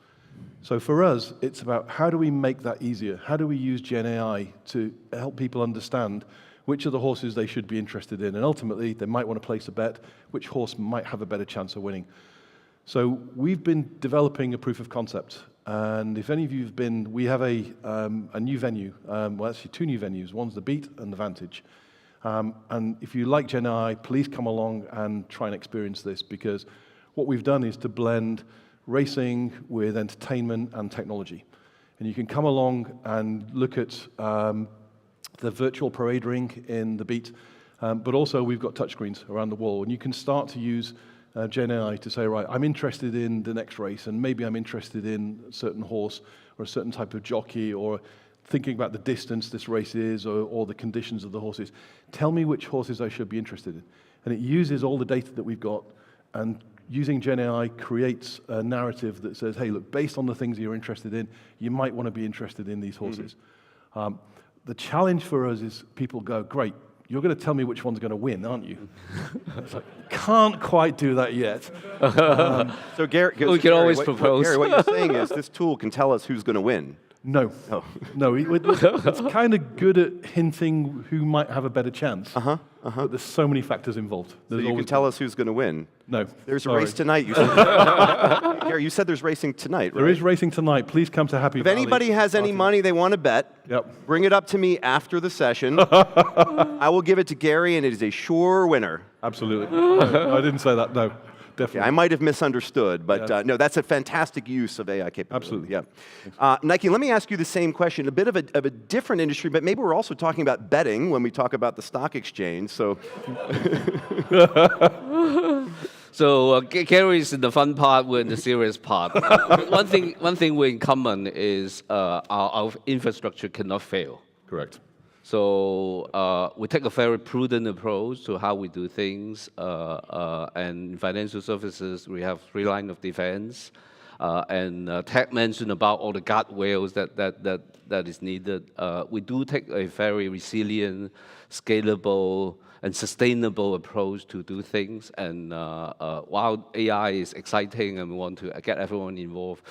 So for us, it's about how do we make that easier? How do we use Gen AI to help people understand which of the horses they should be interested in? And ultimately, they might want to place a bet, which horse might have a better chance of winning. So we've been developing a proof of concept. And if any of you have been, we have a new venue, well, actually two new venues. One's the Beat and the Vantage. And if you like Gen AI, please come along and try and experience this, because what we've done is to blend racing with entertainment and technology. And you can come along and look at the virtual parade ring in the Beat, but also we've got touchscreens around the wall, and you can start to use Gen AI to say, right, I'm interested in the next race, and maybe I'm interested in a certain horse or a certain type of jockey, or thinking about the distance this race is, or the conditions of the horses. Tell me which horses I should be interested in. And it uses all the data that we've got, and using Gen AI creates a narrative that says, hey, look, based on the things you're interested in, you might want to be interested in these horses. The challenge for us is people go, great, you're going to tell me which one's going to win, aren't you? It's like, can't quite do that yet. So Gary, we can always propose. Gary, what you're saying is this tool can tell us who's going to win. No. Oh. No, it's kind of good at hinting who might have a better chance. But there's so many factors involved. So you can tell us who's going to win. No. There's sorry. a race tonight. You said. Gary, you said there's racing tonight, right? There is racing tonight. Please come to Happy If Valley. anybody has any money they want to bet, bring it up to me after the session. I will give it to Gary, and it is a sure winner. Absolutely. No, I didn't say that, no. Definitely. Yeah, I might have misunderstood, but no, that's a fantastic use of AI capability. Absolutely. Yeah. Nike, let me ask you the same question. A bit of a different industry, but maybe we're also talking about betting when we talk about the stock exchange. So, Gary's in the fun part, we're in the serious part. One thing we're in common is our infrastructure cannot fail. Correct. So we take a very prudent approach to how we do things. And in financial services, we have 3 lines of defense. And Ted mentioned about all the guardrails that is needed. We do take a very resilient, scalable, and sustainable approach to do things. And while AI is exciting and we want to get everyone involved,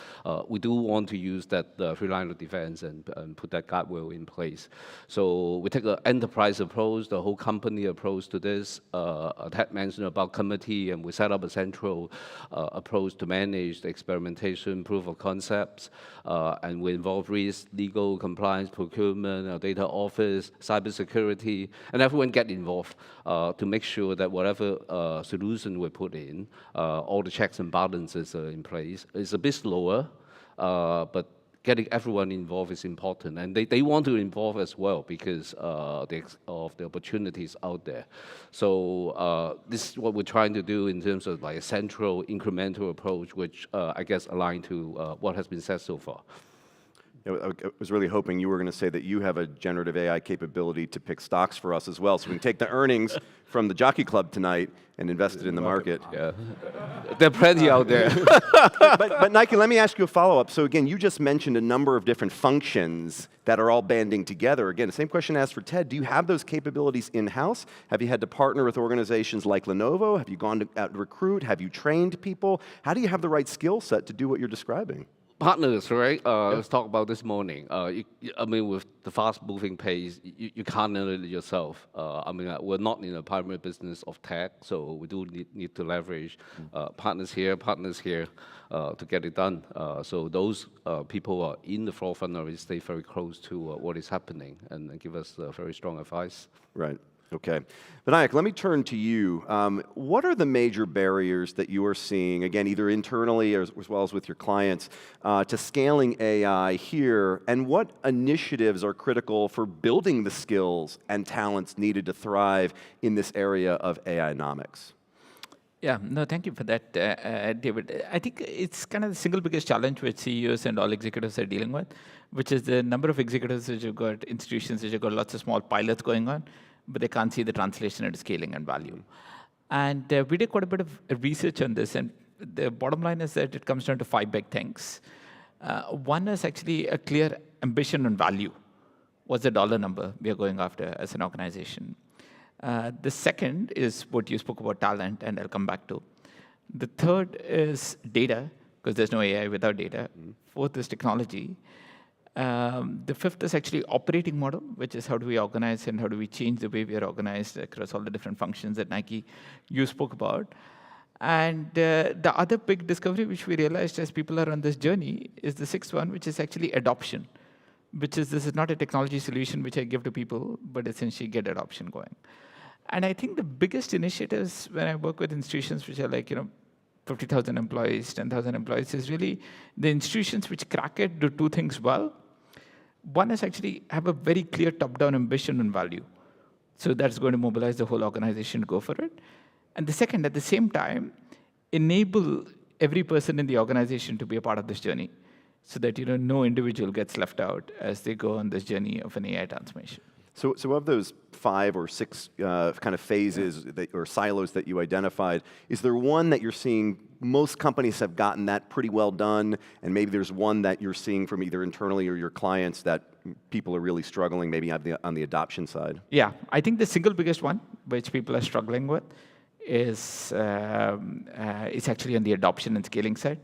we do want to use that 3 lines of defense and put that guardrail in place. So we take an enterprise approach, the whole company approach to this. Ted mentioned about committee, and we set up a central approach to manage the experimentation, proof of concepts, and we involve risk, legal, compliance, procurement, our data office, cybersecurity, and everyone get involved. To make sure that whatever solution we put in, all the checks and balances are in place. It's a bit slower, but getting everyone involved is important. And they want to involve as well because of the opportunities out there. So this is what we're trying to do in terms of like a central incremental approach, which I guess aligned to what has been said so far. I was really hoping you were going to say that you have a generative AI capability to pick stocks for us as well, so we can take the earnings from the Jockey Club tonight and invest it in the market. Yeah, there are plenty out there. but Nike, let me ask you a follow-up. So again, you just mentioned a number of different functions that are all banding together. Again, the same question asked for Ted. Do you have those capabilities in-house? Have you had to partner with organizations like Lenovo? Have you gone out to recruit? Have you trained people? How do you have the right skill set to do what you're describing? Partners, right? Let's talk about this morning. I mean, with the fast-moving pace, you can't handle it yourself. I mean, we're not in a primary business of tech, so we do need to leverage partners here to get it done. So those people are in the forefront of it, stay very close to what is happening and give us very strong advice. Right. Okay. Vinayak, let me turn to you. What are the major barriers that you are seeing, again, either internally as well as with your clients, to scaling AI here, and what initiatives are critical for building the skills and talents needed to thrive in this area of AI-nomics? Yeah, no, thank you for that, David. I think it's kind of the single biggest challenge which CEOs and all executives are dealing with, which is the number of executives which have got institutions which have got lots of small pilots going on, but they can't see the translation into scaling and value. And we did quite a bit of research on this, and the bottom line is that it comes down to 5 big things. One is actually a clear ambition and value. What's the dollar number we are going after as an organization? The second is what you spoke about, talent, and I'll come back to. The third is data, because there's no AI without data. Fourth is technology. The fifth is actually operating model, which is how do we organize and how do we change the way we are organized across all the different functions that Nike, you spoke about. And the other big discovery which we realized as people are on this journey is the sixth one, which is actually adoption. which is this is not a technology solution which I give to people, but essentially get adoption going. And I think the biggest initiatives when I work with institutions which are like, 50,000 employees, 10,000 employees, is really the institutions which crack it do two things well. One is actually have a very clear top-down ambition and value. So that's going to mobilize the whole organization to go for it. And the second, at the same time, enable every person in the organization to be a part of this journey so that no individual gets left out as they go on this journey of an AI transformation. So of those 5 or 6 kind of phases or silos that you identified, is there one that you're seeing most companies have gotten that pretty well done, and maybe there's one that you're seeing from either internally or your clients that people are really struggling maybe on the adoption side? Yeah, I think the single biggest one which people are struggling with is actually on the adoption and scaling side,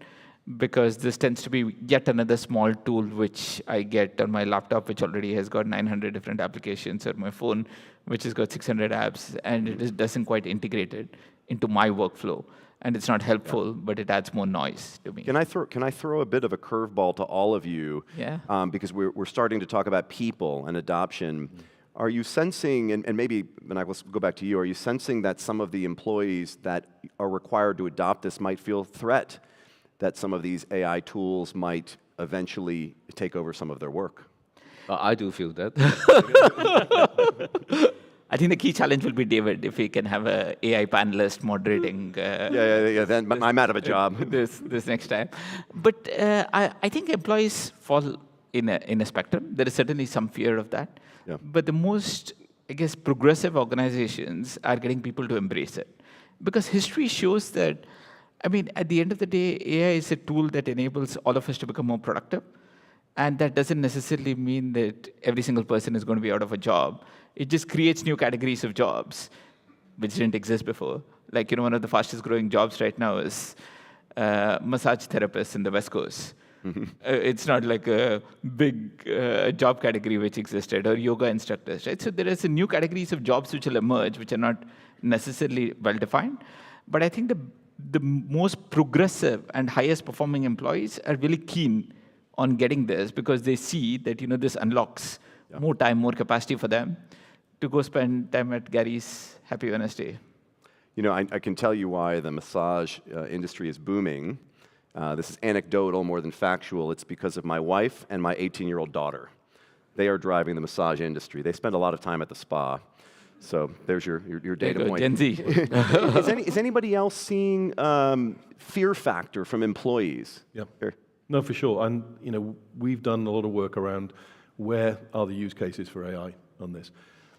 because this tends to be yet another small tool which I get on my laptop, which already has got 900 different applications, or my phone, which has got 600 apps, and it doesn't quite integrate it into my workflow. And it's not helpful, but it adds more noise to me. Can I throw a bit of a curveball to all of you? Yeah. Because we're starting to talk about people and adoption. Are you sensing, and maybe, Vinayak, let's go back to you, are you sensing that some of the employees that are required to adopt this might feel threat that some of these AI tools might eventually take over some of their work? I do feel that. I think the key challenge will be, David, if we can have an AI panelist moderating. Yeah. Then I'm out of a job. this next time. But I think employees fall in a spectrum. There is certainly some fear of that. Yeah. But the most, I guess, progressive organizations are getting people to embrace it. Because history shows that, at the end of the day, AI is a tool that enables all of us to become more productive. And that doesn't necessarily mean that every single person is going to be out of a job. It just creates new categories of jobs which didn't exist before. Like, one of the fastest growing jobs right now is massage therapists in the West Coast. It's not like a big job category which existed, or yoga instructors, right? So there is new categories of jobs which will emerge, which are not necessarily well-defined. But I think the most progressive and highest performing employees are really keen on getting this, because they see that this unlocks more time, more capacity for them to go spend time at Gary's Happy Wednesday. I can tell you why the massage industry is booming. This is anecdotal more than factual. It's because of my wife and my 18-year-old daughter. They are driving the massage industry. They spend a lot of time at the spa. So there's your data point. Gen Z. Is anybody else seeing fear factor from employees? Yeah. Here. No, for sure. And we've done a lot of work around where are the use cases for AI on this.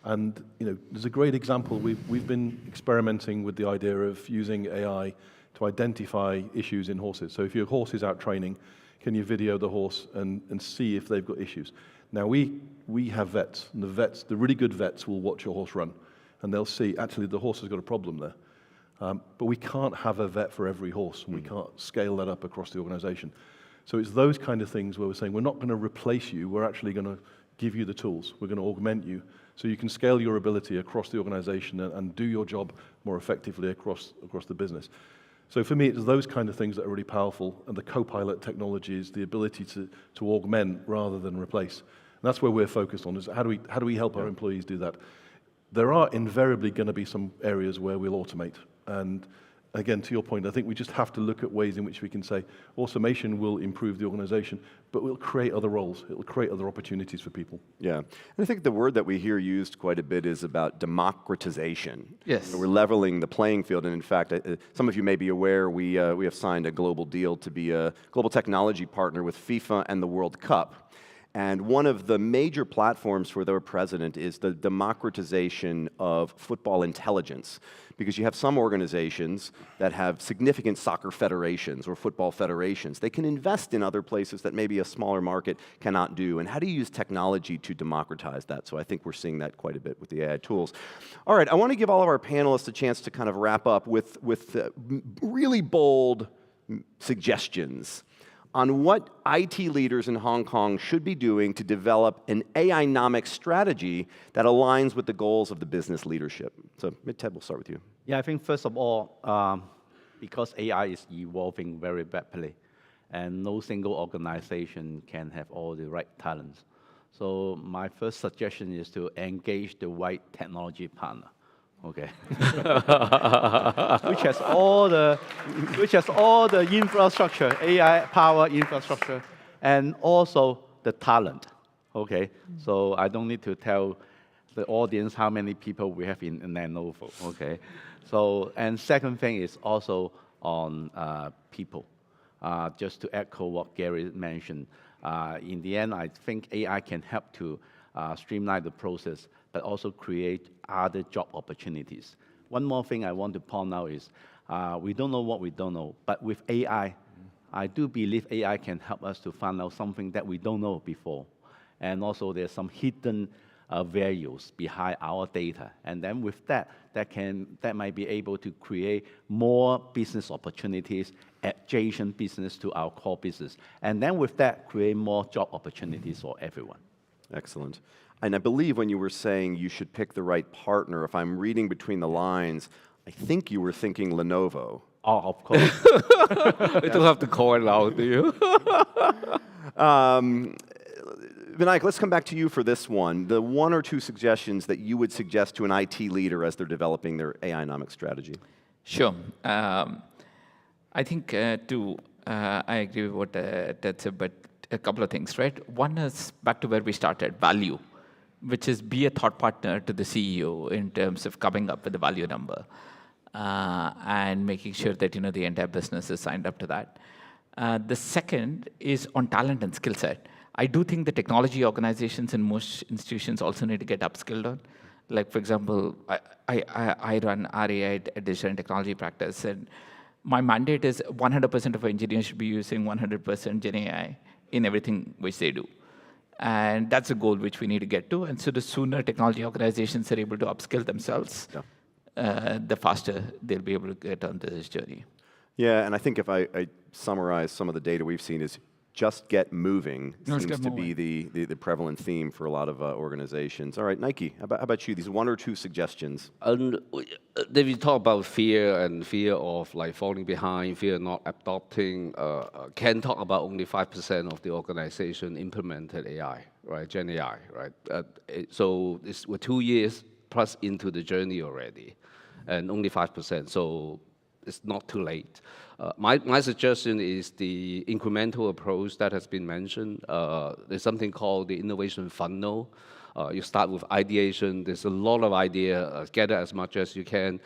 And there's a great example. We've been experimenting with the idea of using AI to identify issues in horses. So if your horse is out training, can you video the horse and see if they've got issues? Now we have vets, and the really good vets will watch your horse run, and they'll see actually the horse has got a problem there. But we can't have a vet for every horse, and we can't scale that up across the organization. So it's those kind of things where we're saying we're not going to replace you, we're actually going to give you the tools, we're going to augment you, so you can scale your ability across the organization and do your job more effectively across the business. So for me, it's those kind of things that are really powerful, and the co-pilot technology is the ability to augment rather than replace. And that's where we're focused on, is how do we help our employees do that? There are invariably going to be some areas where we'll automate. And again, to your point, I think we just have to look at ways in which we can say automation will improve the organization, but will create other roles. It will create other opportunities for people. Yeah. And I think the word that we hear used quite a bit is about democratization. Yes. We're leveling the playing field. And in fact, some of you may be aware, we have signed a global deal to be a global technology partner with FIFA and the World Cup. And one of the major platforms for their president is the democratization of football intelligence. Because you have some organizations that have significant soccer federations or football federations. They can invest in other places that maybe a smaller market cannot do. And how do you use technology to democratize that? So I think we're seeing that quite a bit with the AI tools. All right, I want to give all of our panelists a chance to kind of wrap up with really bold suggestions on what IT leaders in Hong Kong should be doing to develop an AI-nomic strategy that aligns with the goals of the business leadership. So, Ted, we'll start with you. Yeah, I think first of all, because AI is evolving very rapidly, and no single organization can have all the right talents. So my first suggestion is to engage the right technology partner. Okay, which has all the infrastructure, AI power infrastructure, and also the talent. Okay, so I don't need to tell the audience how many people we have in Lenovo. Okay, so and second thing is also on people. Just to echo what Gary mentioned, in the end, I think AI can help to streamline the process, but also create other job opportunities. One more thing I want to point out is we don't know what we don't know, but with AI, I do believe AI can help us to find out something that we don't know before. And also there's some hidden values behind our data. And then with that, that might be able to create more business opportunities, adjacent business to our core business. And then with that, create more job opportunities for everyone. Excellent. And I believe when you were saying you should pick the right partner, if I'm reading between the lines, I think you were thinking Lenovo. Oh, of course. You don't have to call it out, do you? Vinayak, let's come back to you for this one. The one or two suggestions that you would suggest to an IT leader as they're developing their AI-nomic strategy. Sure. I think I agree with what Ted said, but a couple of things, right? One is back to where we started, value, which is be a thought partner to the CEO in terms of coming up with a value number and making sure that the entire business is signed up to that. The second is on talent and skill set. I do think the technology organizations in most institutions also need to get upskilled on. Like, for example, I run RAI, a digital and technology practice, and my mandate is 100% of our engineers should be using 100% Gen AI in everything which they do. And that's a goal which we need to get to. And so the sooner technology organizations are able to upskill themselves, the faster they'll be able to get on this journey. Yeah, and I think if I summarize some of the data we've seen is just get moving seems to be the prevalent theme for a lot of organizations. All right, Nike, how about you? These one or two suggestions. And if you talk about fear and fear of like falling behind, fear of not adopting, can talk about only 5% of the organization implemented AI, right? Gen AI, right? So we're 2 years plus into the journey already, and only 5%. So it's not too late. My suggestion is the incremental approach that has been mentioned. There's something called the innovation funnel. You start with ideation. There's a lot of idea. Gather as much as you can.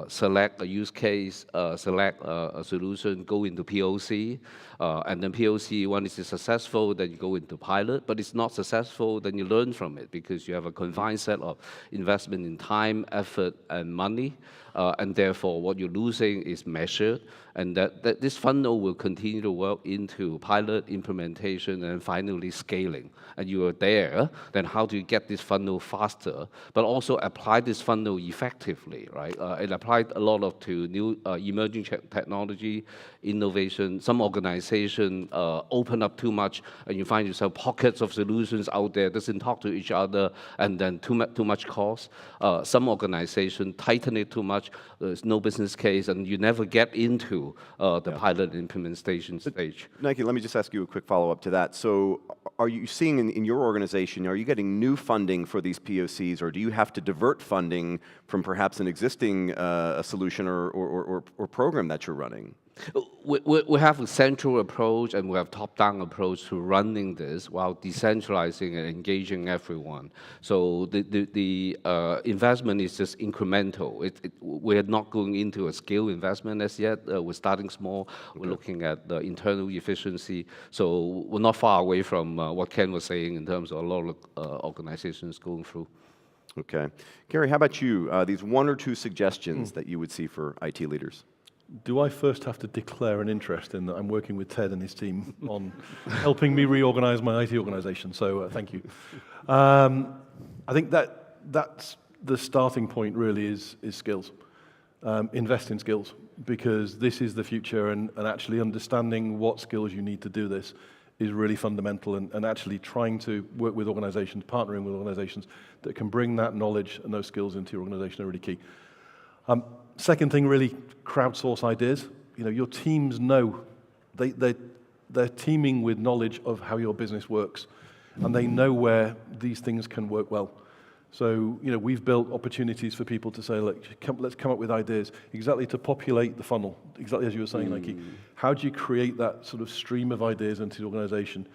Select a use case. Select a solution. Go into POC. And then POC, when it's successful, then you go into pilot. But it's not successful, then you learn from it because you have a confined set of investment in time, effort, and money. And therefore, what you're losing is measured. And that this funnel will continue to work into pilot, implementation, and finally scaling. And you are there, then how do you get this funnel faster, but also apply this funnel effectively, right? It applied a lot to new emerging technology, innovation. Some organization open up too much, and you find yourself pockets of solutions out there, doesn't talk to each other, and then too much cost. Some organization tighten it too much, there's no business case, and you never get into the pilot implementation stage. Nike, let me just ask you a quick follow-up to that. So are you seeing in your organization, are you getting new funding for these POCs, or do you have to divert funding from perhaps an existing solution or program that you're running? We have a central approach and we have top-down approach to running this while decentralizing and engaging everyone. So the investment is just incremental. We're not going into a scale investment as yet. We're starting small. Okay. We're looking at the internal efficiency. So we're not far away from what Ken was saying in terms of a lot of organizations going through. Okay. Gary, how about you? These one or two suggestions that you would see for IT leaders? Do I first have to declare an interest in that I'm working with Ted and his team on helping me reorganize my IT organization? So thank you. I think that's the starting point really is skills. Invest in skills, because this is the future, and actually understanding what skills you need to do this is really fundamental, and actually trying to work with organizations, partnering with organizations that can bring that knowledge and those skills into your organization are really key. Second thing, really crowdsource ideas. Your teams know they're teeming with knowledge of how your business works, and they know where these things can work well. So, we've built opportunities for people to say, look, let's come up with ideas exactly to populate the funnel, exactly as you were saying, Nike. How do you create that sort of stream of ideas into the organization?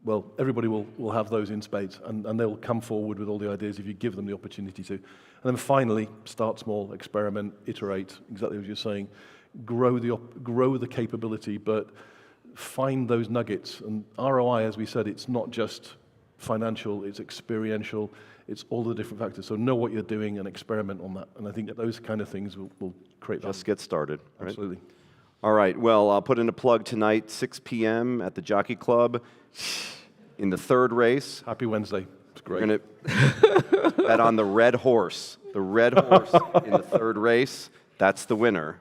Well, everybody will have those in spades, and they'll come forward with all the ideas if you give them the opportunity to. And then finally, start small, experiment, iterate, exactly as you're saying. Grow the capability, but find those nuggets. And ROI, as we said, it's not just financial, it's experiential, it's all the different factors. So know what you're doing and experiment on that. And I think that those kind of things will create that. Just get started, right? Absolutely. All right, well, I'll put in a plug tonight, 6 p.m. at the Jockey Club in the third race. Happy Wednesday. It's great. We're going to bet on the red horse. The red horse in the third race, that's the winner.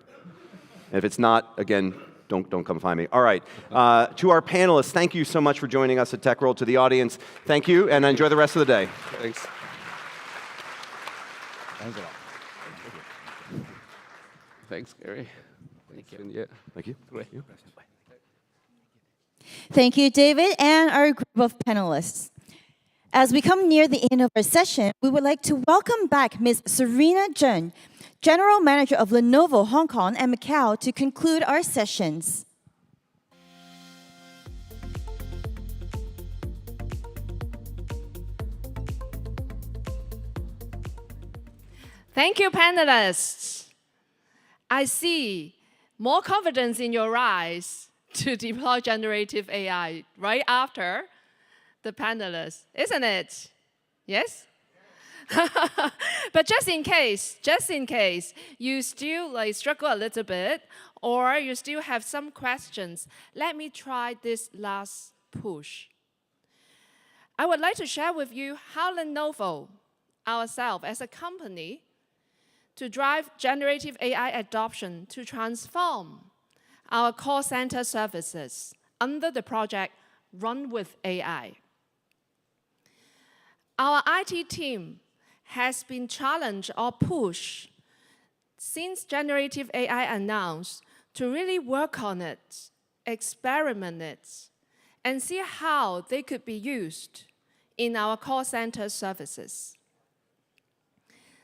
And if it's not, again, don't come find me. All right, to our panelists, thank you so much for joining us at Tech World. To the audience, thank you, and enjoy the rest of the day. Thanks. Thanks a lot. Thanks, Gary. Thank you. Yeah. Thank you. Great. Thank you, David, and our group of panelists. As we come near the end of our session, we would like to welcome back Ms. Serena Zheng, General Manager of Lenovo Hong Kong and Macau, to conclude our sessions. Thank you, panelists. I see more confidence in your eyes to deploy generative AI right after the panelists, isn't it? Yes? But just in case you still struggle a little bit, or you still have some questions, let me try this last push. I would like to share with you how Lenovo, ourselves as a company, to drive generative AI adoption to transform our call center services under the project Run with AI. Our IT team has been challenged or pushed since generative AI announced to really work on it, experiment it, and see how they could be used in our call center services.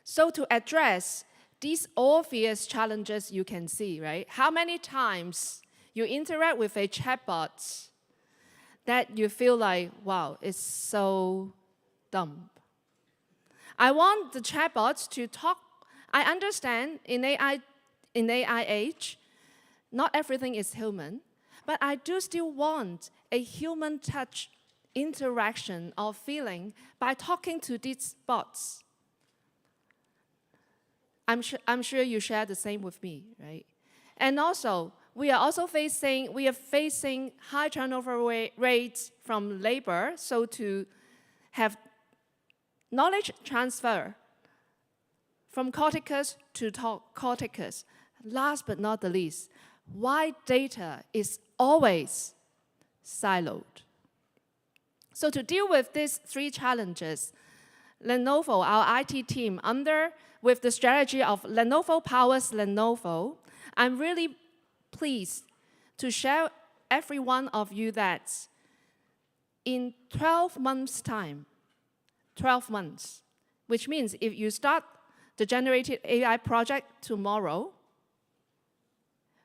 So to address these obvious challenges you can see, right? How many times you interact with a chatbot that you feel like, wow, it's so dumb. I want the chatbots to talk. I understand in AI age, not everything is human, but I do still want a human touch interaction or feeling by talking to these bots. I'm sure you share the same with me, right? And also, we are facing high turnover rates from labor, so to have knowledge transfer from corticus to corticus. Last but not the least, why data is always siloed. So to deal with these three challenges, Lenovo, our IT team, with the strategy of Lenovo powers Lenovo, I'm really pleased to share every one of you that in 12 months' time, 12 months, which means if you start the generative AI project tomorrow,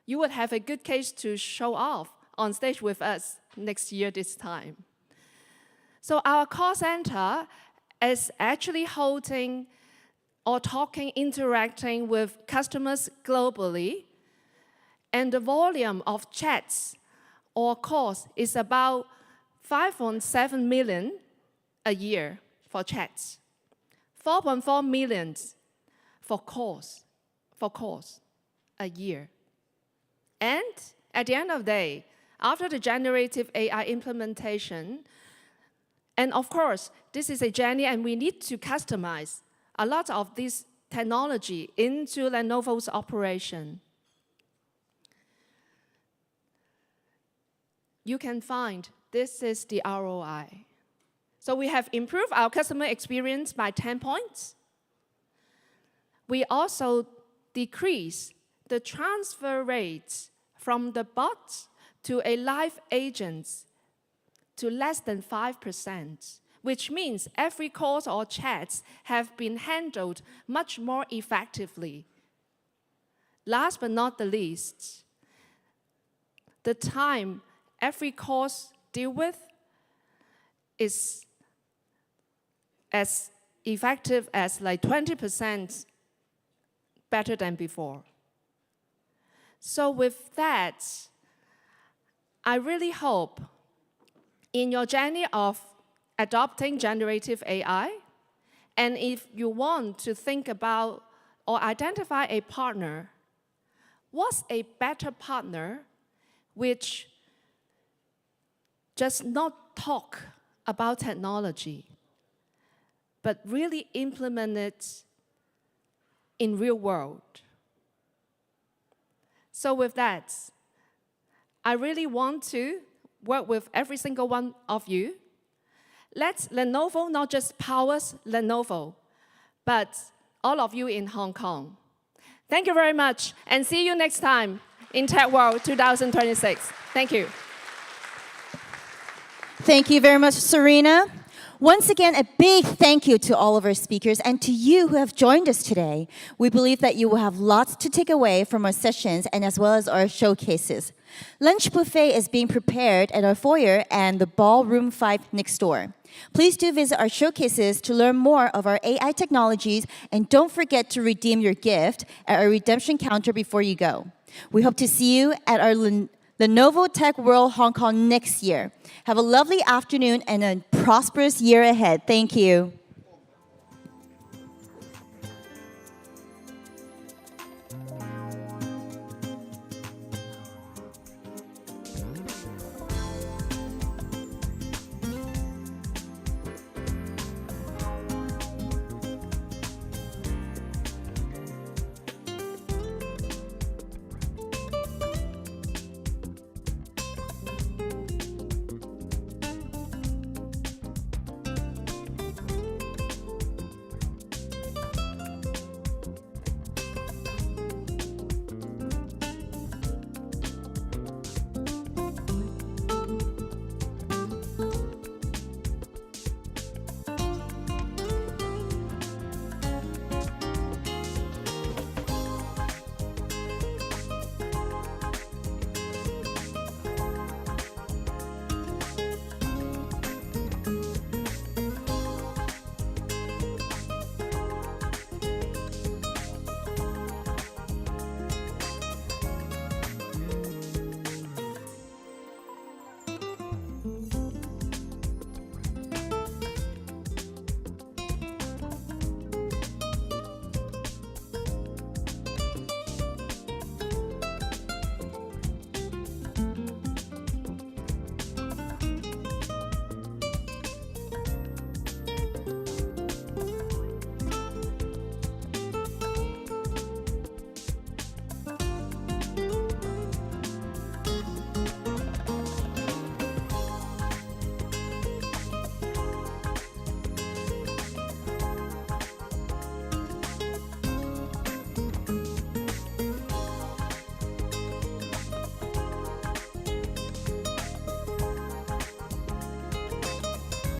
you would have a good case to show off on stage with us next year this time. So our call center is actually holding or talking, interacting with customers globally, and the volume of chats or calls is about 5.7 million a year for chats, 4.4 million for calls a year. And at the end of the day, after the generative AI implementation, and of course, this is a journey and we need to customize a lot of this technology into Lenovo's operation. You can find this is the ROI. So we have improved our customer experience by 10 points. We also decrease the transfer rates from the bot to a live agent to less than 5%, which means every calls or chats have been handled much more effectively. Last but not the least, the time every calls deal with is as effective as like 20% better than before. So with that, I really hope in your journey of adopting generative AI, and if you want to think about or identify a partner, what's a better partner which just not talk about technology, but really implement it in real world? So with that, I really want to work with every single one of you. Let Lenovo not just powers Lenovo, but all of you in Hong Kong. Thank you very much, and see you next time in Tech World 2026. Thank you. Thank you very much, Serena. Once again, a big thank you to all of our speakers and to you who have joined us today. We believe that you will have lots to take away from our sessions and as well as our showcases. Lunch buffet is being prepared at our foyer and the ballroom 5 next door. Please do visit our showcases to learn more of our AI technologies, and don't forget to redeem your gift at our redemption counter before you go. We hope to see you at our Lenovo Tech World Hong Kong next year. Have a lovely afternoon and a prosperous year ahead. Thank you.